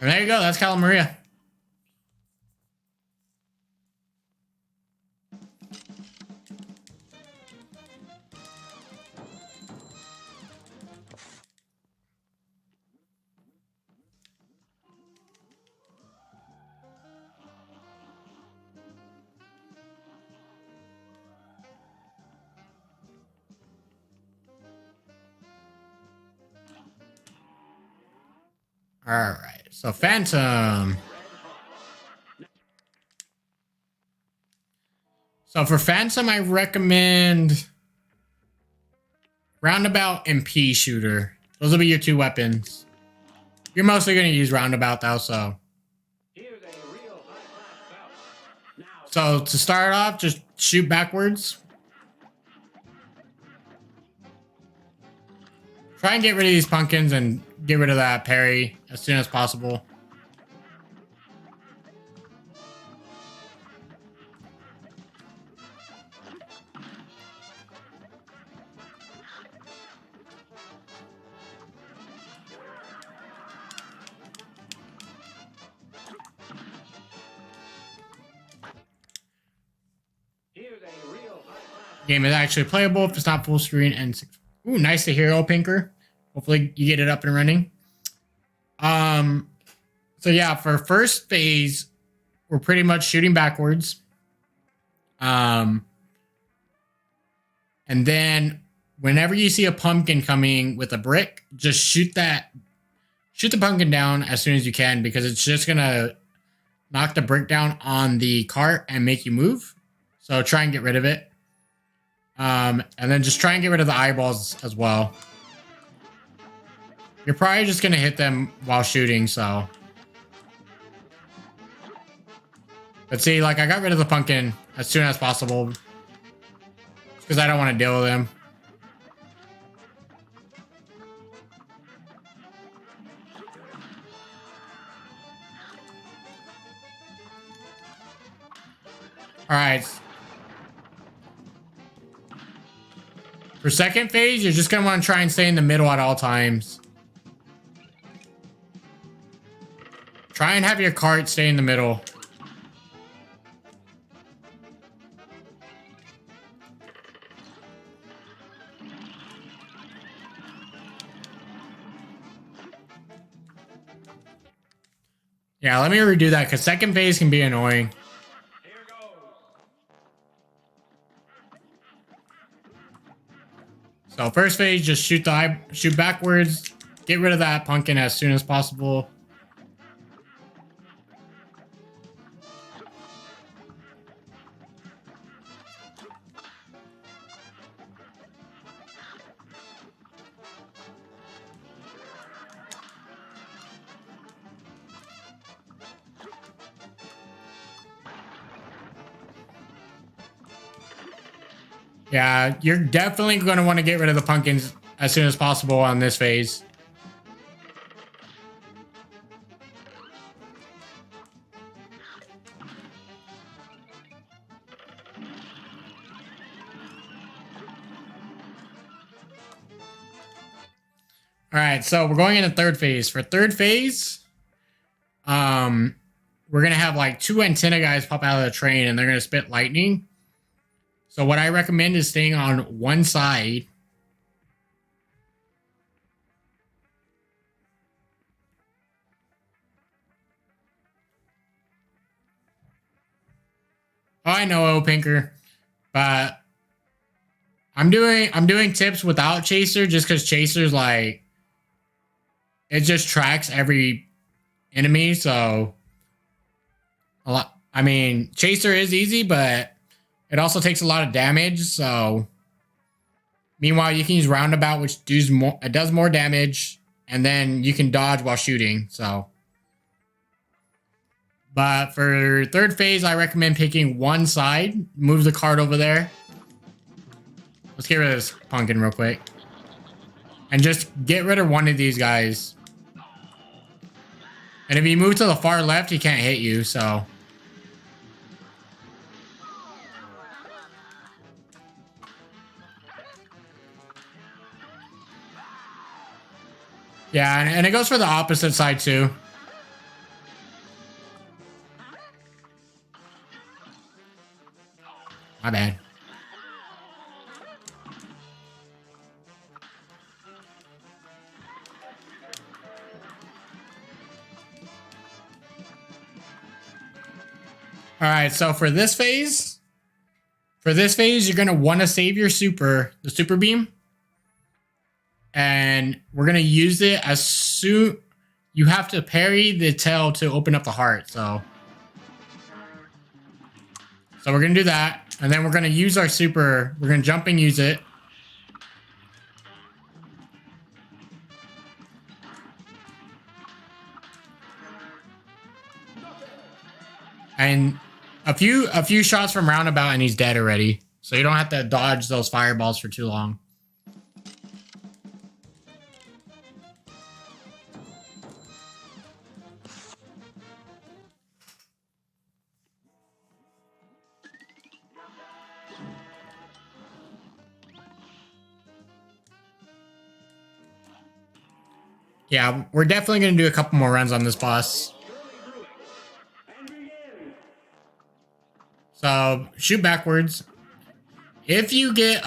And there you go, that's Cala Maria. Alright, so Phantom. So for Phantom, I recommend Roundabout and Pea Shooter. Those will be your two weapons. You're mostly going to use Roundabout though, so. Here's a real high-class bout. Now, So to start off, just shoot backwards. Try and get rid of these pumpkins and get rid of that parry as soon as possible. here's a real high-class Game is actually playable if it's not full screen and ooh, nice to hear, Pinker. Hopefully you get it up and running. So yeah, for first phase, we're pretty much shooting backwards. And then whenever you see a pumpkin coming with a brick, just shoot the pumpkin down as soon as you can, because it's just gonna knock the brick down on the cart and make you move. So try and get rid of it. And then just try and get rid of the eyeballs as well. You're probably just going to hit them while shooting, so. But see, like, I got rid of the pumpkin as soon as possible. Because I don't want to deal with him. Alright. For second phase, you're just going to want to try and stay in the middle at all times. Try and have your cart stay in the middle. Yeah, let me redo that because second phase can be annoying. Here goes. So first phase, just shoot backwards. Get rid of that pumpkin as soon as possible. Yeah, you're definitely going to want to get rid of the pumpkins as soon as possible on this phase. All right, so we're going into third phase. For third phase, we're going to have like two antenna guys pop out of the train and they're going to spit lightning. So what I recommend is staying on one side. Oh, I know, Pinker, but I'm doing tips without Chaser just because Chaser's like it just tracks every enemy. So a lot. I mean, Chaser is easy, but it also takes a lot of damage, so meanwhile you can use Roundabout, which does more damage, and then you can dodge while shooting, so. But for third phase, I recommend picking one side. Move the cart over there. Let's get rid of this pumpkin real quick. And just get rid of one of these guys. And if you move to the far left, he can't hit you, so. Yeah, and it goes for the opposite side too. My bad. All right, so for this phase, you're going to want to save your the super beam. And we're going to use it as soon you have to parry the tail to open up the heart. So we're gonna do that, and then we're gonna use our super. We're gonna jump and use it. And a few shots from roundabout and he's dead already. So you don't have to dodge those fireballs for too long. Yeah, we're definitely going to do a couple more runs on this boss. So shoot backwards. If you get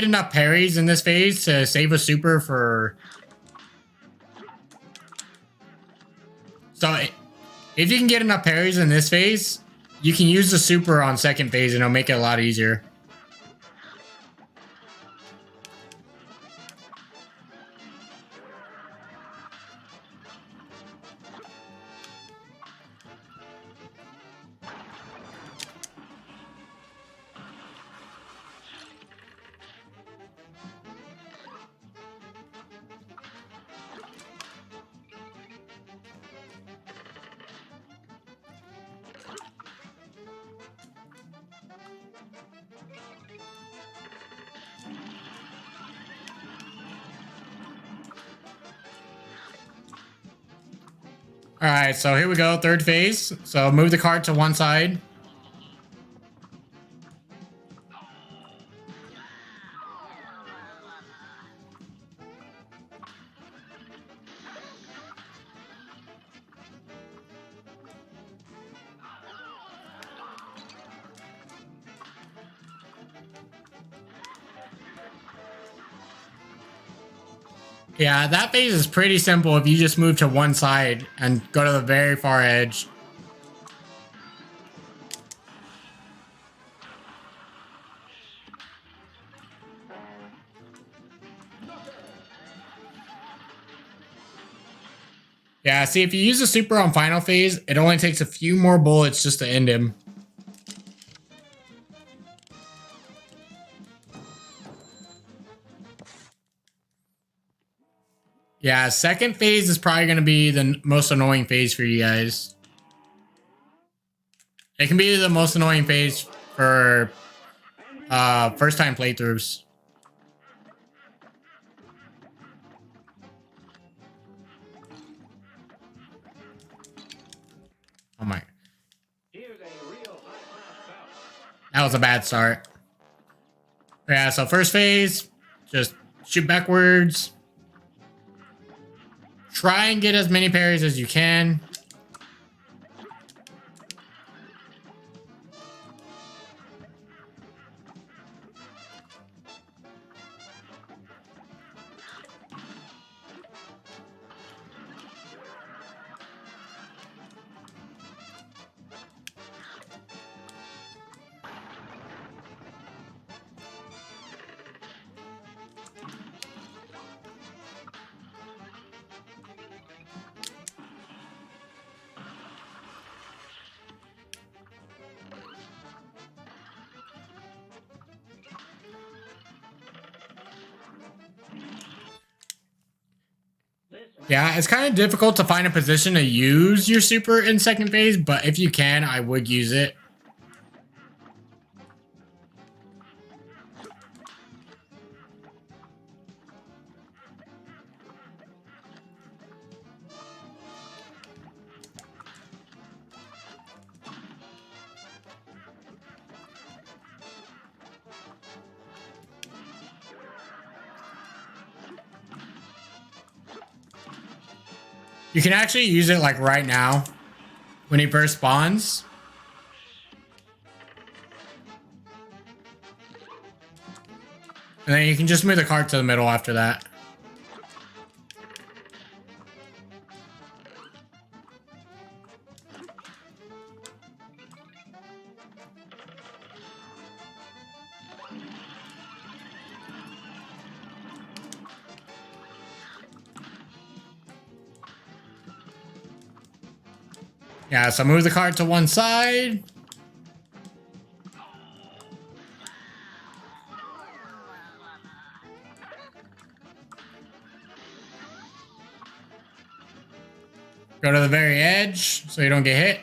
enough parries in this phase to save a super for, so if you can get enough parries in this phase, you can use the super on second phase and it'll make it a lot easier. All right, so here we go, third phase. So move the cart to one side. Yeah, that phase is pretty simple if you just move to one side and go to the very far edge. Yeah, see, if you use the super on final phase, it only takes a few more bullets just to end him. Yeah, second phase is probably going to be the most annoying phase for you guys. It can be the most annoying phase for first time playthroughs. Oh my. That was a bad start. Yeah, so first phase, just shoot backwards. Try and get as many parries as you can. Yeah, it's kind of difficult to find a position to use your super in second phase, but if you can, I would use it. You can actually use it like right now when he first spawns. And then you can just move the cart to the middle after that. Yeah, so move the cart to one side. Go to the very edge so you don't get hit.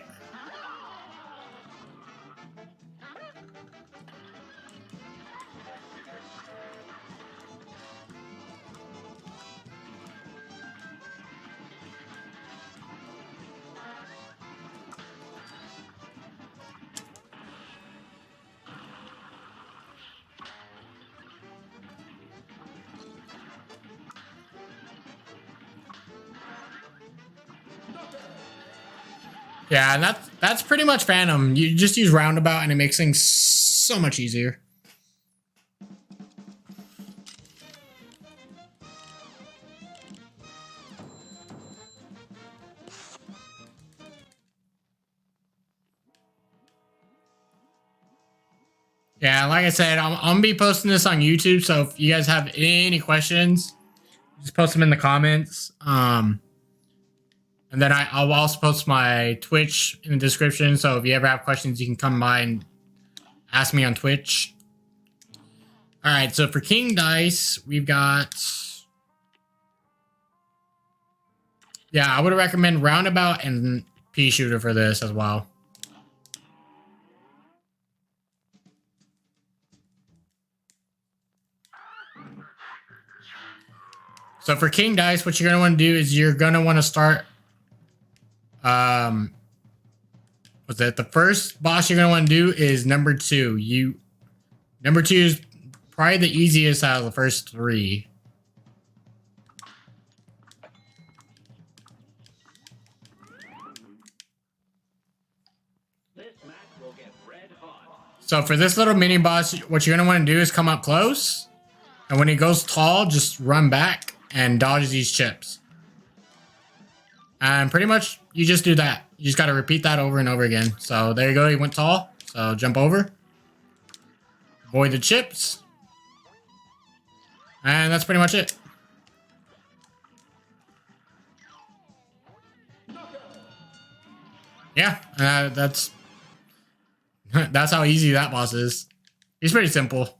Yeah, and that's pretty much Phantom. You just use Roundabout and it makes things so much easier. Yeah, like I said, I'm gonna be posting this on YouTube, so if you guys have any questions, just post them in the comments. And then I'll also post my Twitch in the description, so if you ever have questions, you can come by and ask me on Twitch. All right, so for King Dice, we've got... Yeah, I would recommend Roundabout and Pea Shooter for this as well. So for King Dice, what you're going to want to do is you're going to want to start... was that the first boss you're going to want to do is number 2. Number 2 is probably the easiest out of the first 3. This match will get red hot. So for this little mini boss, what you're going to want to do is come up close. And when he goes tall, just run back and dodge these chips. And pretty much, you just do that. You just got to repeat that over and over again. So there you go, he went tall. So jump over. Avoid the chips. And that's pretty much it. Yeah, that's that's how easy that boss is. He's pretty simple.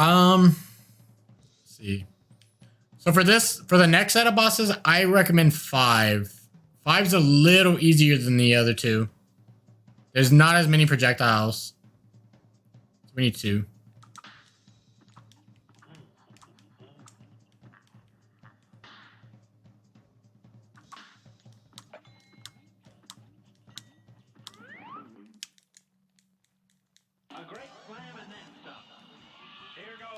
Let's see. So for the next set of bosses, I recommend 5. 5's a little easier than the other 2. There's not as many projectiles. So we need 2. A great slam and then some. Here goes.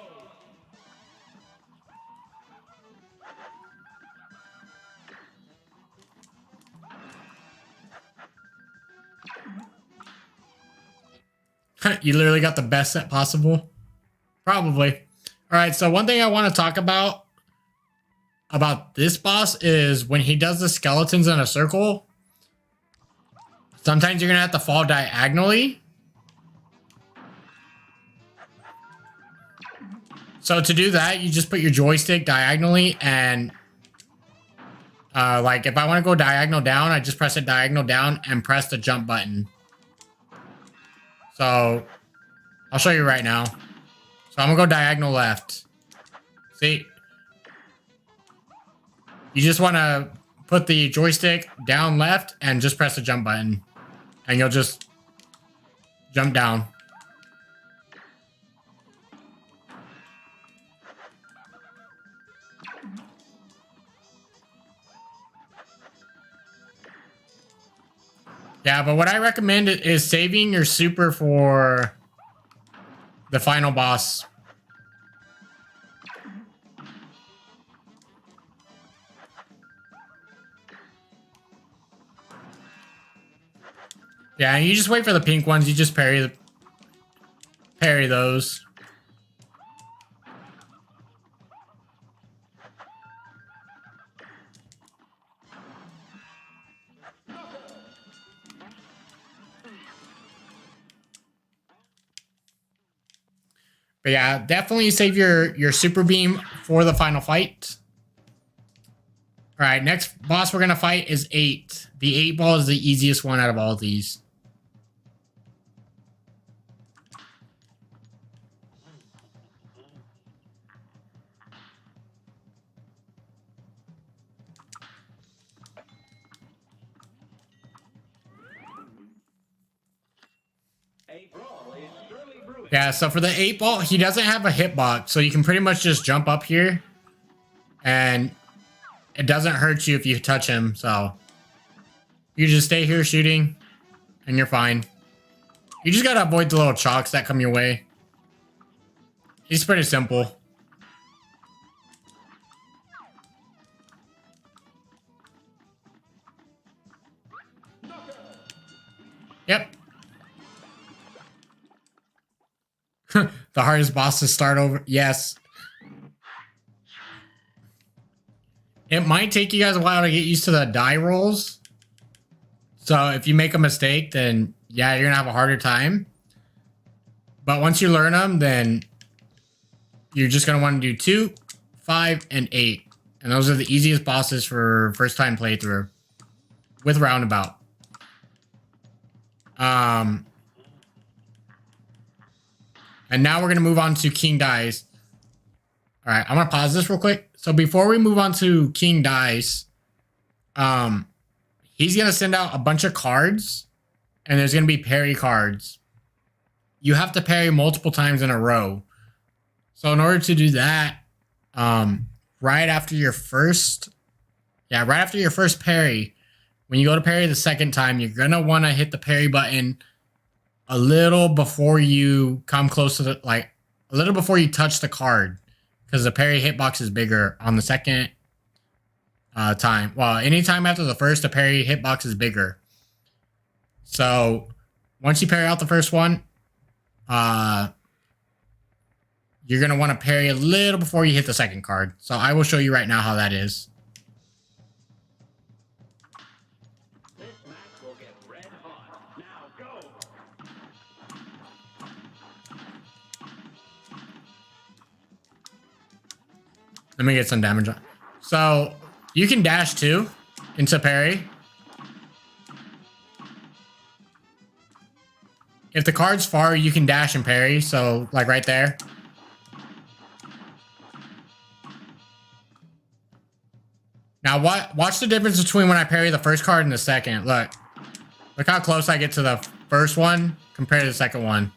You literally got the best set possible. Probably. All right, so one thing I want to talk about this boss is when he does the skeletons in a circle, sometimes you're going to have to fall diagonally. So to do that, you just put your joystick diagonally and like if I want to go diagonal down, I just press it diagonal down and press the jump button. So I'll show you right now. So I'm gonna go diagonal left. See? You just want to put the joystick down left and just press the jump button. And you'll just jump down. Yeah, but what I recommend is saving your super for the final boss. Yeah, you just wait for the pink ones. You just parry those. But yeah, definitely save your super beam for the final fight. All right, next boss we're going to fight is 8. The 8 ball is the easiest one out of all these. A brawl is surely brewing. Yeah, so for the 8 ball, he doesn't have a hitbox, so you can pretty much just jump up here. And it doesn't hurt you if you touch him, so you just stay here shooting, and you're fine. You just gotta avoid the little chalks that come your way. It's pretty simple. Yep. The hardest boss to start over. Yes. It might take you guys a while to get used to the die rolls. So if you make a mistake, then yeah, you're gonna have a harder time. But once you learn them, then you're just gonna want to do 2, 5, and 8. And those are the easiest bosses for first time playthrough with roundabout. And now we're gonna move on to King Dice. All right, I'm gonna pause this real quick. So before we move on to King Dice, he's gonna send out a bunch of cards, and there's gonna be parry cards. You have to parry multiple times in a row. So in order to do that, right after your first parry, when you go to parry the second time, you're gonna want to hit the parry button a little before you come close to a little before you touch the card, because the parry hitbox is bigger on the second time. Well, anytime after the first, the parry hitbox is bigger. So once you parry out the first one, you're gonna want to parry a little before you hit the second card. So I will show you right now how that is. This match will get red hot. Now go. Let me get some damage on. So you can dash too into parry. If the card's far, you can dash and parry. So like right there. Now watch the difference between when I parry the first card and the second. Look how close I get to the first one compared to the second one.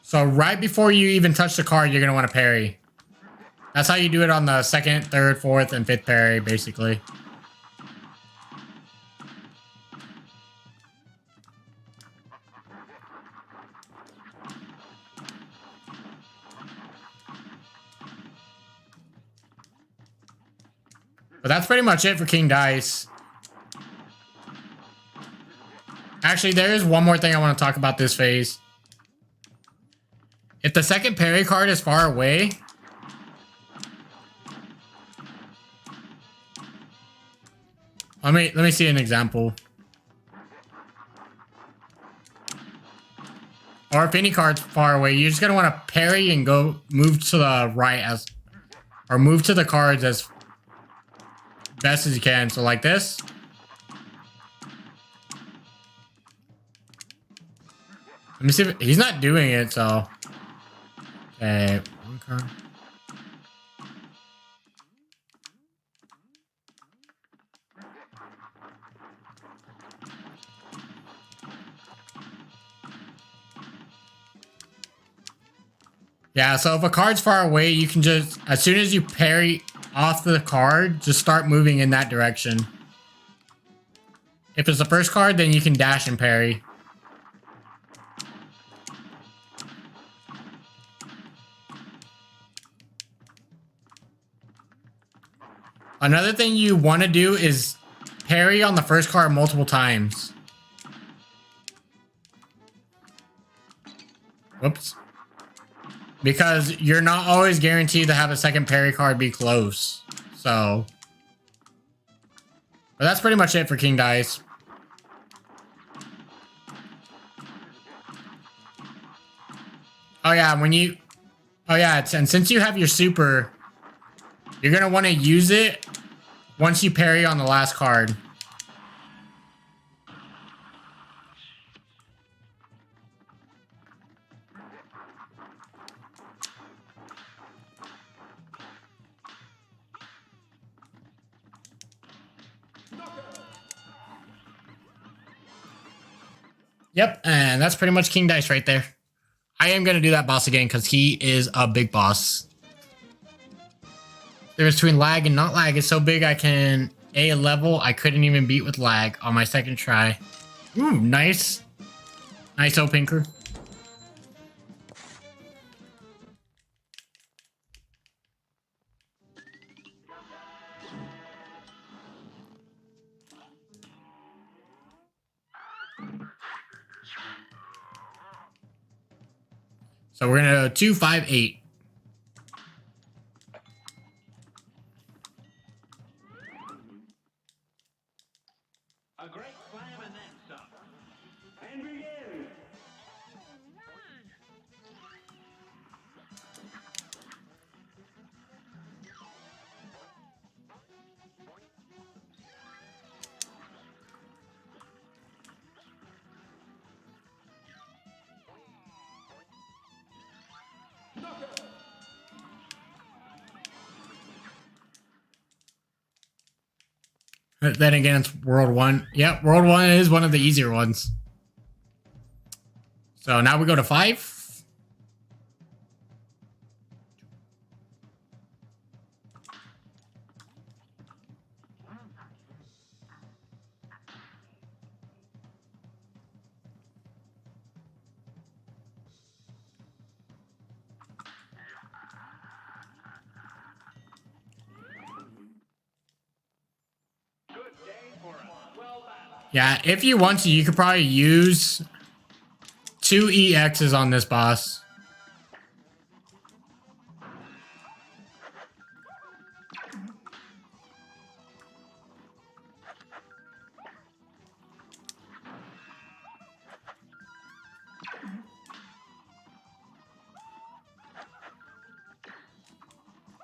So right before you even touch the card, you're going to want to parry. That's how you do it on the second, third, fourth, and fifth parry, basically. But that's pretty much it for King Dice. Actually, there is one more thing I want to talk about this phase. If the second parry card is far away, let me see an example. Or if any card's far away, you're just gonna want to parry and go move to the right or move to the cards as best as you can. So like this. Let me see if he's not doing it, so. Okay, one card. Yeah, so if a card's far away, you can just, as soon as you parry off the card, just start moving in that direction. If it's the first card, then you can dash and parry. Another thing you want to do is parry on the first card multiple times. Whoops. Because you're not always guaranteed to have a second parry card be close. So. But that's pretty much it for King Dice. Oh yeah, when you... Oh yeah, and since you have your super, you're going to want to use it once you parry on the last card. Yep, and that's pretty much King Dice right there. I am going to do that boss again because he is a big boss. The difference between lag and not lag is so big I can A level I couldn't even beat with lag on my second try. Ooh, nice. Nice, Pinker. So we're gonna 2, 5, 8. A great slam and then some. And begin. Then again, it's World 1. Yep, World 1 is one of the easier ones. So now we go to 5. Yeah, if you want to, you could probably use 2 EXs on this boss.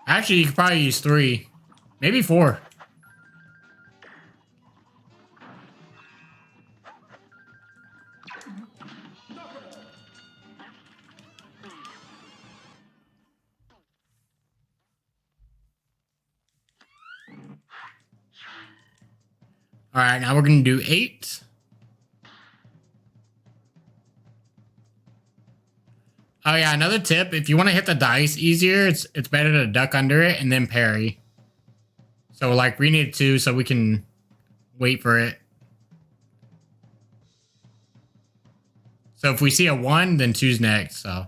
Actually, you could probably use 3. Maybe 4. Alright, now we're going to do 8. Oh yeah, another tip, if you want to hit the dice easier, it's better to duck under it and then parry. So like we need 2 so we can wait for it. So if we see a 1, then 2's next, so.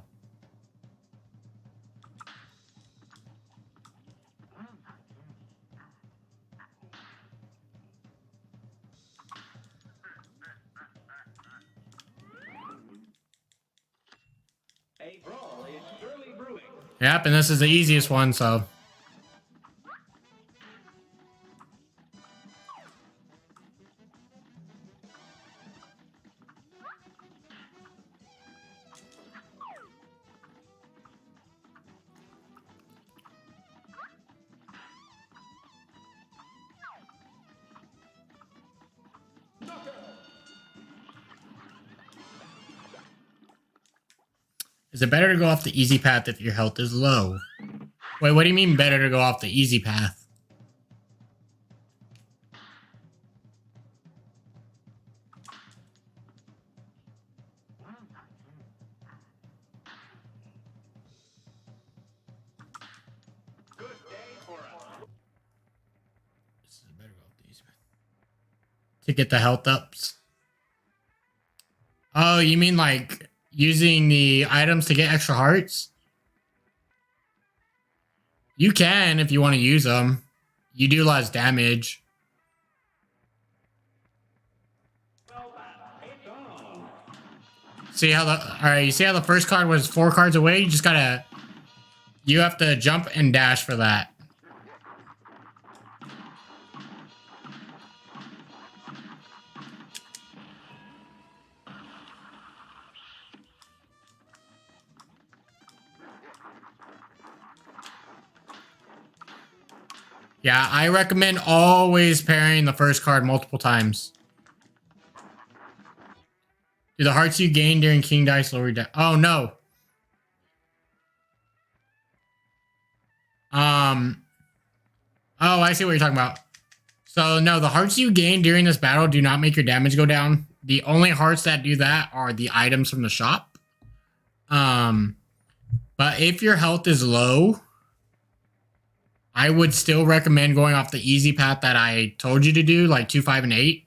A brawl is surely brewing. Yep, and this is the easiest one, so. Is it better to go off the easy path if your health is low? Wait, what do you mean better to go off the easy path? Good day for us. This is better to go off the easy path. To get the health ups? Oh, you mean like using the items to get extra hearts? You can if you want to use them. You do less damage. See how the alright, you see how the first card was 4 cards away? You have to jump and dash for that. Yeah, I recommend always parrying the first card multiple times. Do the hearts you gain during King Dice lower down? Oh no. Oh, I see what you're talking about. So no, the hearts you gain during this battle do not make your damage go down. The only hearts that do that are the items from the shop. But if your health is low, I would still recommend going off the easy path that I told you to do, like 2, 5, and 8,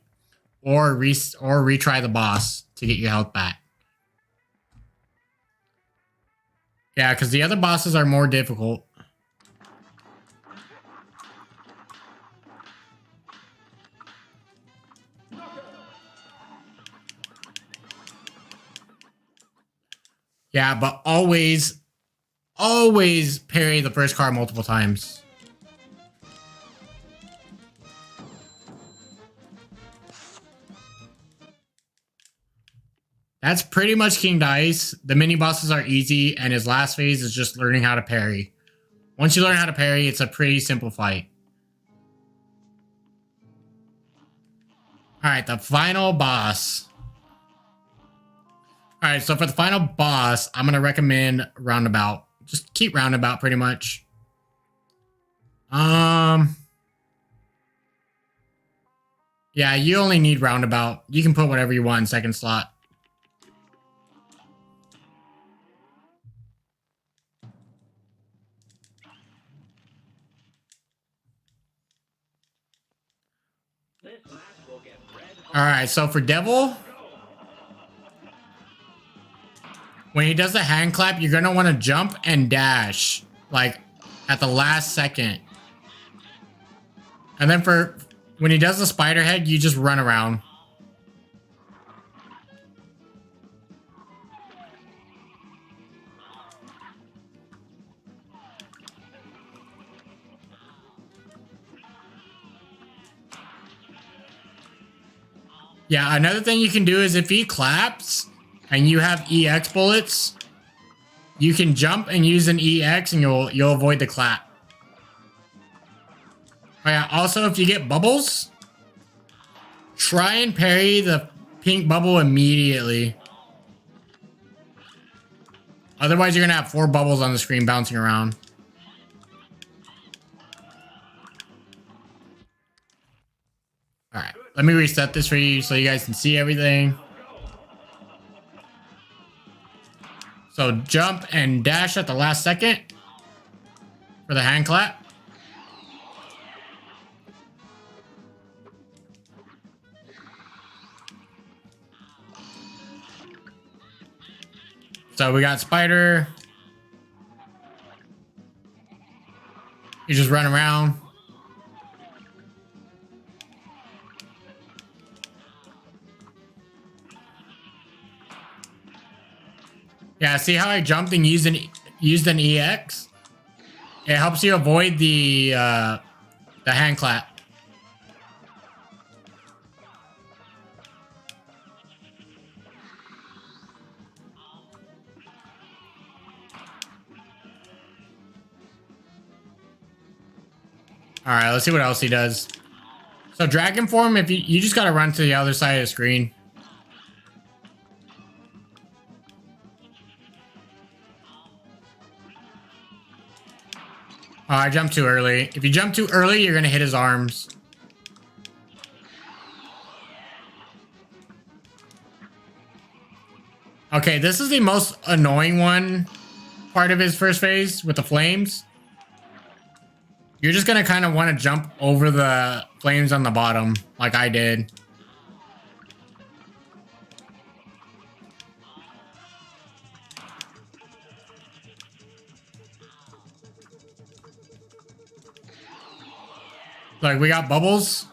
or retry the boss to get your health back. Yeah, because the other bosses are more difficult. Yeah, but always parry the first card multiple times. That's pretty much King Dice. The mini bosses are easy, and his last phase is just learning how to parry. Once you learn how to parry, it's a pretty simple fight. Alright, the final boss. Alright, so for the final boss, I'm going to recommend Roundabout. Just keep Roundabout pretty much. Yeah, you only need Roundabout. You can put whatever you want in second slot. Alright, so for Devil, when he does the hand clap, you're going to want to jump and dash, like, at the last second. And then for when he does the spider head, you just run around. Yeah, another thing you can do is if he claps and you have EX bullets, you can jump and use an EX and you'll avoid the clap. Oh yeah, also if you get bubbles, try and parry the pink bubble immediately. Otherwise you're gonna have 4 bubbles on the screen bouncing around. Alright, let me reset this for you so you guys can see everything. So jump and dash at the last second for the hand clap. So we got spider. You just run around. Yeah, see how I jumped and used an EX? It helps you avoid the hand clap. Alright, let's see what else he does. So dragon form, if you just gotta run to the other side of the screen. Oh, I jumped too early. If you jump too early, you're gonna hit his arms. Okay, this is the most annoying one part of his first phase with the flames. You're just gonna kind of want to jump over the flames on the bottom, like I did. Like, we got bubbles.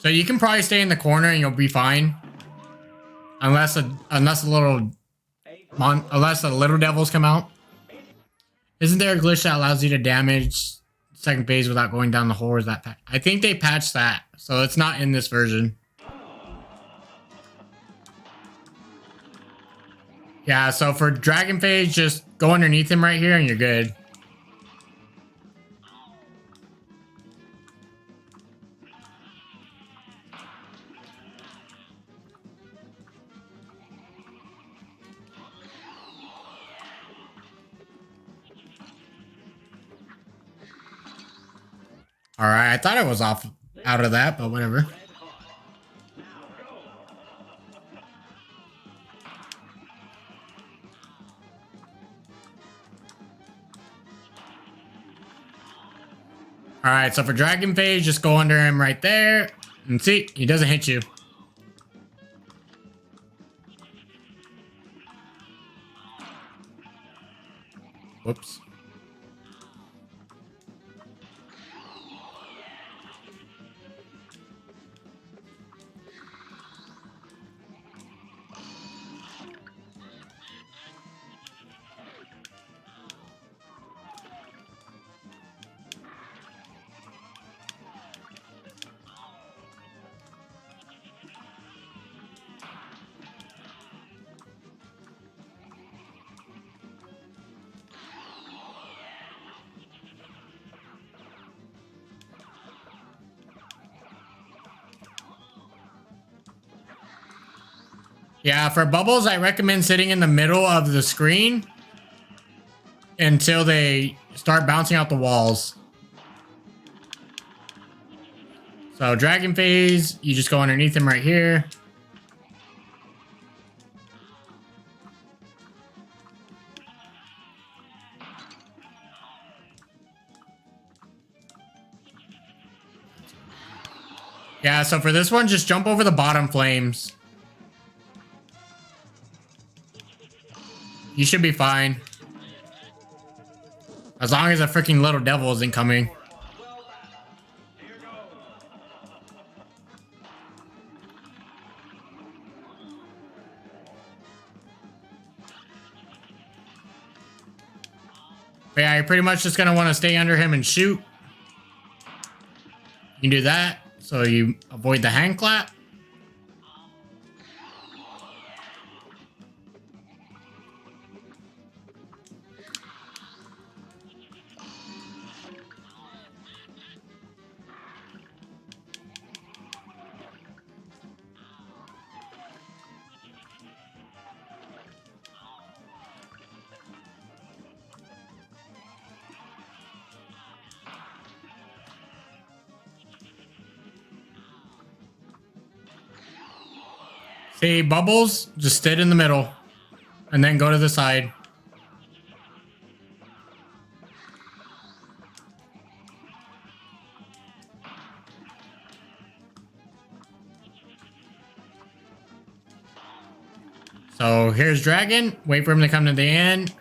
So you can probably stay in the corner and you'll be fine. unless unless the little devils come out. Isn't there a glitch that allows you to damage second phase without going down the hole? Or is that I think they patched that, so it's not in this version. Yeah, so for dragon phase, just go underneath him right here and you're good. All right, I thought it was out of that, but whatever. All right, so for dragon phase, just go under him right there, and see, he doesn't hit you. Whoops. Yeah, for bubbles, I recommend sitting in the middle of the screen until they start bouncing out the walls. So dragon phase, you just go underneath him right here. Yeah, so for this one, just jump over the bottom flames. You should be fine. As long as a freaking little devil isn't coming. But yeah, you're pretty much just going to want to stay under him and shoot. You can do that, so you avoid the hand clap. See, bubbles, just sit in the middle and then go to the side. So here's dragon. Wait for him to come to the end.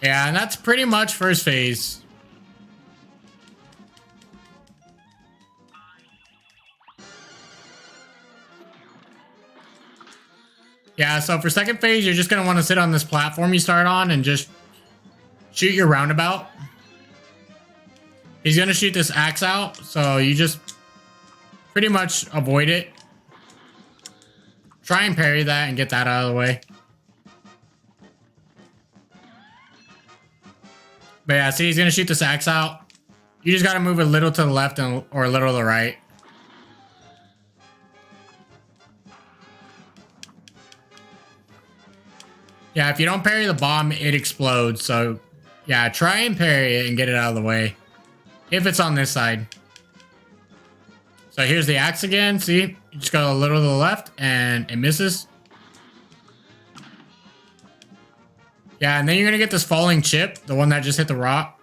Yeah, and that's pretty much first phase. Yeah, so for second phase, you're just going to want to sit on this platform you start on and just shoot your roundabout. He's going to shoot this axe out, so you just pretty much avoid it. Try and parry that and get that out of the way. But yeah, see, he's going to shoot this axe out. You just got to move a little to the left or a little to the right. Yeah, if you don't parry the bomb, it explodes. So, yeah, try and parry it and get it out of the way. If it's on this side. So here's the axe again. See? You just go a little to the left and it misses. Yeah, and then you're going to get this falling chip. The one that just hit the rock.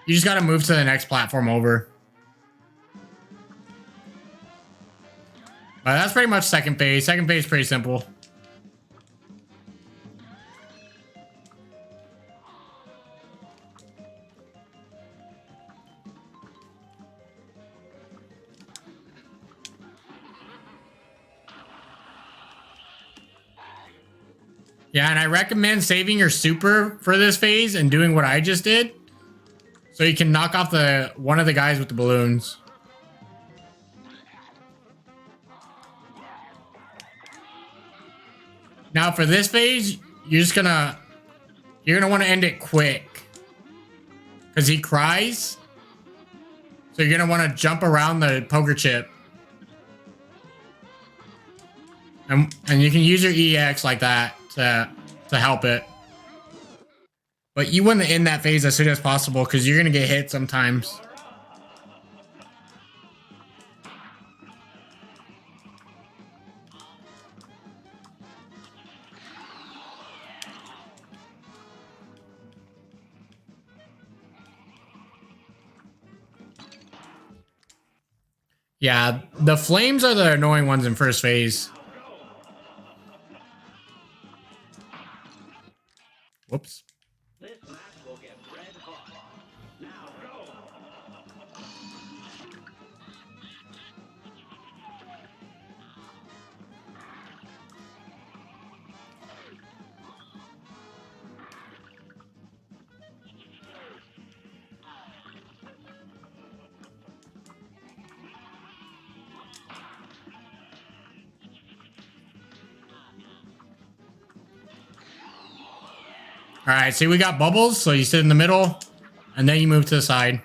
You just got to move to the next platform over. But that's pretty much second phase. Second phase is pretty simple. Yeah, and I recommend saving your super for this phase and doing what I just did. So you can knock off one of the guys with the balloons. Now for this phase, you're gonna want to end it quick. Because he cries. So you're gonna want to jump around the poker chip. And you can use your EX like that to help it. But you want to end that phase as soon as possible because you're gonna get hit sometimes. Yeah, the flames are the annoying ones in first phase. Whoops. This match will get red hot. Now go. All right, see, we got bubbles, so you sit in the middle, and then you move to the side.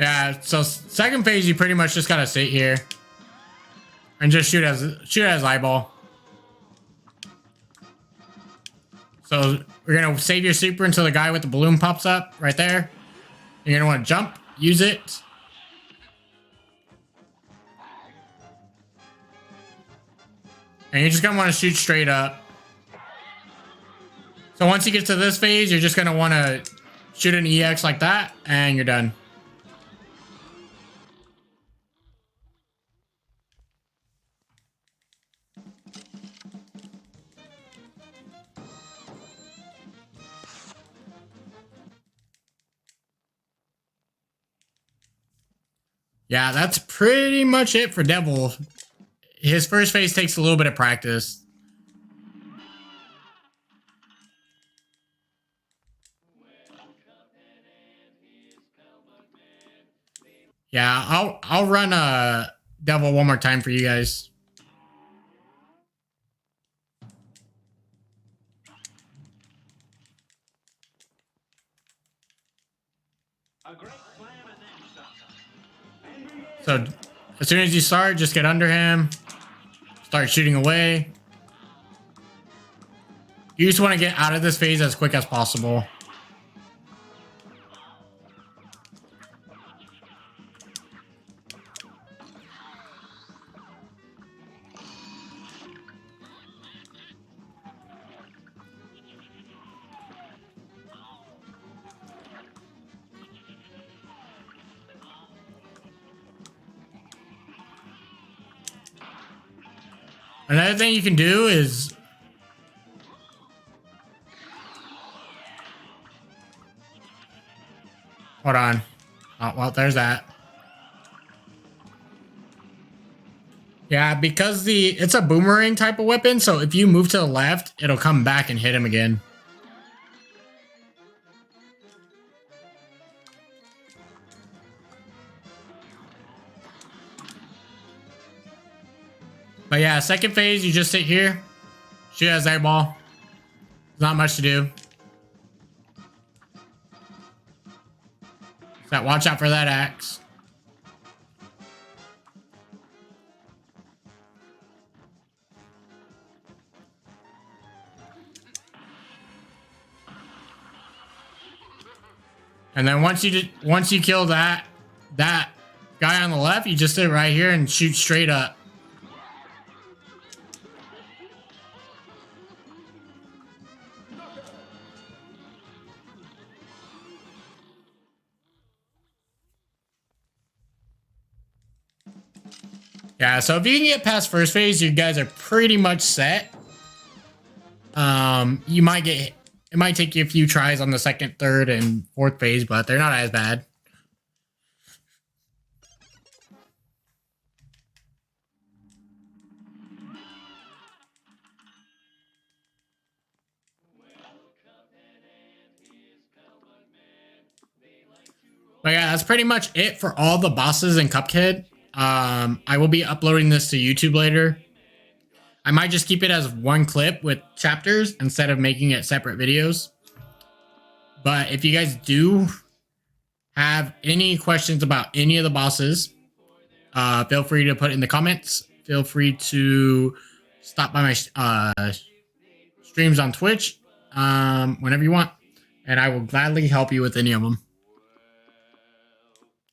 Yeah, so second phase, you pretty much just gotta sit here and just shoot at his eyeball. So we're gonna save your super until the guy with the balloon pops up right there. You're gonna want to jump, use it. And you're just gonna want to shoot straight up. So once you get to this phase, you're just gonna want to shoot an EX like that, and you're done. Yeah, that's pretty much it for Devil. His first phase takes a little bit of practice. Yeah, I'll run Devil one more time for you guys. A great slam and then stop. So as soon as you start, just get under him. Start shooting away. You just want to get out of this phase as quick as possible. Another thing you can do is hold on. Oh, well, there's that. Yeah, because it's a boomerang type of weapon, so if you move to the left, it'll come back and hit him again. But yeah, second phase, you just sit here, shoot at his eyeball. There's not much to do. So watch out for that axe. And then once you kill that, that guy on the left, you just sit right here and shoot straight up. Yeah, so if you can get past first phase, you guys are pretty much set. You might get, it might take you a few tries on the second, third, and fourth phase, but they're not as bad. But yeah, that's pretty much it for all the bosses in Cuphead. I will be uploading this to YouTube later. I might just keep it as one clip with chapters instead of making it separate videos. But if you guys do have any questions about any of the bosses, feel free to put in the comments. Feel free to stop by my streams on Twitch whenever you want. And I will gladly help you with any of them.